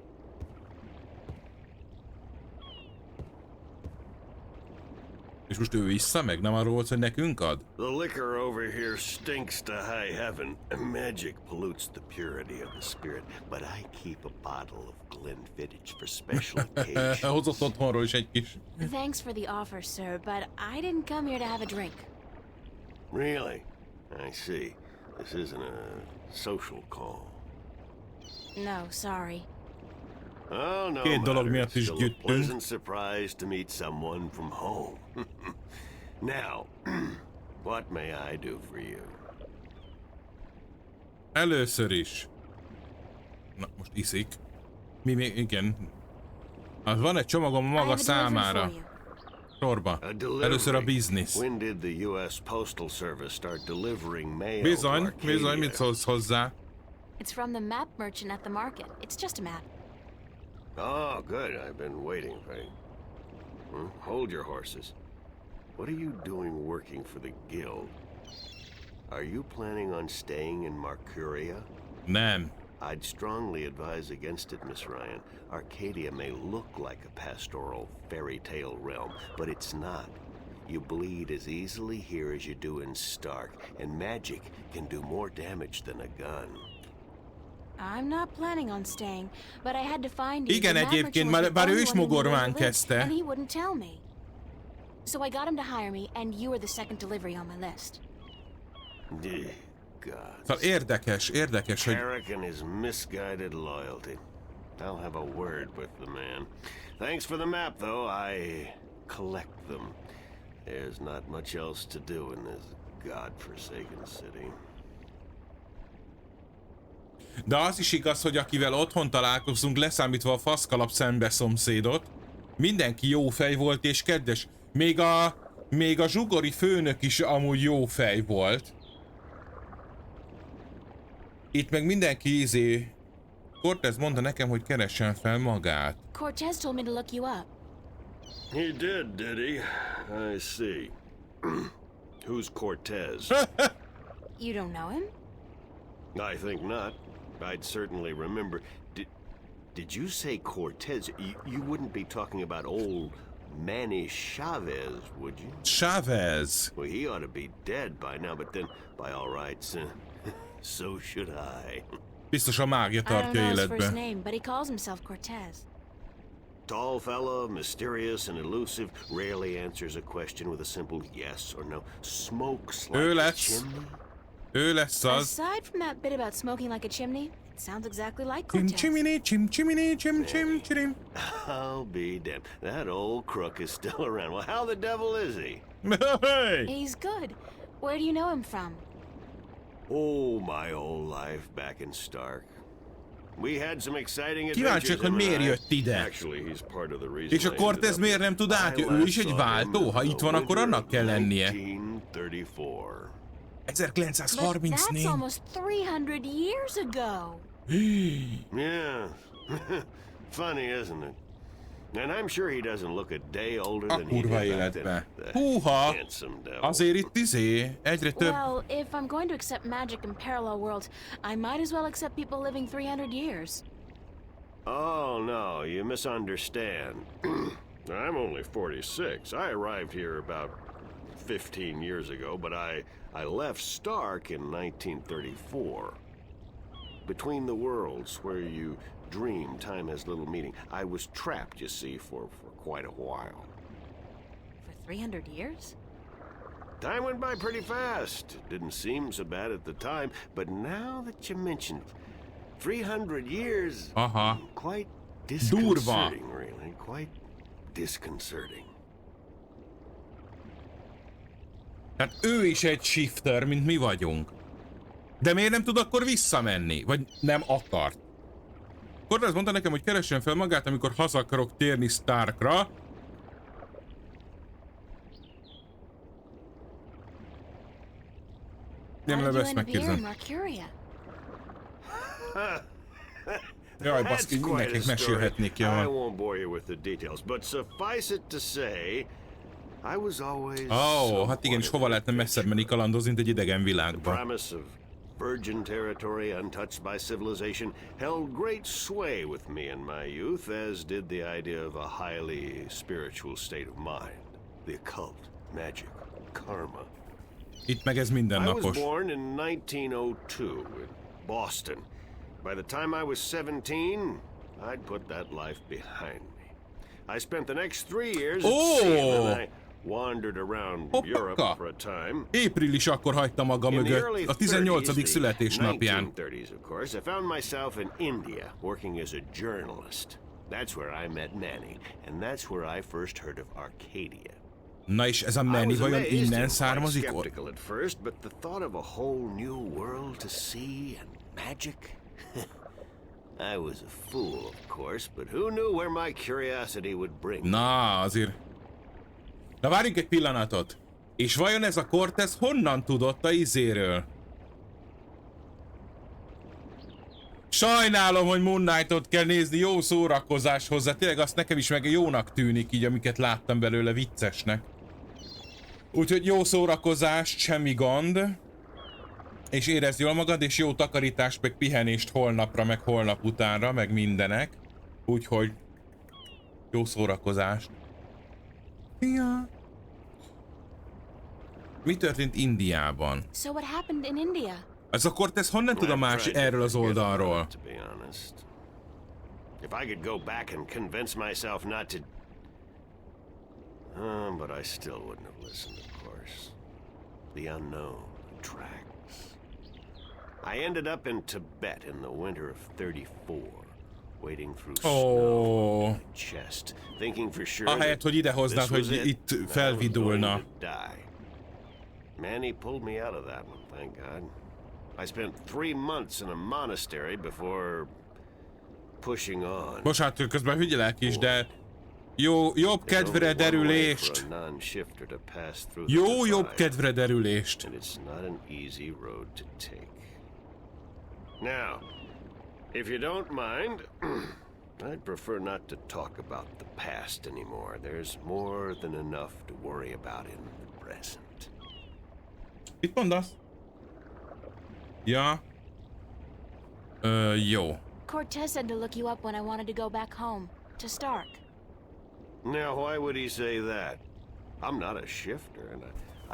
És most ő vissza, meg nem arról volt, hogy nekünk ad? The liquor over here stinks to high heaven. Magic pollutes the purity of the spirit, but I keep a bottle of Glenfiddich for special occasions. Hozott otthonról is egy kis. Thanks for the offer, sir, but I didn't come here to have a drink. Really? I see. This isn't a social call. No, sorry. Oh, no Két dolog matter. miatt is Still a gyűjtünk. pleasant surprise to meet someone from home. Now, what may I do for you? Először is. Na, most iszik. Mi még, igen. Az van egy csomagom I maga have a delivery számára. for you. Sorba. A delivery. Először a business. When did the U.S. Postal Service start delivering mail Bizony, to Arcadia? bizony, mit szólsz hozzá? It's from the map merchant at the market. It's just a map. Oh, good. I've been waiting for you. Hold your horses. What are you doing working for the guild? Are you planning on staying in Marcuria? Nem. I'd strongly advise against it, Miss Ryan. Arcadia may look like a pastoral fairy tale realm, but it's not. You bleed as easily here as you do in Stark, and magic can do more damage than a gun. I'm not planning on staying, but I had to find you. Igen, The map egyébként, merchant was the bár ő only is one who knew where mogorván to live, kezdte. and he wouldn't tell me. So I got him to hire me, and you were the second delivery on my list. God. Szóval érdekes, hogy Carrick and his misguided loyalty. I'll have a word with the man. Thanks for the map, though. I collect them. There's not much else to do in this godforsaken city. de az is igaz, hogy akivel otthon találkozunk, leszámítva a faszkalap szembeszomszédot, mindenki jó fej volt és kedves. Még a zsugori főnök is amúgy jó fej volt. Itt meg mindenki Cortez mondta nekem, hogy keressen fel magát. Cortez told me to look you up. He did he? I see. Who's Cortez? You don't know him? I think not. I'd certainly remember. Did you say Cortez? You wouldn't be talking about old Manny Chavez, would you? Chavez. Well, he ought to be dead by now, but then, by all rights, so should I. Biztos a mágia I don't tartja know his first életbe. name, but he calls himself Cortez. Tall fella, mysterious and elusive, rarely answers a question with a simple yes or no. Smokes like Ő a lesz. chimney. Ő lesz az. Aside from that bit about smoking like a chimney, it sounds exactly like Chim Cortez. chimney, chim chimney, chim chim chim. I'll be damned. That old crook is still around. Well, how the devil is he? Hey! He's good. Where do you know him from? Oh, my whole life back in Stark. We had some exciting Kíváncsiak, adventures. hogy him and miért I. jött ide. Actually, he's part of the reason És a I Cortez ended up miért nem tud át? I Ő is last egy saw váltó? him Ha itt van, akkor the annak kell lennie. 1934. But that's 1934. almost 300 years ago. Yeah. Funny, isn't it? And I'm sure he doesn't look a day older A than he did kurva back életbe. then. The Húha! handsome devil. Azért itt egyre több. Well, if I'm going to accept magic in parallel worlds, I might as well accept people living 300 years. Oh, no, you misunderstand. I'm only 46. I arrived here about 15 years ago, but I left Stark in 1934. Between the worlds, where you dream time has little meaning, I was trapped, you see, for quite a while. For 300 years? Time went by pretty fast. It didn't seem so bad at the time, but now that you mention it, 300 years, Aha. quite Durva. disconcerting, really. Quite disconcerting. Tehát ő is egy shifter, mint mi vagyunk. De miért nem tud akkor visszamenni? Vagy nem akart? Cortez mondta nekem, hogy keressen fel magát, amikor haza akarok térni Starkra. Nem How did lehet you ezt end up here in megkérdezni. Marcuria? Jaj, That's baszki, quite a mindenkinek story. mesélhetnék I ja. won't bore you with the details, but suffice it to say, I was always Hát igen, és hova lehetne messzebb menni kalandozni, mint egy idegen The világba. promise of virgin territory untouched by civilization held great sway with me in my youth, as did the idea of a highly spiritual state of mind, the occult. magic, karma. Itt meg ez I was mindennapos. born in 1902 in Boston. By the time I was 17, I'd put that life behind me. I spent the next 3 years at sea, and then I wandered around Europe for a time. Éprilis akkor hagyta maga In the mögött, early a 18. 30s, születésnapján. 1930s, of course, I found myself in India working as a journalist. That's where I met Manny, and that's where I first heard of Arcadia. Na és ez a I Manny was vajon amazed innen and quite származik? skeptical at first, but the thought of a whole new world to see and magic. I was a fool, of course, but who knew where my curiosity would bring me? Na, azért... Na várjunk egy pillanatot. És vajon ez a Cortez honnan tudott a izéről? Sajnálom, hogy Moon Knight-ot kell nézni, jó szórakozás hozzá. Tényleg azt nekem is meg jónak tűnik, így amiket láttam belőle, viccesnek. Úgyhogy jó szórakozást, semmi gond. És érezd jól magad, és jó takarítást, meg pihenést holnapra, meg holnap utánra, meg mindenek. Úgyhogy jó szórakozást. Ja. Mi történt Indiában? So what happened in India? Ez a Cortez honnan tud a más erről az oldalról? To be honest, if I could go back and convince myself not to, but I still wouldn't have listened. Of course, the unknown attracts. I ended up in Tibet in the winter of '34, wading through snow in a chest, thinking for sure Ahelyett, hogy ide hoznád, hogy itt felvidulna. Manny pulled me out of that one, thank God. I spent 3 months in a monastery before pushing on. Bocsánat, közben figyelek is, de jobb kedvre derülést. Jobb kedvre derülést. And it's not an easy road to take. Now, if you don't mind, I'd prefer not to talk about the past anymore. There's more than enough to worry about in the present. Mit mondasz? Ja. Jó. Cortez said to look you up when I wanted to go back home, to Stark. Now, why would he say that? I'm not a shifter, and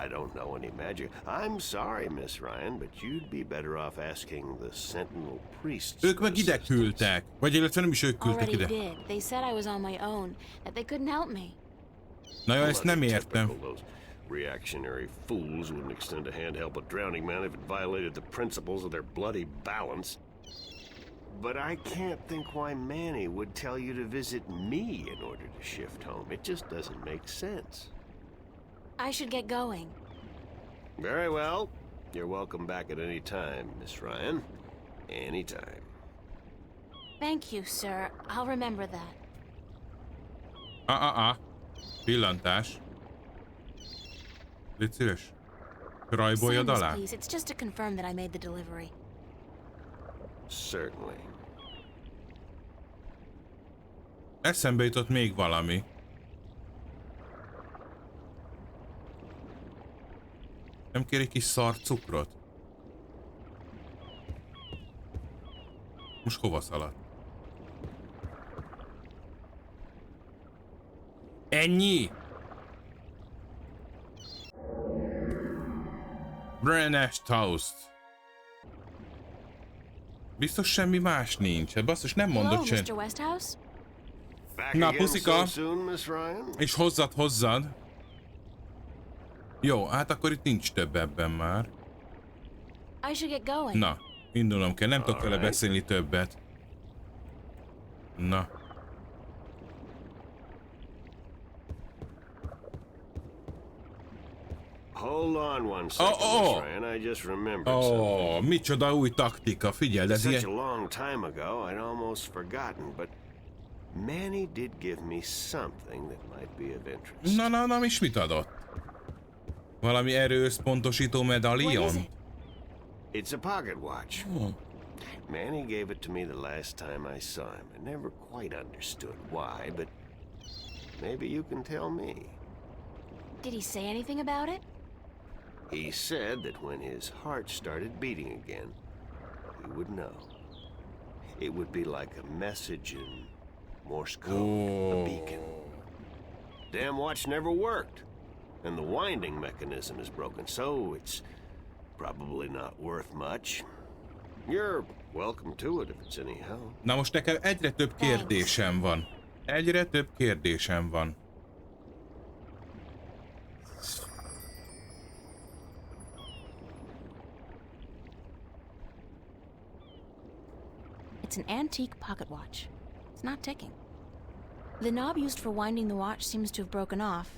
I don't know any magic. I'm sorry, Miss Ryan, but you'd be better off asking the Sentinel priests. Ők meg ide küldtek. Vagy illetve nem is ők küldtek Already ide. did. They said I was on my own, that they couldn't help me. Na jó, ezt nem értem. Those reactionary fools wouldn't extend a hand to help a drowning man if it violated the principles of their bloody balance. But I can't think why Manny would tell you to visit me in order to shift home. It just doesn't make sense. I should get going. Very well. You're welcome back at any time, Miss Ryan. Anytime. Thank you, sir. I'll remember that. Pillantás. Légy szíves. Sign Rajboljad this, alá. please. It's just to confirm that I made the delivery. Certainly. Eszembe jutott még valami. Nem kér egy kis szar cukrot? Most hova szaladt? Ennyi? Brenes toast. Biztos semmi más nincs. Hát basszus, nem Hello, mondott sem. Mr. Westhouse? Back Na, again puszika. so soon, Miss Ryan? És hozzad. Jó, hát akkor itt nincs több ebben már. I should get going. Na, indulnom kell, nem tudok vele Alright. beszélni többet. Na. Hold on one second, Miss Ryan. I just remembered something. Micsoda új taktika, figyeld, ez Such a ilyen... long time ago, I'd almost forgotten, but Manny did give me something that might be of interest. Na, és mit adott? Valami erőszpontosító What is medalion? it? It's a pocket watch. Manny gave it to me the last time I saw him. I never quite understood why, but maybe you can tell me. Did he say anything about it? He said that when his heart started beating again, he would know. It would be like a message in Morse code, a beacon. Damn watch never worked. and the winding mechanism is broken, so it's probably not worth much. You're welcome to it if it's any help. Na most nekem egyre több kérdésem van. Egyre több kérdésem van. It's an antique pocket watch. It's not ticking. The knob used for winding the watch seems to have broken off,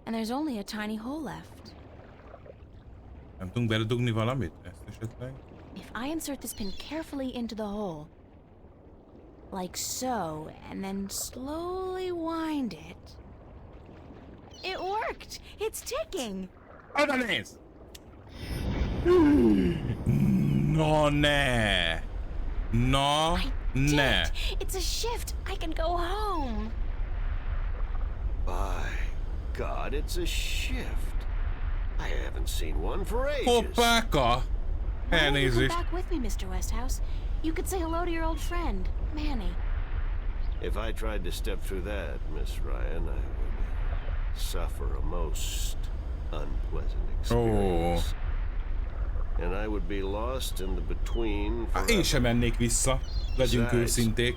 and there's only a tiny hole left. Nem tudunk beledugni valamit? Ezt esetleg? If I insert this pin carefully into the hole, like so, and then slowly wind it... It worked! It's ticking! Oda nézd! No ne! No ne! It's a shift! I can go home! By God, it's a shift. I haven't seen one for ages. Hoppáka! Why don't you come Elnézést. back with me, Mr. Westhouse? You could say hello to your old friend, Manny. If I tried to step through that, Miss Ryan, I would suffer a most unpleasant experience. And I would be lost in the between. Én sem mennék vissza, legyünk őszinték.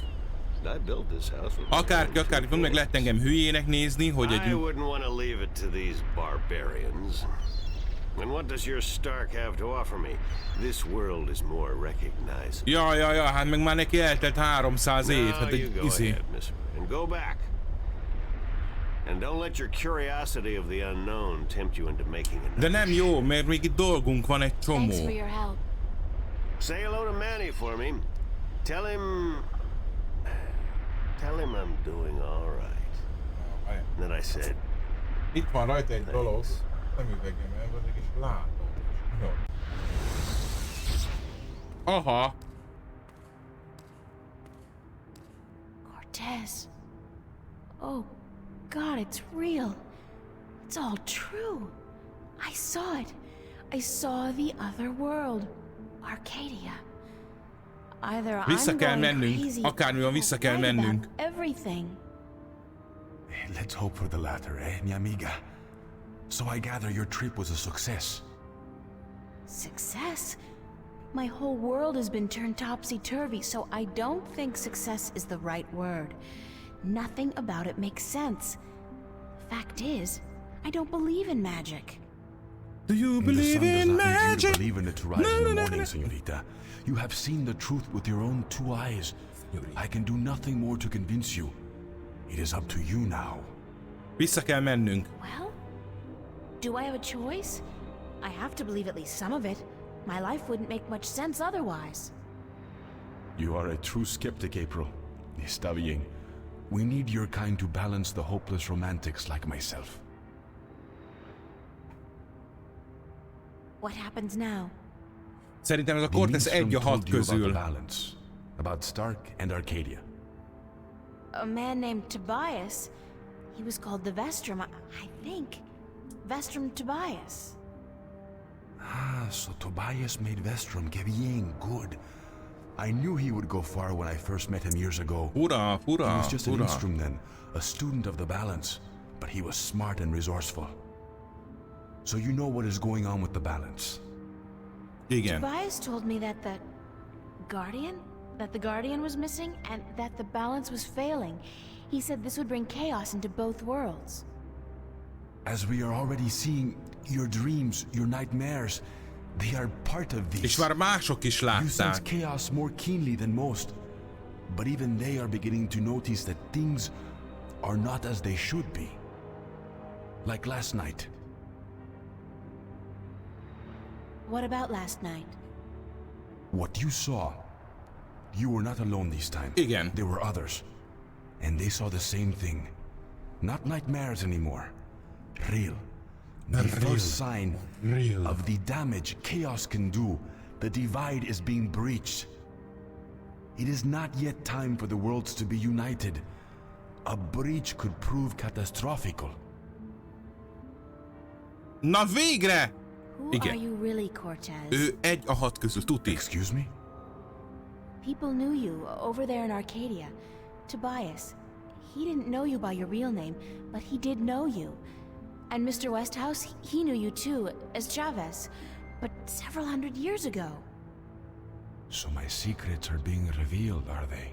I built this house with Akárki, meg lehet engem hülyének nézni, hogy I egy... wouldn't want to leave it to these barbarians. And what does your Stark have to offer me? This world is more recognizable. Ja, hát meg már neki eltelt 300 év, hát You egy go izé. ahead, Miss, and go back. And don't let your curiosity of the unknown tempt you into making a De nem jó, mert még itt dolgunk van egy csomó. Thanks for your help. Say hello to Manny for me. Tell him I'm doing all right. And that I said, Itt van rajta egy dolog. Nem üvegem el, vagy is látom. Jó. Aha. Cortez. Oh, God, it's real. It's all true. I saw it. I saw the other world. Arcadia. Either Vissza I'm kell going mennünk. crazy, Akármi van, vissza kell right about mennünk. everything. Let's hope for the latter, eh, mi amiga? So I gather your trip was a success. Success? My whole world has been turned topsy-turvy, so I don't think success is the right word. Nothing about it makes sense. Fact is, I don't believe in magic. Do you The believe sun does in not need you magic? to believe in it to rise in the morning, señorita. You have seen the truth with your own two eyes. I can do nothing more to convince you. It is up to you now. Vissza kell mennünk. Well, do I have a choice? I have to believe at least some of it. My life wouldn't make much sense otherwise. You are a true skeptic, April. Está bien. We need your kind to balance the hopeless romantics like myself. What happens now? Szerintem ez a The Cortez Minstrom 1 a 6 told you about the közül. balance, about Stark and Arcadia. A man named Tobias. He was called the Vestrum, I think. Vestrum Tobias. Ah, so Tobias made Vestrum. Que bien, good. I knew he would go far when I first met him years ago. Fura, He fura, was just an fura. instrument then, a student of the balance, but he was smart and resourceful. So you know what is going on with the balance. Igen. Tobias told me that the Guardian was missing and that the balance was failing. He said this would bring chaos into both worlds. As we are already seeing, your dreams, your nightmares, they are part of És these. már mások is You sense látták. chaos more keenly than most. But even they are beginning to notice that things are not as they should be. Like last night. What about last night? What you saw, you were not alone this time. Igen. There were others. And they saw the same thing. Not nightmares anymore. Real. The first sign of the damage chaos can do. The divide is being breached. It is not yet time for the worlds to be united. A breach could prove catastrophical. Na végre! Who Igen. are you really, Cortez? Ő 1 a 6 közül, tuti. Excuse me? People knew you over there in Arcadia. Tobias. He didn't know you by your real name, but he did know you. And Mr. Westhouse, he knew you too, as Chavez, but several hundred years ago. So my secrets are being revealed, are they?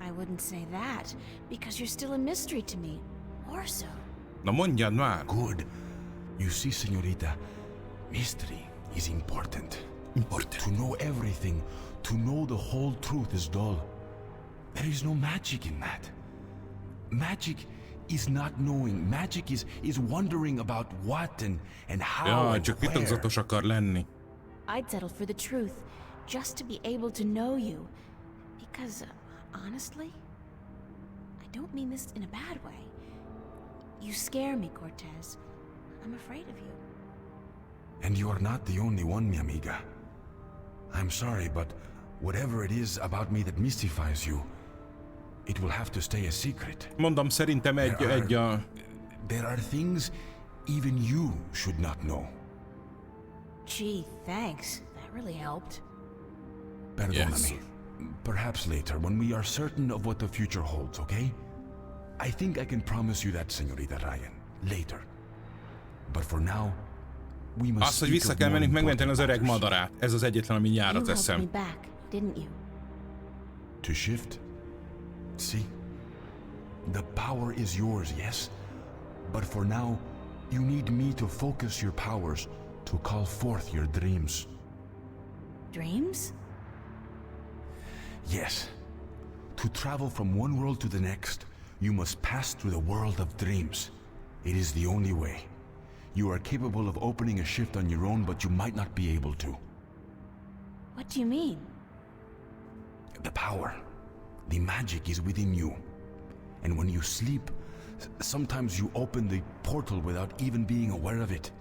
I wouldn't say that, because you're still a mystery to me. More so. Na mondjad már! Good. You see, señorita, mystery is important. To know everything, to know the whole truth is dull. There is no magic in that. Magic is not knowing. Magic is wondering about what and how Ja, and csak where. titokzatos akar lenni. I'd settle for the truth, just to be able to know you. Because, honestly, I don't mean this in a bad way. You scare me, Cortez. I'm afraid of you. And you are not the only one, mi amiga. I'm sorry, but whatever it is about me that mystifies you, it will have to stay a secret. Mondom, szerintem There are things even you should not know. Gee, thanks. That really helped. Perdóname. Perhaps later, when we are certain of what the future holds, okay? I think I can promise you that, señorita Ryan. Later. But for now, we must Azt, hogy vissza kell mennünk megmenteni az öreg madarát. Ez az egyetlen, ami jár az You helped me eszem. back, didn't you? To shift? See? The power is yours, yes? But for now, you need me to focus your powers to call forth your dreams. Dreams? Yes. To travel from one world to the next, you must pass through the world of dreams. It is the only way. You are capable of opening a shift on your own, but you might not be able to. What do you mean? The power, the magic is within you. And when you sleep, sometimes you open the portal without even being aware of it.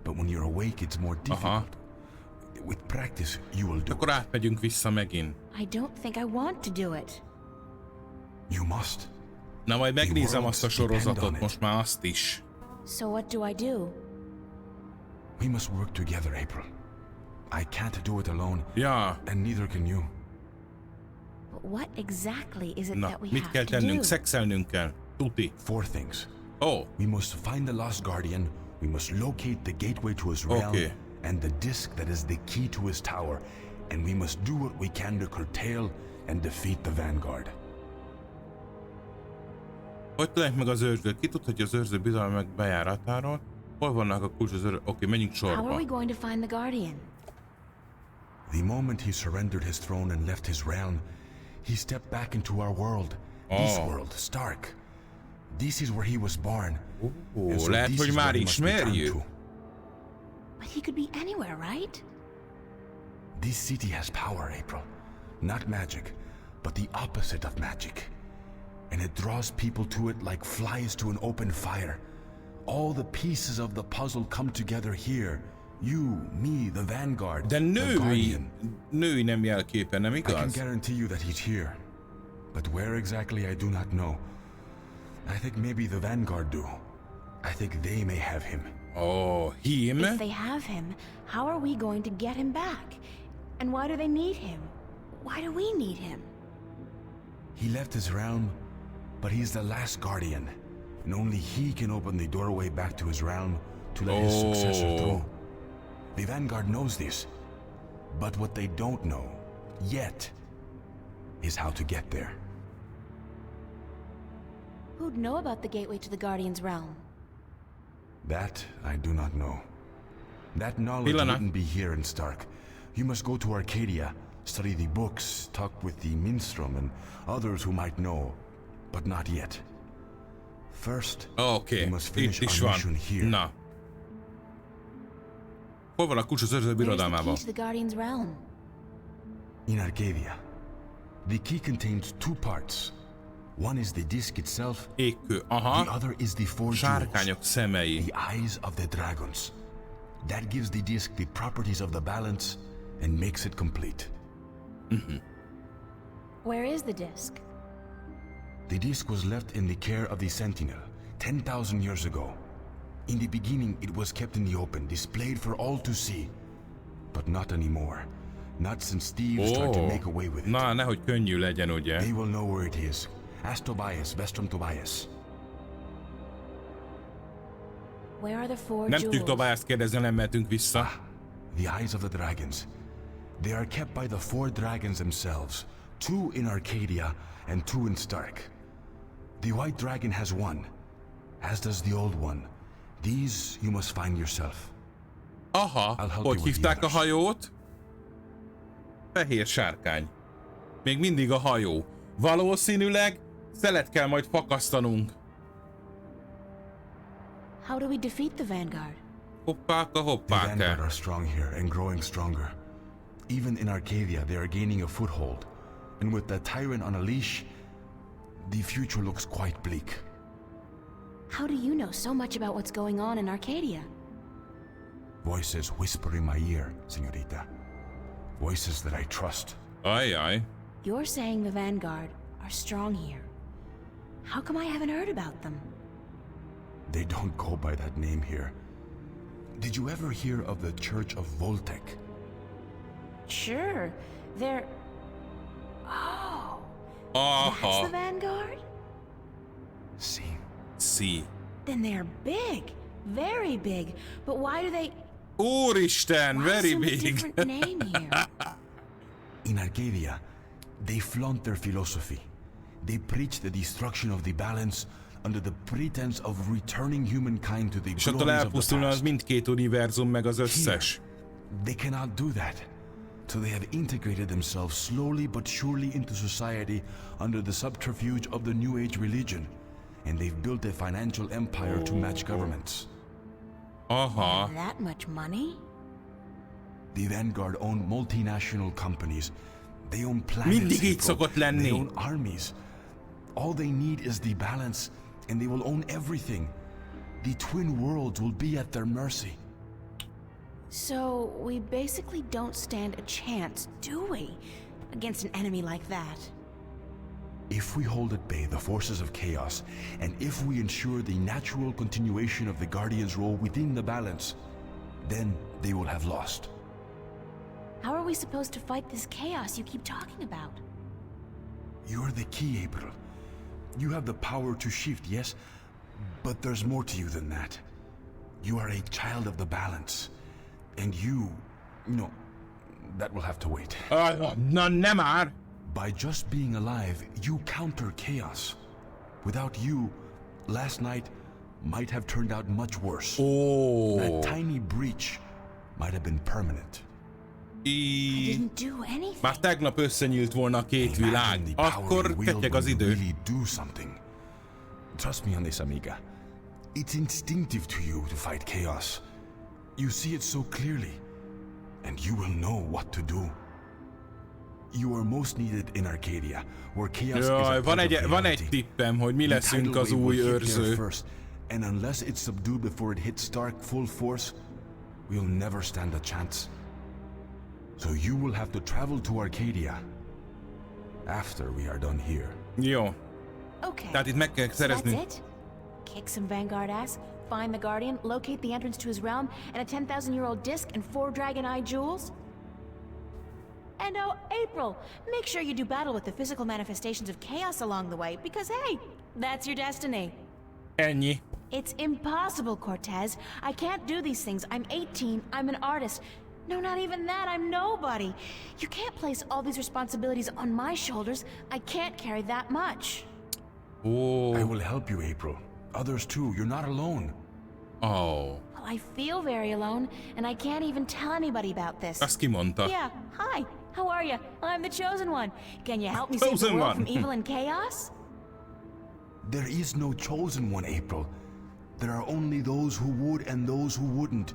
But when you're awake, it's more difficult. With practice, you will do Akkor átmegyünk vissza megint. I don't think I want to do it. You must. Na majd megnézem azt a sorozatot, most már azt is. So what do I do? We must work together, April. I can't do it alone. Ja. And neither can you. But what exactly is it Na, that we mit have kell to tennünk? do? Szexelnünk kell. Tuti. 4 things. Oh. We must find the lost guardian, we must locate the gateway to his realm, Okay. and the disc that is the key to his tower, and we must do what we can to curtail and defeat the vanguard. Hogy találjuk meg az őrzőt? Ki tudhatja az őrző bizalma meg bejáratáról? Hol vannak a kulcs az őrző? Oké, menjünk How are sorba. we going to find the Guardian? The moment he surrendered his throne and left his realm, he stepped back into our world. This world, Stark. This is where he was born. And so lehet, this hogy is már where he must return ismerjük. to. But he could be anywhere, right? This city has power, April. Not magic, but the opposite of magic. And it draws people to it like flies to an open fire. All the pieces of the puzzle come together here. You, me, the vanguard, De the guardian. női nem jelképe, nem I can igaz? guarantee you that he's here. But where exactly I do not know. I think maybe the vanguard do. I think they may have him. Oh, him? If they have him, how are we going to get him back? And why do they need him? Why do we need him? He left his realm, but he's the last guardian. And only he can open the doorway back to his realm to let his successor through. The vanguard knows this. But what they don't know, yet, is how to get there. Who'd know about the gateway to the Guardian's realm? That I do not know. That knowledge wouldn't be here in Stark. You must go to Arcadia, study the books, talk with the minstrel and others who might know, but not yet. First, we must finish itt is our van. mission here. Na. Hol van a kulcs az őrző Where's the birodalmában? key to the Guardian's realm? In Arcadia. The key contains 2 parts. One is the disc itself. Égkő, aha. The other is the 4 Sárkányok jewels. szemei. The eyes of the dragons. That gives the disc the properties of the balance and makes it complete. Where is the disc? The disc was left in the care of the Sentinel 10,000 years ago. In the beginning, it was kept in the open, displayed for all to see. But not anymore. Not since thieves tried to make away with it. Na, nehogy könnyű legyen, ugye? They will know where it is. Ask Tobias, Vestrum Tobias. Where are the four Nem tudjuk jewels? tovább ezt kérdezni, nem mehetünk vissza. The eyes of the dragons. They are kept by the four dragons themselves. 2 in Arcadia and 2 in Stark. The white dragon has one, as does the old one. These you must find yourself. Aha, hogy hívták a hajót? Fehér sárkány. Még mindig a hajó. Valószínűleg szelet kell majd fakasztanunk. How do we defeat the Vanguard? Hoppáka, The hoppáka. Vanguard are strong here and growing stronger. Even in Arcadia, they are gaining a foothold. And with the tyrant on a leash, the future looks quite bleak. How do you know so much about what's going on in Arcadia? Voices whisper in my ear, señorita. Voices that I trust. Ajjaj. You're saying the Vanguard are strong here. How come I haven't heard about them? They don't go by that name here. Did you ever hear of the Church of Voltec? Sure, they're... Oh, Aha. that's the Vanguard? See. See. Then they're big, very big. But why do they... Úristen, Why very some big. different name here? In Arcadia, they flaunt their philosophy. They preach the destruction of the balance under the pretense of returning humankind to the És attól glories of the elpusztulna az past. mindkét univerzum, meg az összes. They cannot do that. So they have integrated themselves slowly but surely into society under the subterfuge of the New Age religion. And they've built a financial empire to match governments. Aha. That much money? The Vanguard own multinational companies. They own planets. Mindig így April. szokott They lenni. own armies. All they need is the balance, and they will own everything. The twin worlds will be at their mercy. So, we basically don't stand a chance, do we? Against an enemy like that. If we hold at bay the forces of chaos, and if we ensure the natural continuation of the Guardian's role within the balance, then they will have lost. How are we supposed to fight this chaos you keep talking about? You're the key, April. You have the power to shift, yes? But there's more to you than that. You are a child of the balance. And you... No, that will have to wait. Na nem már! By just being alive, you counter chaos. Without you, last night might have turned out much worse. Ó. That tiny breach might have been permanent. I didn't do anything. Már tegnap összenyílt volna a két világ. Imagine the power Akkor you wield ketyeg when az you idő. really do something. Trust me on this, amiga. It's instinctive to you to fight chaos. You see it so clearly, and you will know what to do. You are most needed in Arcadia, where chaos is a Jaj, part of van egy reality. tippem, hogy mi The leszünk tidal az wave új will hit there őrző. first, and unless it's subdued before it hits Stark full force, we'll never stand a chance. So you will have to travel to Arcadia after we are done here. Jó. Okay. Tehát itt meg kell So szerezni. that's it? Kick some Vanguard ass, find the Guardian, locate the entrance to his realm, and a 10,000-year-old disc and 4 Dragon Eye jewels? And oh, April, make sure you do battle with the physical manifestations of chaos along the way, because hey, that's your destiny. Ennyi. It's impossible, Cortez. I can't do these things. I'm 18, I'm an artist. No, not even that, I'm nobody. You can't place all these responsibilities on my shoulders. I can't carry that much. Ó. I will help you, April. Others too. You're not alone. Oh. Well, I feel very alone, and I can't even tell anybody about this. Azt kimondta. Yeah, hi. How are you? I'm the Chosen One. Can you help me save the Chosen world One. from evil and chaos? There is no chosen one, April. There are only those who would and those who wouldn't.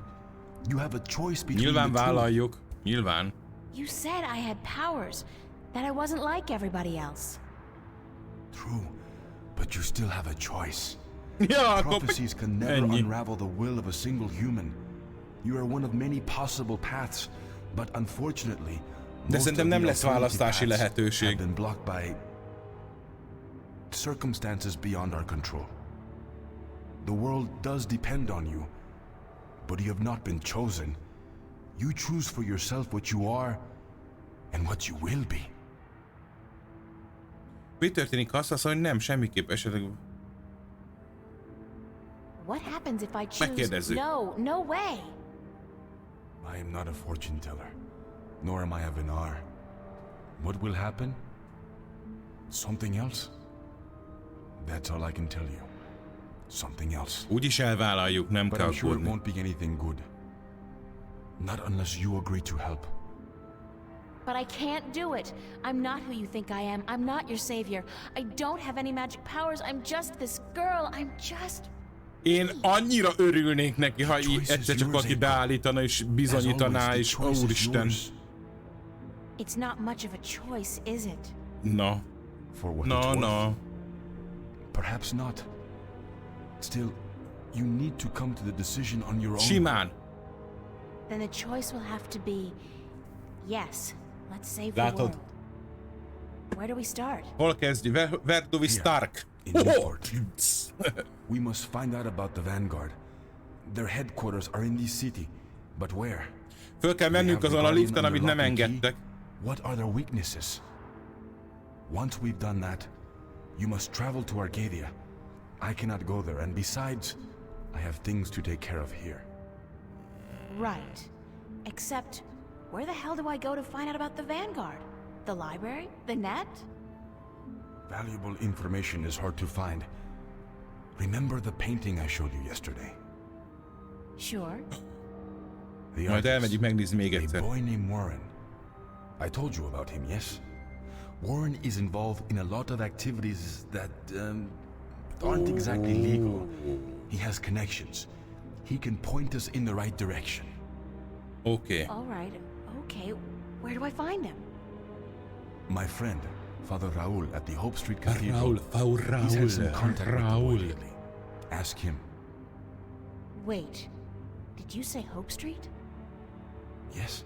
You have a choice between Nyilván the two. vállaljuk. Nyilván. You said I had powers, that I wasn't like everybody else. True, but you still have a choice. Ja, akkor Prophecies can never ennyi. unravel the will of a single human. You are one of many possible paths, but unfortunately, De most szerintem of nem the lesz alternative választási paths lehetőség. have been blocked by circumstances beyond our control. The world does depend on you, but you have not been chosen. You choose for yourself what you are and what you will be. Mi történik, ha azt mondja, hogy nem, semmiképp esetleg... What happens if I choose? Megkérdezzük. No way. I am not a fortune teller, nor am I a Venar. What will happen? Something else? That's all I can tell you. Something else. Úgyis elvállaljuk, nem But kell I'm sure it aggódni. won't be anything good. Not unless you agree to help. But I can't do it. I'm not who you think I am. I'm not your savior. I don't have any magic powers. I'm just this girl. I'm just... Én annyira örülnék neki, ha Choice egyszer is csak yours, valaki April. beállítana és As bizonyítaná, always, és the choice is úristen. yours. It's not much of a choice, is it? Na, For what na, it's worth. na. Perhaps not. Still, you need to come to the decision on your own. Simán. Then the choice will have to be... Yes, let's save the Látod? world. Where do we start? Hol kezdjük? Where do we start? In Newport. We must find out about the Vanguard. Their headquarters are in this city, but where? Föl kell They mennünk have the azon a Guardian liften, under amit nem lock and key? engedtek. What are their weaknesses? Once we've done that, you must travel to Arcadia. I cannot go there, and besides, I have things to take care of here. Right. Except, where the hell do I go to find out about the Vanguard? The library? The net? Valuable information is hard to find. Remember the painting I showed you yesterday? Sure. The Majd artist, elmegyünk megnézni még a egyszer. boy named Warren. I told you about him, yes? Warren is involved in a lot of activities that aren't exactly legal. He has connections. He can point us in the right direction. Oké. All right. Okay. Where do I find him? My friend, Father Raul at the Hope Street Cathedral. He's had some contact with the boy lately. Ask him. Wait. Did you say Hope Street? Yes?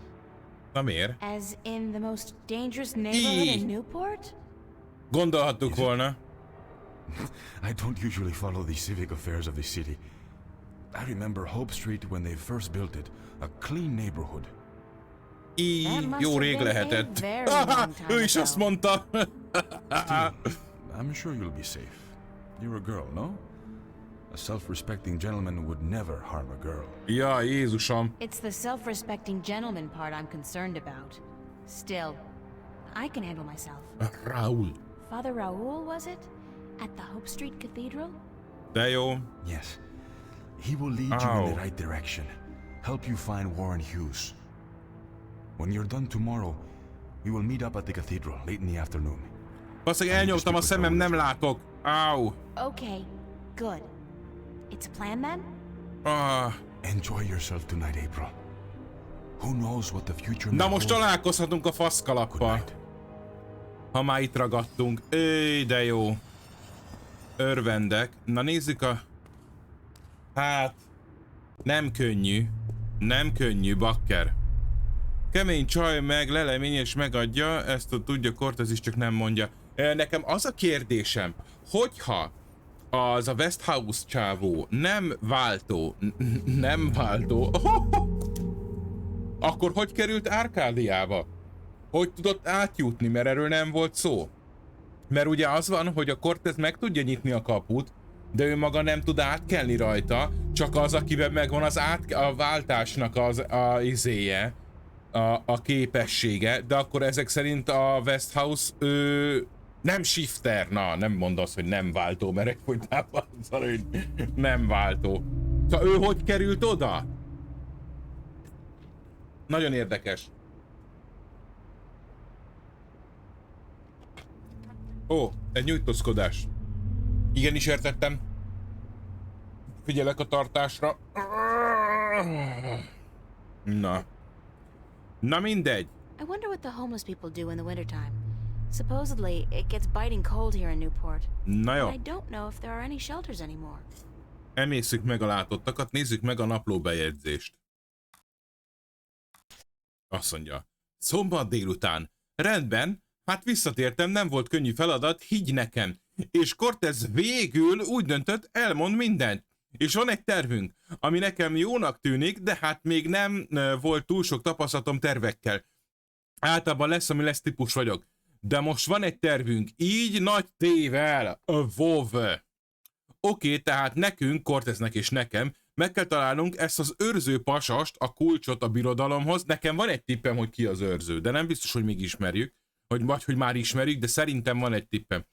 Na miért? As in the most dangerous neighborhood in Newport? Gondolhattuk volna. I don't usually follow the civic affairs of the city. I remember Hope Street when they first built it. A clean neighborhood. Jó rég lehetett. Ő is azt mondta. I'm sure you'll be safe. You're a girl, no? A self-respecting gentleman would never harm a girl. Ja, Jézusom. It's the self-respecting gentleman part I'm concerned about. Still, I can handle myself. Raúl. Father Raoul, was it? At the Hope Street Cathedral? De jó. Yes. He will lead you in the right direction. Help you find Warren Hughes. When you're done tomorrow, we will meet up at the cathedral late in the afternoon. Basszeg, elnyomtam a szemem, nem látok. Áú. Okay, good. It's a plan then? Enjoy yourself tonight, April. Who knows what the future Na may most hold. találkozhatunk a faszkalappal. Ha már itt ragadtunk. De jó. Örvendek. Na nézzük a... Hát... Nem könnyű. Nem könnyű, bakker. Kemény csaj meg, lelemény és megadja, ezt tudja Cortez is, csak nem mondja. Nekem az a kérdésem, hogyha az a Westhouse csávó nem váltó, akkor hogy került Arkádiába? Hogy tudott átjutni, mert erről nem volt szó? Mert ugye az van, hogy a Cortez meg tudja nyitni a kaput, de ő maga nem tud átkelni rajta, csak az, akivel megvan az a váltásnak a izéje, a képessége, de akkor ezek szerint a Westhouse nem shifter, na nem mondd azt, hogy nem váltó, mert egyfolytában hogy nem váltó. Szóval ő hogy került oda? Nagyon érdekes. Ó, egy nyújtózkodás. Igenis értettem. Figyelek a tartásra. Na mindegy. I wonder what the homeless people do in the wintertime. Supposedly, it gets biting cold here in Newport. Na jó. But I don't know if there are any shelters anymore. Emészük meg a látottakat, nézzük meg a naplóbejegyzést. Azt mondja. Szombat délután. Rendben, hát visszatértem, nem volt könnyű feladat, higgy nekem. És Cortez végül úgy döntött, elmond mindent. És van egy tervünk, ami nekem jónak tűnik, de hát még nem volt túl sok tapasztalatom tervekkel. Általában lesz, ami lesz típus vagyok. De most van egy tervünk, így nagy tével, a WoW. Oké, tehát nekünk, Corteznek és nekem meg kell találnunk ezt az őrző pasast, a kulcsot a birodalomhoz. Nekem van egy tippem, hogy ki az őrző, de nem biztos, hogy még ismerjük, hogy már ismerjük, de szerintem van egy tippem.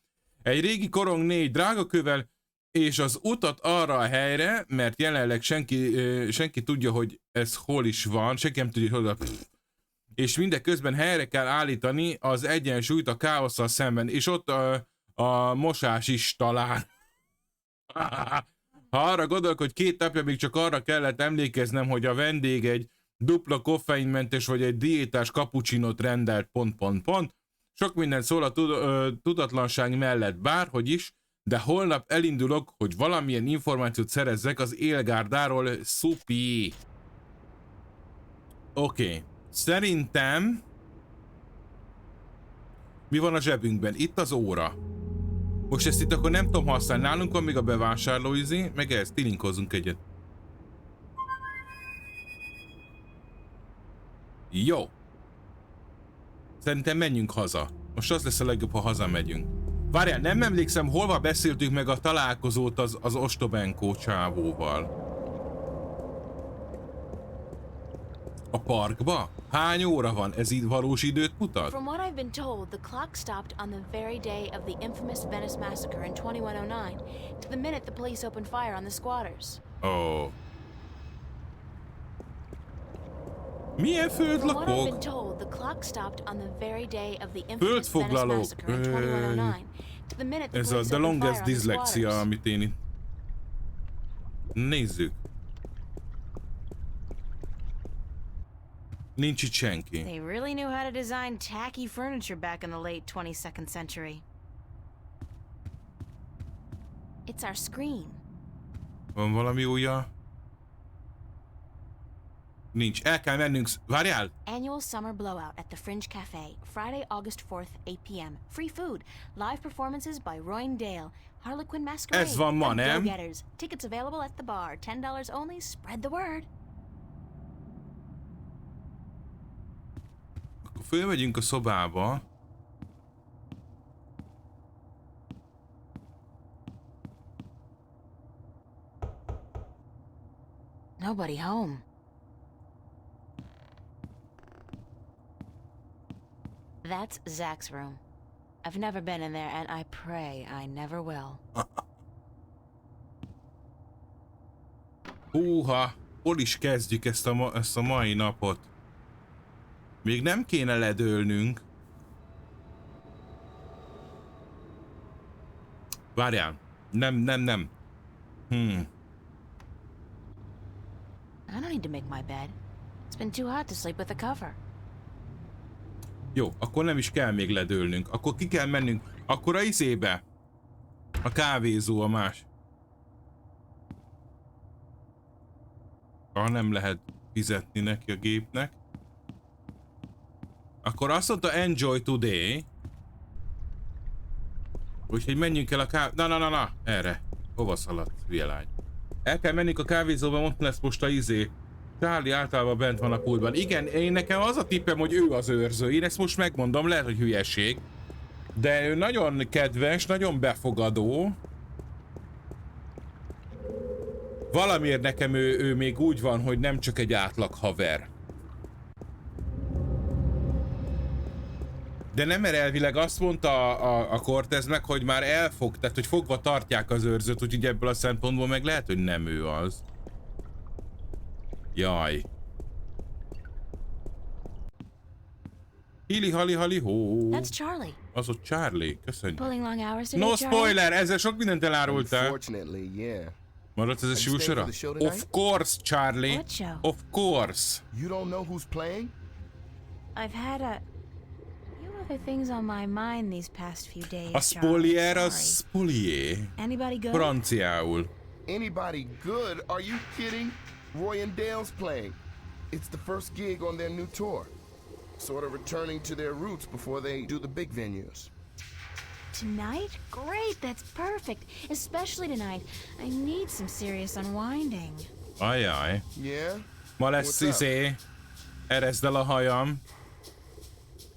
Egy régi korong 4 drágakővel, és az utat arra a helyre, mert jelenleg senki tudja, hogy ez hol is van, senki nem tudja, hogy hol és mindeközben helyre kell állítani az egyensúlyt a káosszal szemben, és ott a mosás is talán. Ha arra gondolok, hogy 2 napja még csak arra kellett emlékeznem, hogy a vendég egy dupla koffeinmentes vagy egy diétás kapucsinót rendelt ... Sok minden szól a tudatlanság mellett, bárhogy is, de holnap elindulok, hogy valamilyen információt szerezzek az élgárdáról. Szupi! Oké. Szerintem... Mi van a zsebünkben? Itt az óra. Most ezt itt akkor nem tudom használni. Nálunk van még a bevásárlóizé, meg ezt tilinkozzunk egyet. Jó. Szerintem menjünk haza. Most az lesz a legjobb, ha hazamegyünk. Várjál, nem emlékszem, hol beszéltük meg a találkozót az ostobenkó csávóval. A parkba? Hány óra van? Ez így valós időt mutat? From what I've been told, the clock stopped on the very day of the infamous Venice massacre in 2109, to the minute the police opened fire on the squatters. Oh. Milyen földlakók? From what I've been told, the clock stopped on the very day of the infamous Venice massacre in 2109, to the minute the Ez a police the opened fire longest on the dyslexia, squatters. amit én itt... Nézzük. Nincs itt senki. They really knew how to design tacky furniture back in the late 22nd century. It's our screen. Van valami újja? Nincs. El kell mennünk. Várjál! Annual summer blowout at the Fringe Cafe, Friday, August 4th, 8 p.m. Free food, live performances by Roy Dale, Harlequin Masquerade, Ez van ma, and nem? Go-Getters. Tickets available at the bar, $10 only. Spread the word. Akkor fölmegyünk a szobába. Nobody home. That's Zach's room. I've never been in there, and I pray I never will. Húha! Hol is kezdjük ezt a mai napot? Még nem kéne ledőlnünk. Várjál. Nem. I don't need to make my bed. It's been too hot to sleep with a cover. Jó, akkor nem is kell még ledőlnünk. Akkor ki kell mennünk. Akkor a izébe. A kávézó a más. Nem lehet fizetni neki a gépnek. Akkor azt mondta enjoy today. Úgyhogy menjünk el a Na, erre. Hova szaladt, hülye lány? El kell mennünk a kávézóba, ott lesz most a izé. Charlie általában bent van a pultban. Igen, én nekem az a tippem, hogy ő az őrző. Én ezt most megmondom, lehet, hogy hülyeség. De ő nagyon kedves, nagyon befogadó. Valamiért nekem ő még úgy van, hogy nem csak egy átlag haver. De nem, mert elvileg azt mondta a Corteznek, hogy már tehát hogy fogva tartják az őrzőt, úgyhogy ebből a szempontból meg lehet, hogy nem ő az. Jaj. Hili-hali-hali-hó. That's Charlie. Az ott Charlie, köszönjük. Pulling long hours today, No Charlie? spoiler, ezzel sok mindent elárultál. Unfortunately, yeah. Maradsz ez a siúsora? for the show tonight? Of course, Charlie. What show? Of course. You don't know who's playing? I've had a few other things on my mind these past few days. A spolier Charlie. az spolier. Anybody good? Franciául. Anybody good? Are you kidding? Roy and Dale's playing. It's the first gig on their new tour. Sort of returning to their roots before they do the big venues. Tonight? Great, that's perfect. Especially tonight. I need some serious unwinding. Ajaj. Yeah? Ma lesz What's up? ereszd el a hajam.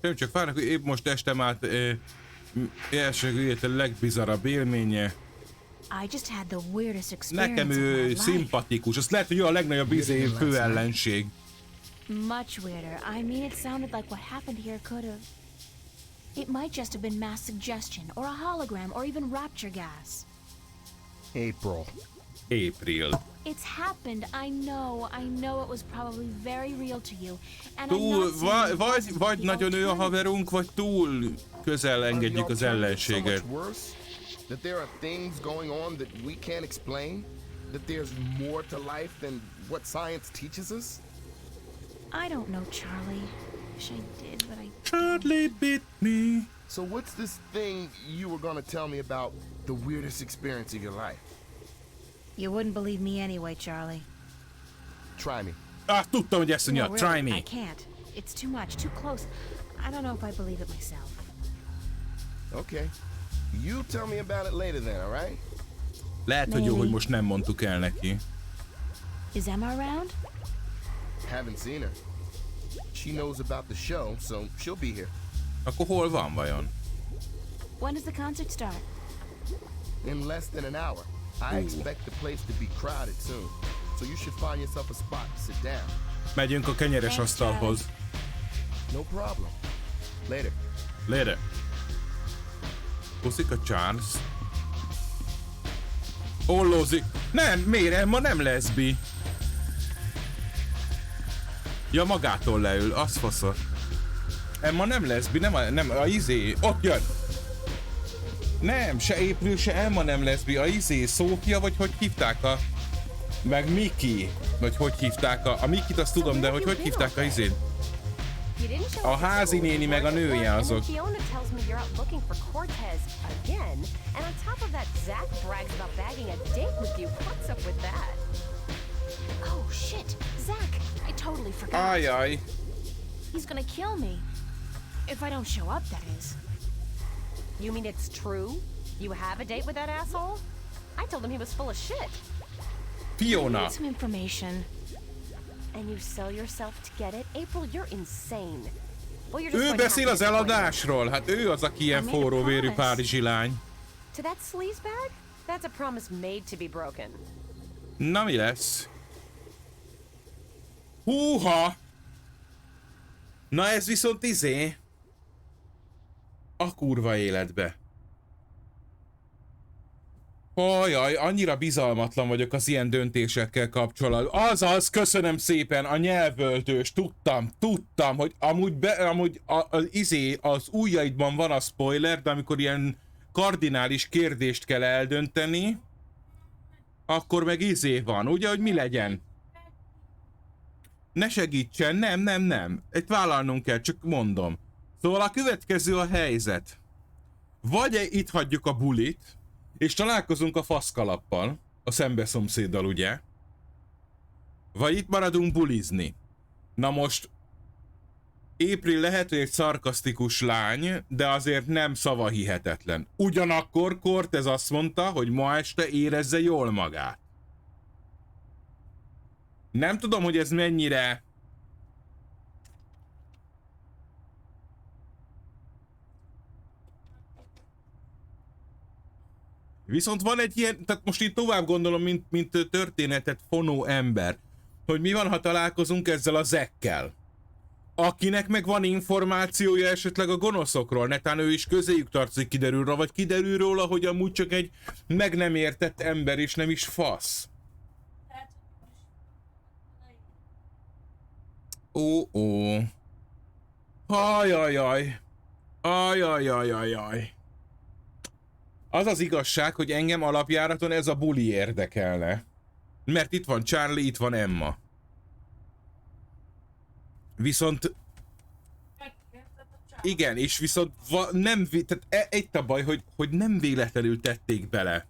Nem csak várnak, hogy épp most estem át első a legbizarabb élménye. I just had the weirdest experience Nekem of my ő life. szimpatikus, azt lehet, hogy ő a legnagyobb fő ellenség. Much weirder. I mean, it sounded like what happened here could have... It might just have been mass suggestion, or a hologram, or even rapture gas. April. April. It's happened, I know it was probably very real to you. And I'm Túl, not saying it vagy wasn't the nagyon ő a alternative. haverunk, vagy túl közel engedjük az ellenséget. So much worse? That there are things going on that we can't explain? That there's more to life than what science teaches us? I don't know, Charlie. Wish I did, but I... Charlie bit me. So what's this thing you were gonna tell me about the weirdest experience of your life? You wouldn't believe me anyway, Charlie. Try me. Tudtam, hogy ezt mondja. No, Try really, me. I can't. It's too much, too close. I don't know if I believe it myself. Okay. You tell me about it later then, all right? Lehet, hogy jó, hogy most nem mondtuk el neki. Is Emma around? Haven't seen her. She knows about the show, so she'll be here. Akkor hol van vajon? When does the concert start? In less than an hour. I expect the place to be crowded soon, so you should find yourself a spot to sit down. Megyünk a kenyeres asztalhoz. No problem. Later. Later. Puszik a Charles. Ollózik. Nem, miért? Emma nem leszbi. Ja, magától leül, az faszor. Emma nem leszbi, nem a izé, ott jön. Nem, se April, se Emma nem leszbi, a izé, Szófia, vagy hogy hívták a... Meg Miki, vagy hogy hívták a Mikit, azt tudom, de hogy hívták a izét. A házi néni meg a nője azok. Fiona tells me you're out looking for Cortez again, and on top of that, Zach brags about bagging a date with you. What's up with that? Oh, shit! Zach! I totally forgot. Ajaj. He's gonna kill me. If I don't show up, that is. You mean it's true? You have a date with that asshole? I told him he was full of shit. I Fiona. need some information. And you sell yourself to get it? April, you're insane. Well, you're just Ő going to beszél have az to explain eladásról, hát ő az, aki ilyen forróvérű párizsi lány. it. To that sleazebag? That's a promise made to be broken. Na mi lesz? Húha! Na ez viszont izé... A kurva életbe. Ajaj, annyira bizalmatlan vagyok az ilyen döntésekkel kapcsolatban. Azaz, köszönöm szépen, a nyelvöltős, tudtam, hogy amúgy az ujjaidban van a spoiler, de amikor ilyen kardinális kérdést kell eldönteni, akkor meg izé van, ugye, hogy mi legyen? Ne segítsen, nem. Itt vállalnunk kell, csak mondom. Szóval a következő a helyzet. Vagy itt hagyjuk a bulit, és találkozunk a faszkalappal, a szembeszomszéddal, ugye? Vagy itt maradunk bulizni. Na most... April lehet, hogy egy szarkasztikus lány, de azért nem szavahihetetlen. Ugyanakkor Cortez azt mondta, hogy ma este érezze jól magát. Nem tudom, hogy ez mennyire... Viszont van egy ilyen, tehát most itt tovább gondolom, mint történetet fonó ember, hogy mi van, ha találkozunk ezzel a Zekkel, akinek meg van információja esetleg a gonoszokról, netán ő is közéjük tartozik, kiderül róla, vagy kiderül róla, hogy amúgy csak egy meg nem értett ember, és nem is fasz. Ó. Ajajaj. Az az igazság, hogy engem alapjáraton ez a buli érdekelne. Mert itt van Charlie, itt van Emma. Viszont... Igen, és viszont nem... Tehát itt a baj, hogy nem véletlenül tették bele.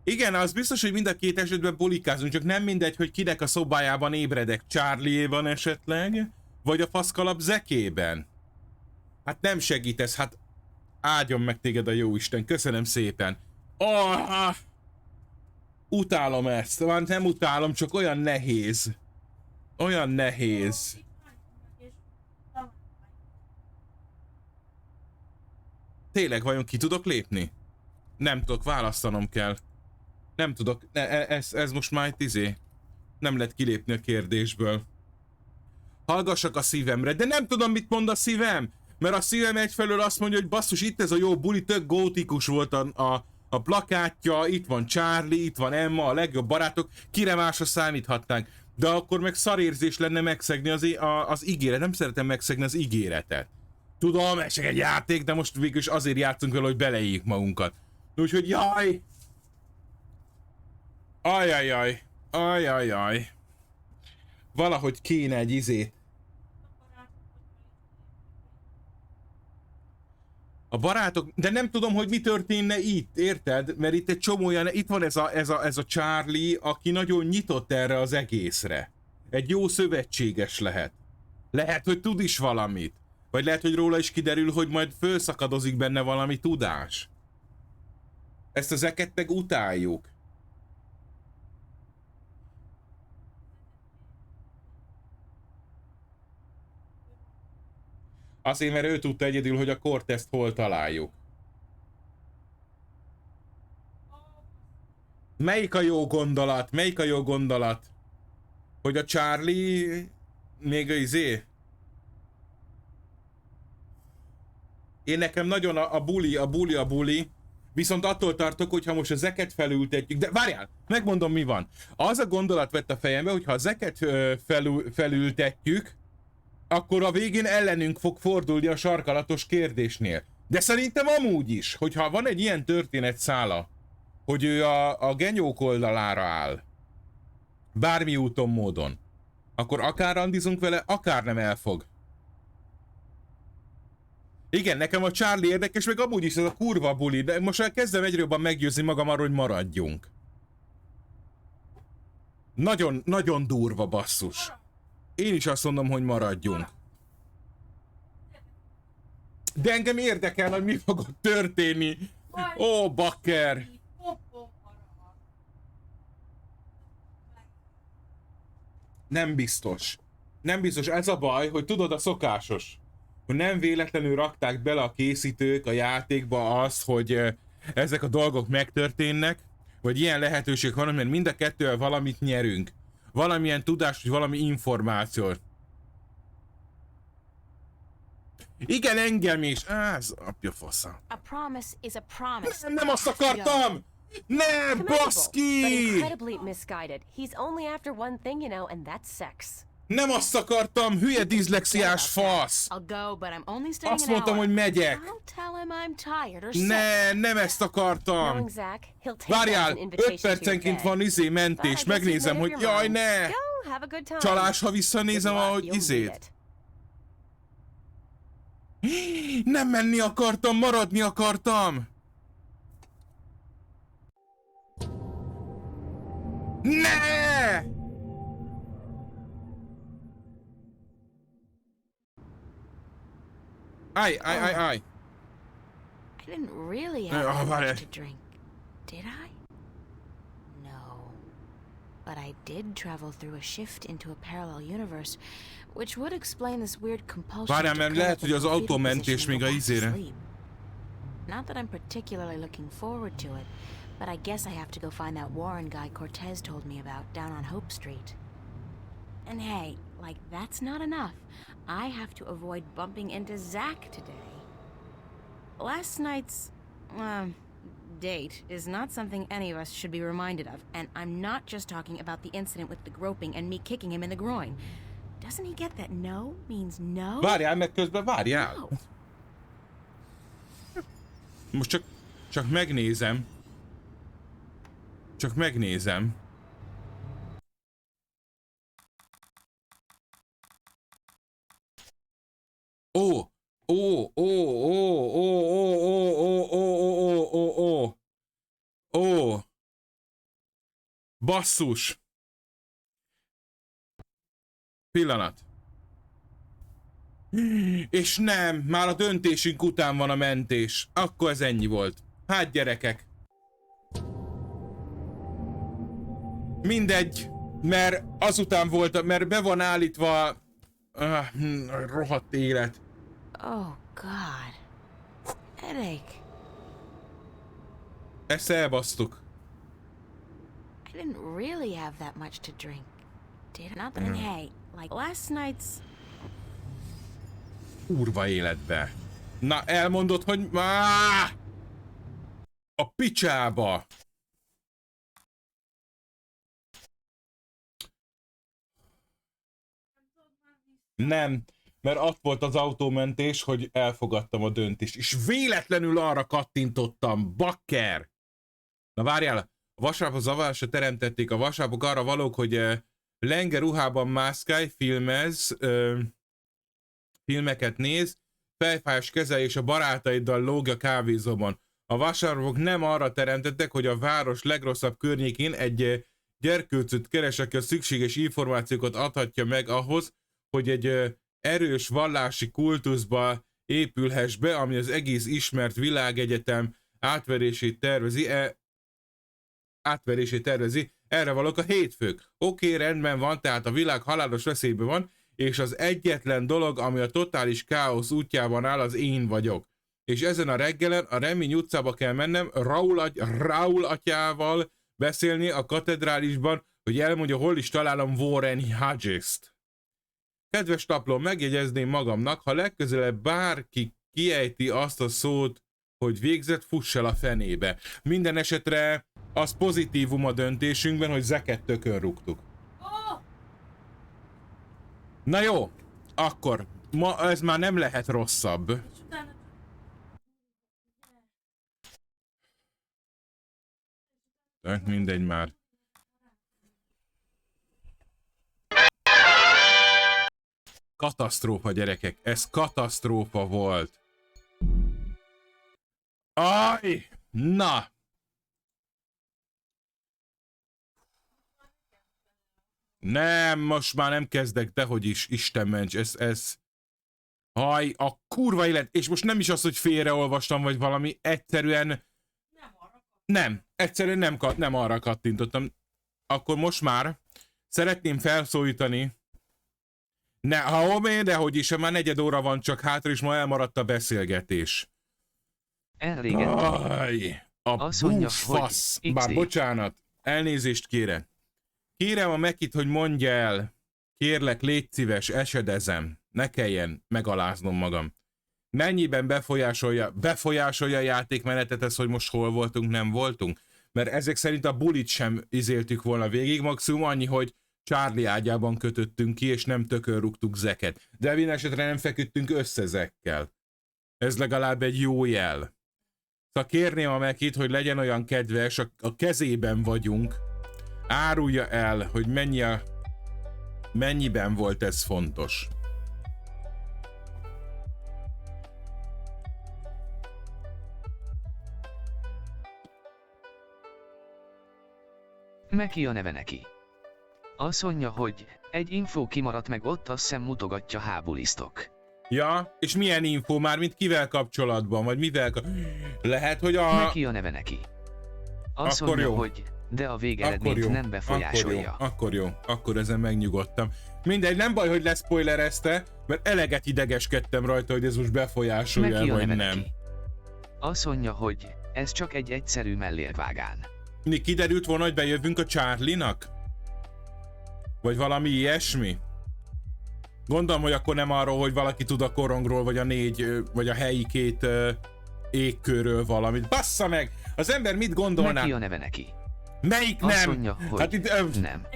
Igen, az biztos, hogy mind a két esetben bulikázunk, csak nem mindegy, hogy kinek a szobájában ébredek. Charlie-éban esetleg? Vagy a faszkalap Zekében? Hát nem segít ez, hát... Áldjon meg téged a jóisten, köszönöm szépen. Utálom ezt, nem utálom, csak olyan nehéz. Olyan nehéz. Tényleg, vajon ki tudok lépni? Nem tudok, választanom kell. Nem tudok, ez most már egy nem lehet kilépni a kérdésből. Hallgassak a szívemre, de nem tudom, mit mond a szívem. Mert a szívem egyfelől azt mondja, hogy basszus, itt ez a jó buli, tök gótikus volt a plakátja, itt van Charlie, itt van Emma, a legjobb barátok, kire másra számíthatnánk. De akkor meg szarérzés lenne megszegni az ígéret, nem szeretem megszegni az ígéretet. Tudom, ez csak egy játék, de most végül is azért játszunk vele, hogy beleéljük magunkat. Úgyhogy jaj! Ajajaj! Ajajaj! Valahogy kéne egy izét. A barátok, de nem tudom, hogy mi történne itt, érted? Mert itt egy csomó olyan, itt van ez a Charlie, aki nagyon nyitott erre az egészre. Egy jó szövetséges lehet. Lehet, hogy tud is valamit. Vagy lehet, hogy róla is kiderül, hogy majd fölszakadozik benne valami tudás. Ezt az eket meg utáljuk. Azért, mert ő tudta egyedül, hogy a Cortezt hol találjuk. Melyik a jó gondolat? Melyik a jó gondolat? Hogy a Charlie még Én nekem nagyon a buli, viszont attól tartok, hogy ha most a zeket felültetjük, de várjál, megmondom mi van. Az a gondolat vett a fejembe, hogy ha a zeket felültetjük, akkor a végén ellenünk fog fordulni a sarkalatos kérdésnél. De szerintem amúgy is, hogyha van egy ilyen történetszála, hogy ő a genyók oldalára áll, bármi úton, módon, akkor akár randizunk vele, akár nem elfog. Igen, nekem a Charlie érdekes, meg amúgy is ez a kurva buli, de most már kezdem egyre jobban meggyőzni magam arról, hogy maradjunk. Nagyon, nagyon durva basszus. Én is azt mondom, hogy maradjunk. De engem érdekel, hogy mi fog ott történni. Ó, bakker! Nem biztos. Nem biztos. Ez a baj, hogy tudod, a szokásos. Hogy nem véletlenül rakták bele a készítők a játékba azt, hogy ezek a dolgok megtörténnek, vagy ilyen lehetőség van, mert mind a kettővel valamit nyerünk. Valamilyen tudást, vagy valami információt. Igen, engem is. Ez apja fasza. Nem azt akartam! Ne, baszki! Incredibly misguided. He's only after one thing, you know, and that's sex. Nem azt akartam, hülye diszlexiás fasz! Azt mondtam, hogy megyek. Ne, nem ezt akartam. Várjál, 5 percenként van mentés, megnézem, hogy jaj, ne! Csalás, ha visszanézem, ahogy Nem menni akartam, maradni akartam! Ne! I didn't really have that much to drink, did I? No. But I did travel through a shift into a parallel universe, which would explain this weird compulsion. Várjál, mert lehet, hogy az autómentés még a izére. Not that I'm particularly looking forward to it, but I guess I have to go find that Warren guy Cortez told me about down on Hope Street. And hey, like that's not enough. I have to avoid bumping into Zach today. Last night's, date is not something any of us should be reminded of, and I'm not just talking about the incident with the groping and me kicking him in the groin. Doesn't he get that no means no? Várjál, meg közben várjál! No. Most csak megnézem. Csak megnézem. Ó! Basszus! Pillanat. És nem, már a döntésünk után van a mentés. Akkor ez ennyi volt. Hát gyerekek. Mindegy, mert azután volt, mert be van állítva rohadt élet. Oh God. Headache. Ezt elbasztuk. I didn't really have that much to drink. Did nothing, hey, like last night's... Kurva életbe. Na, elmondod, hogy... A picsába! Nem, mert ott volt az autómentés, hogy elfogadtam a döntést, és véletlenül arra kattintottam, bakker! Na várjál, a vasárnap zavarásra teremtették, a vasárnapok arra valók, hogy lenge ruhában mászkálj, filmez, filmeket néz, fejfájás kezelj és a barátaiddal lóg a kávézóban. A vasárnapok nem arra teremtettek, hogy a város legrosszabb környékén egy gyerkőcöt keres, aki a szükséges információkat adhatja meg ahhoz, hogy egy erős vallási kultuszba épülhess be, ami az egész ismert világegyetem átverését tervezi. Erre valók a hétfők. Oké, rendben van, tehát a világ halálos veszélyben van, és az egyetlen dolog, ami a totális káosz útjában áll, az én vagyok. És ezen a reggelen a Remény utcába kell mennem Raúl atyával beszélni a katedrálisban, hogy elmondja, hol is találom Warren Hodges-t. Kedves tapló, megjegyezném magamnak, ha legközelebb bárki kiejti azt a szót, hogy végzett, fuss el a fenébe. Minden esetre az pozitívum a döntésünkben, hogy Zeket tökön rúgtuk. Na jó, akkor ma ez már nem lehet rosszabb. Mindegy már. Katasztrófa, gyerekek, ez katasztrófa volt. Aj! Na! Nem, most már nem kezdek, dehogy is, Isten ments, ez... Haj, a kurva élet, és most nem is az, hogy félreolvastam, vagy valami, egyszerűen... Nem, egyszerűen nem arra kattintottam. Akkor most már szeretném felszólítani... De hogy is, már 4 óra van csak hátra, és ma elmaradt a beszélgetés. Aj, a búfasz! Bár bocsánat, elnézést kérek. Kérem a Mekit, hogy mondja el. Kérlek, légy szíves, esedezem. Ne kelljen megaláznom magam. Mennyiben befolyásolja a játékmenetet ez, hogy most hol voltunk, nem voltunk? Mert ezek szerint a bulit sem izéltük volna végig, maximum annyi, hogy Charlie ágyában kötöttünk ki, és nem tökön rúgtuk Zeket. De minden esetre nem feküdtünk össze Zekkel. Ez legalább egy jó jel. Szóval kérném a Mekit, hogy legyen olyan kedves, a kezében vagyunk. Árulja el, hogy mennyiben volt ez fontos. Meki a neve neki. Azt mondja, hogy egy infó kimaradt meg ott, azt hiszem mutogatja hábulisztok. Ja, és milyen infó már, mint kivel kapcsolatban, vagy mivel lehet, hogy a... Meki a neve neki. Azt mondja, jó. Hogy de a végeredményt nem befolyásolja. Akkor jó, akkor ezen megnyugodtam. Mindegy, nem baj, hogy leszpoilerezte, mert eleget idegeskedtem rajta, hogy ez most befolyásolja, vagy nem. Neki. Azt mondja, hogy ez csak egy egyszerű mellérvágán. Kiderült volna, hogy bejövünk a Charlie-nak? Vagy valami ilyesmi? Gondolom, hogy akkor nem arról, hogy valaki tud a korongról, vagy a helyi 2 égkörről valamit. Bassza meg! Az ember mit gondolná? Meki a neve neki. Melyik nem? Azt mondja, hogy hát itt, nem.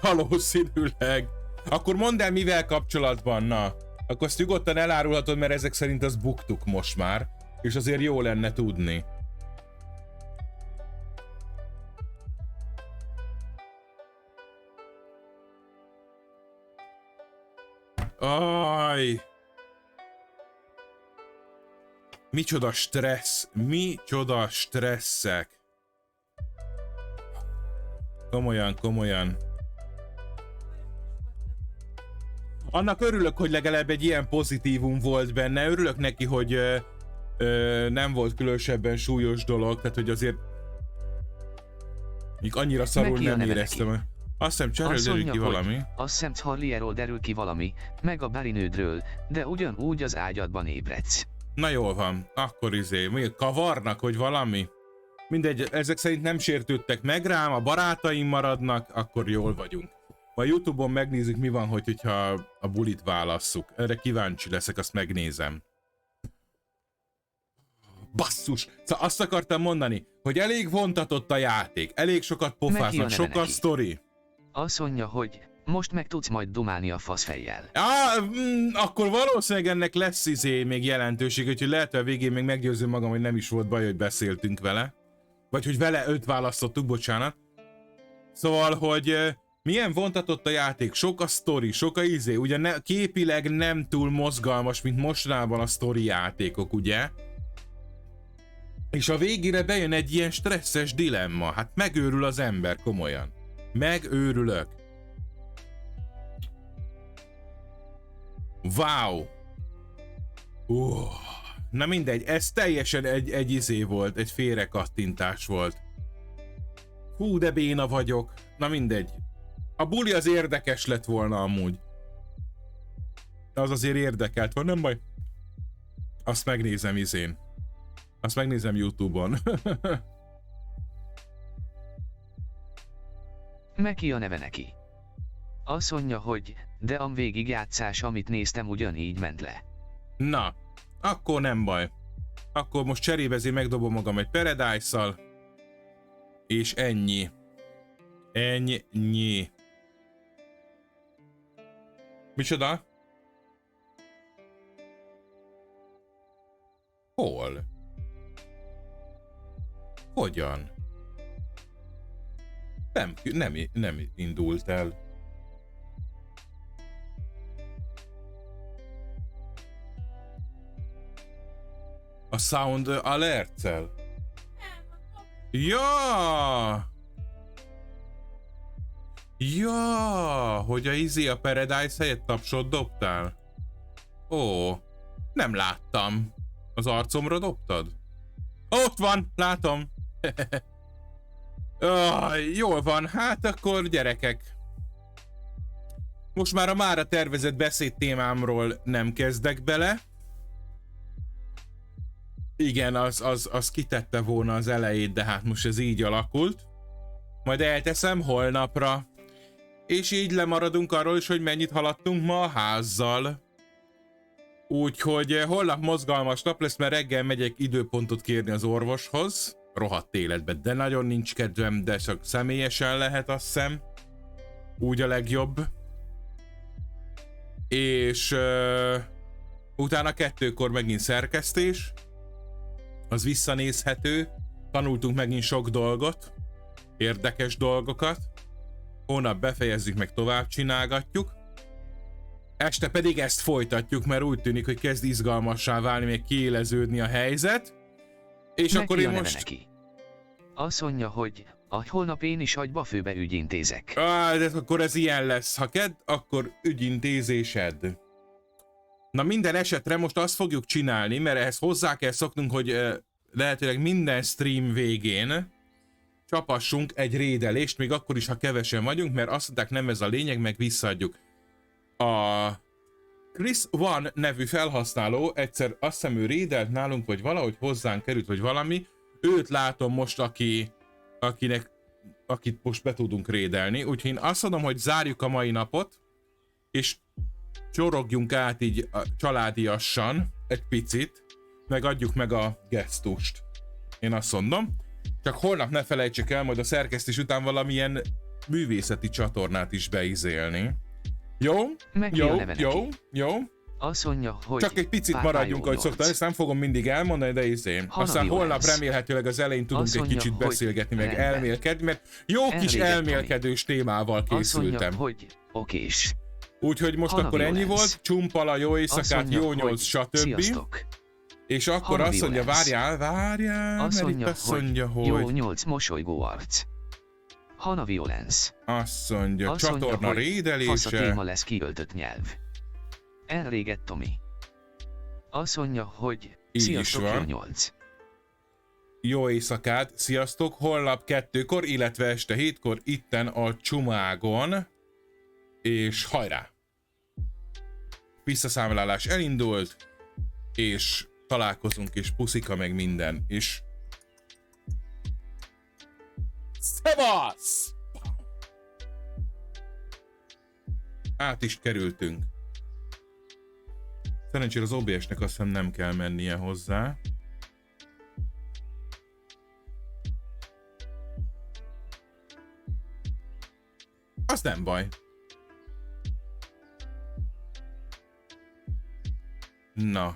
Valószínűleg. Akkor mondd el, mivel kapcsolatban, na. Akkor azt nyugodtan elárulhatod, mert ezek szerint azt buktuk most már. És azért jó lenne tudni. Aj! Micsoda stressz! Micsoda stresszek! Komolyan, komolyan. Annak örülök, hogy legalább egy ilyen pozitívum volt benne. Örülök neki, hogy nem volt különösebben súlyos dolog, tehát hogy azért még annyira szarul nem éreztem. Azt hiszem, Charlie derül ki valami. Azt hiszem, Charlie-ról derül ki valami, meg a barinődről, de ugyanúgy az ágyadban ébredsz. Na jól van, akkor még kavarnak, hogy valami? Mindegy, ezek szerint nem sértődtek meg rám, a barátaim maradnak, akkor jól vagyunk. A YouTube-on megnézzük, mi van, hogyha a bulit válasszuk. Erre kíváncsi leszek, azt megnézem. Basszus! Szóval azt akartam mondani, hogy elég vontatott a játék, elég sokat pofáznak, sok a sztori. Azt mondja, hogy most meg tudsz majd dumálni a faszfejjel. Akkor valószínűleg ennek lesz még jelentőség, úgyhogy lehet, hogy a végén még meggyőzöm magam, hogy nem is volt baj, hogy beszéltünk vele. Vagy hogy vele 5 választottuk, bocsánat. Szóval, hogy milyen vontatott a játék, sok a sztori, sok a ugye képileg nem túl mozgalmas, mint mostanában a sztori játékok, ugye? És a végére bejön egy ilyen stresszes dilemma, hát megőrül az ember, komolyan. Megőrülök. Wow! Na mindegy, ez teljesen egy volt, egy félrekattintás volt. Hú, de béna vagyok. Na mindegy. A buli az érdekes lett volna amúgy. Az azért érdekelt van, nem baj. Azt megnézem Azt megnézem YouTube-on. Meki a neve neki. Azt mondja, hogy de a végigjátszás, amit néztem, ugyanígy ment le. Na, akkor nem baj. Akkor most cserébe megdobom magam egy Paradise-szal. És ennyi. Ennyi. Micsoda? Hol? Hogyan? Nem indult el. A sound alert-szel? Ja! Hogy a Paradise helyett tapsot dobtál? Ó, nem láttam. Az arcomra dobtad? Ott van, látom. Jól van, hát akkor gyerekek. Most már a mára tervezett beszéd témámról nem kezdek bele. Igen, az kitette volna az elejét, de hát most ez így alakult. Majd elteszem holnapra. És így lemaradunk arról is, hogy mennyit haladtunk ma a házzal. Úgyhogy holnap mozgalmas nap lesz, mert reggel megyek időpontot kérni az orvoshoz. Rohadt életben, de nagyon nincs kedvem, de csak személyesen lehet, azt hiszem. Úgy a legjobb. És utána 2-kor megint szerkesztés. Az visszanézhető. Tanultunk megint sok dolgot. Érdekes dolgokat. Holnap befejezzük, meg tovább csinálgatjuk. Este pedig ezt folytatjuk, mert úgy tűnik, hogy kezd izgalmassá válni, még kiéleződni a helyzet. És Neki akkor én most... Neki. Azt mondja, hogy holnap én is agyba főbe ügyintézek. De akkor ez ilyen lesz. Ha kedd, akkor ügyintézésed. Na minden esetre most azt fogjuk csinálni, mert ehhez hozzá kell szoknunk, hogy lehetőleg minden stream végén csapassunk egy rédelést, még akkor is, ha kevesen vagyunk, mert azt mondták, nem ez a lényeg, meg visszaadjuk. A Chris One nevű felhasználó egyszer azt hiszem ő rédelt nálunk, vagy valahogy hozzánk került, vagy valami. Őt látom most, akit most be tudunk rédelni. Úgyhogy én azt mondom, hogy zárjuk a mai napot, és csorogjunk át így családiassan egy picit, meg adjuk meg a gesztust. Én azt mondom. Csak holnap ne felejtsük el majd a szerkesztés után valamilyen művészeti csatornát is beizélni. Jó? Jó. Azt mondja, hogy... Csak egy picit maradjunk, ahogy szoktam, ezt nem fogom mindig elmondani, de aztán holnap remélhetőleg az elején tudunk egy kicsit beszélgetni, meg elmélkedni, mert jó kis elmélkedős témával készültem. Azt mondja, hogy okés. Úgyhogy most akkor ennyi volt, csumpala, jó éjszakát, jó nyolc, stb. Sziasztok. És akkor azt mondja, várjál, mert itt azt mondja, hogy... Jó 8 mosolygó arc. Hana Violence. Azt mondja, csatorna rédelése. Fasz a téma lesz kiöltött nyelv. Elrégett Tomi. Azt mondja, hogy sziasztok, jó 8. Jó éjszakát, sziasztok, holnap 2-kor, illetve este 7-kor itten a Csumágon. És hajrá! Visszaszámlálás elindult, és találkozunk, és puszika meg minden, és Szevasz! Át is kerültünk. Szerencsére az OBS-nek azt hiszem nem kell mennie hozzá. Az nem baj. Na.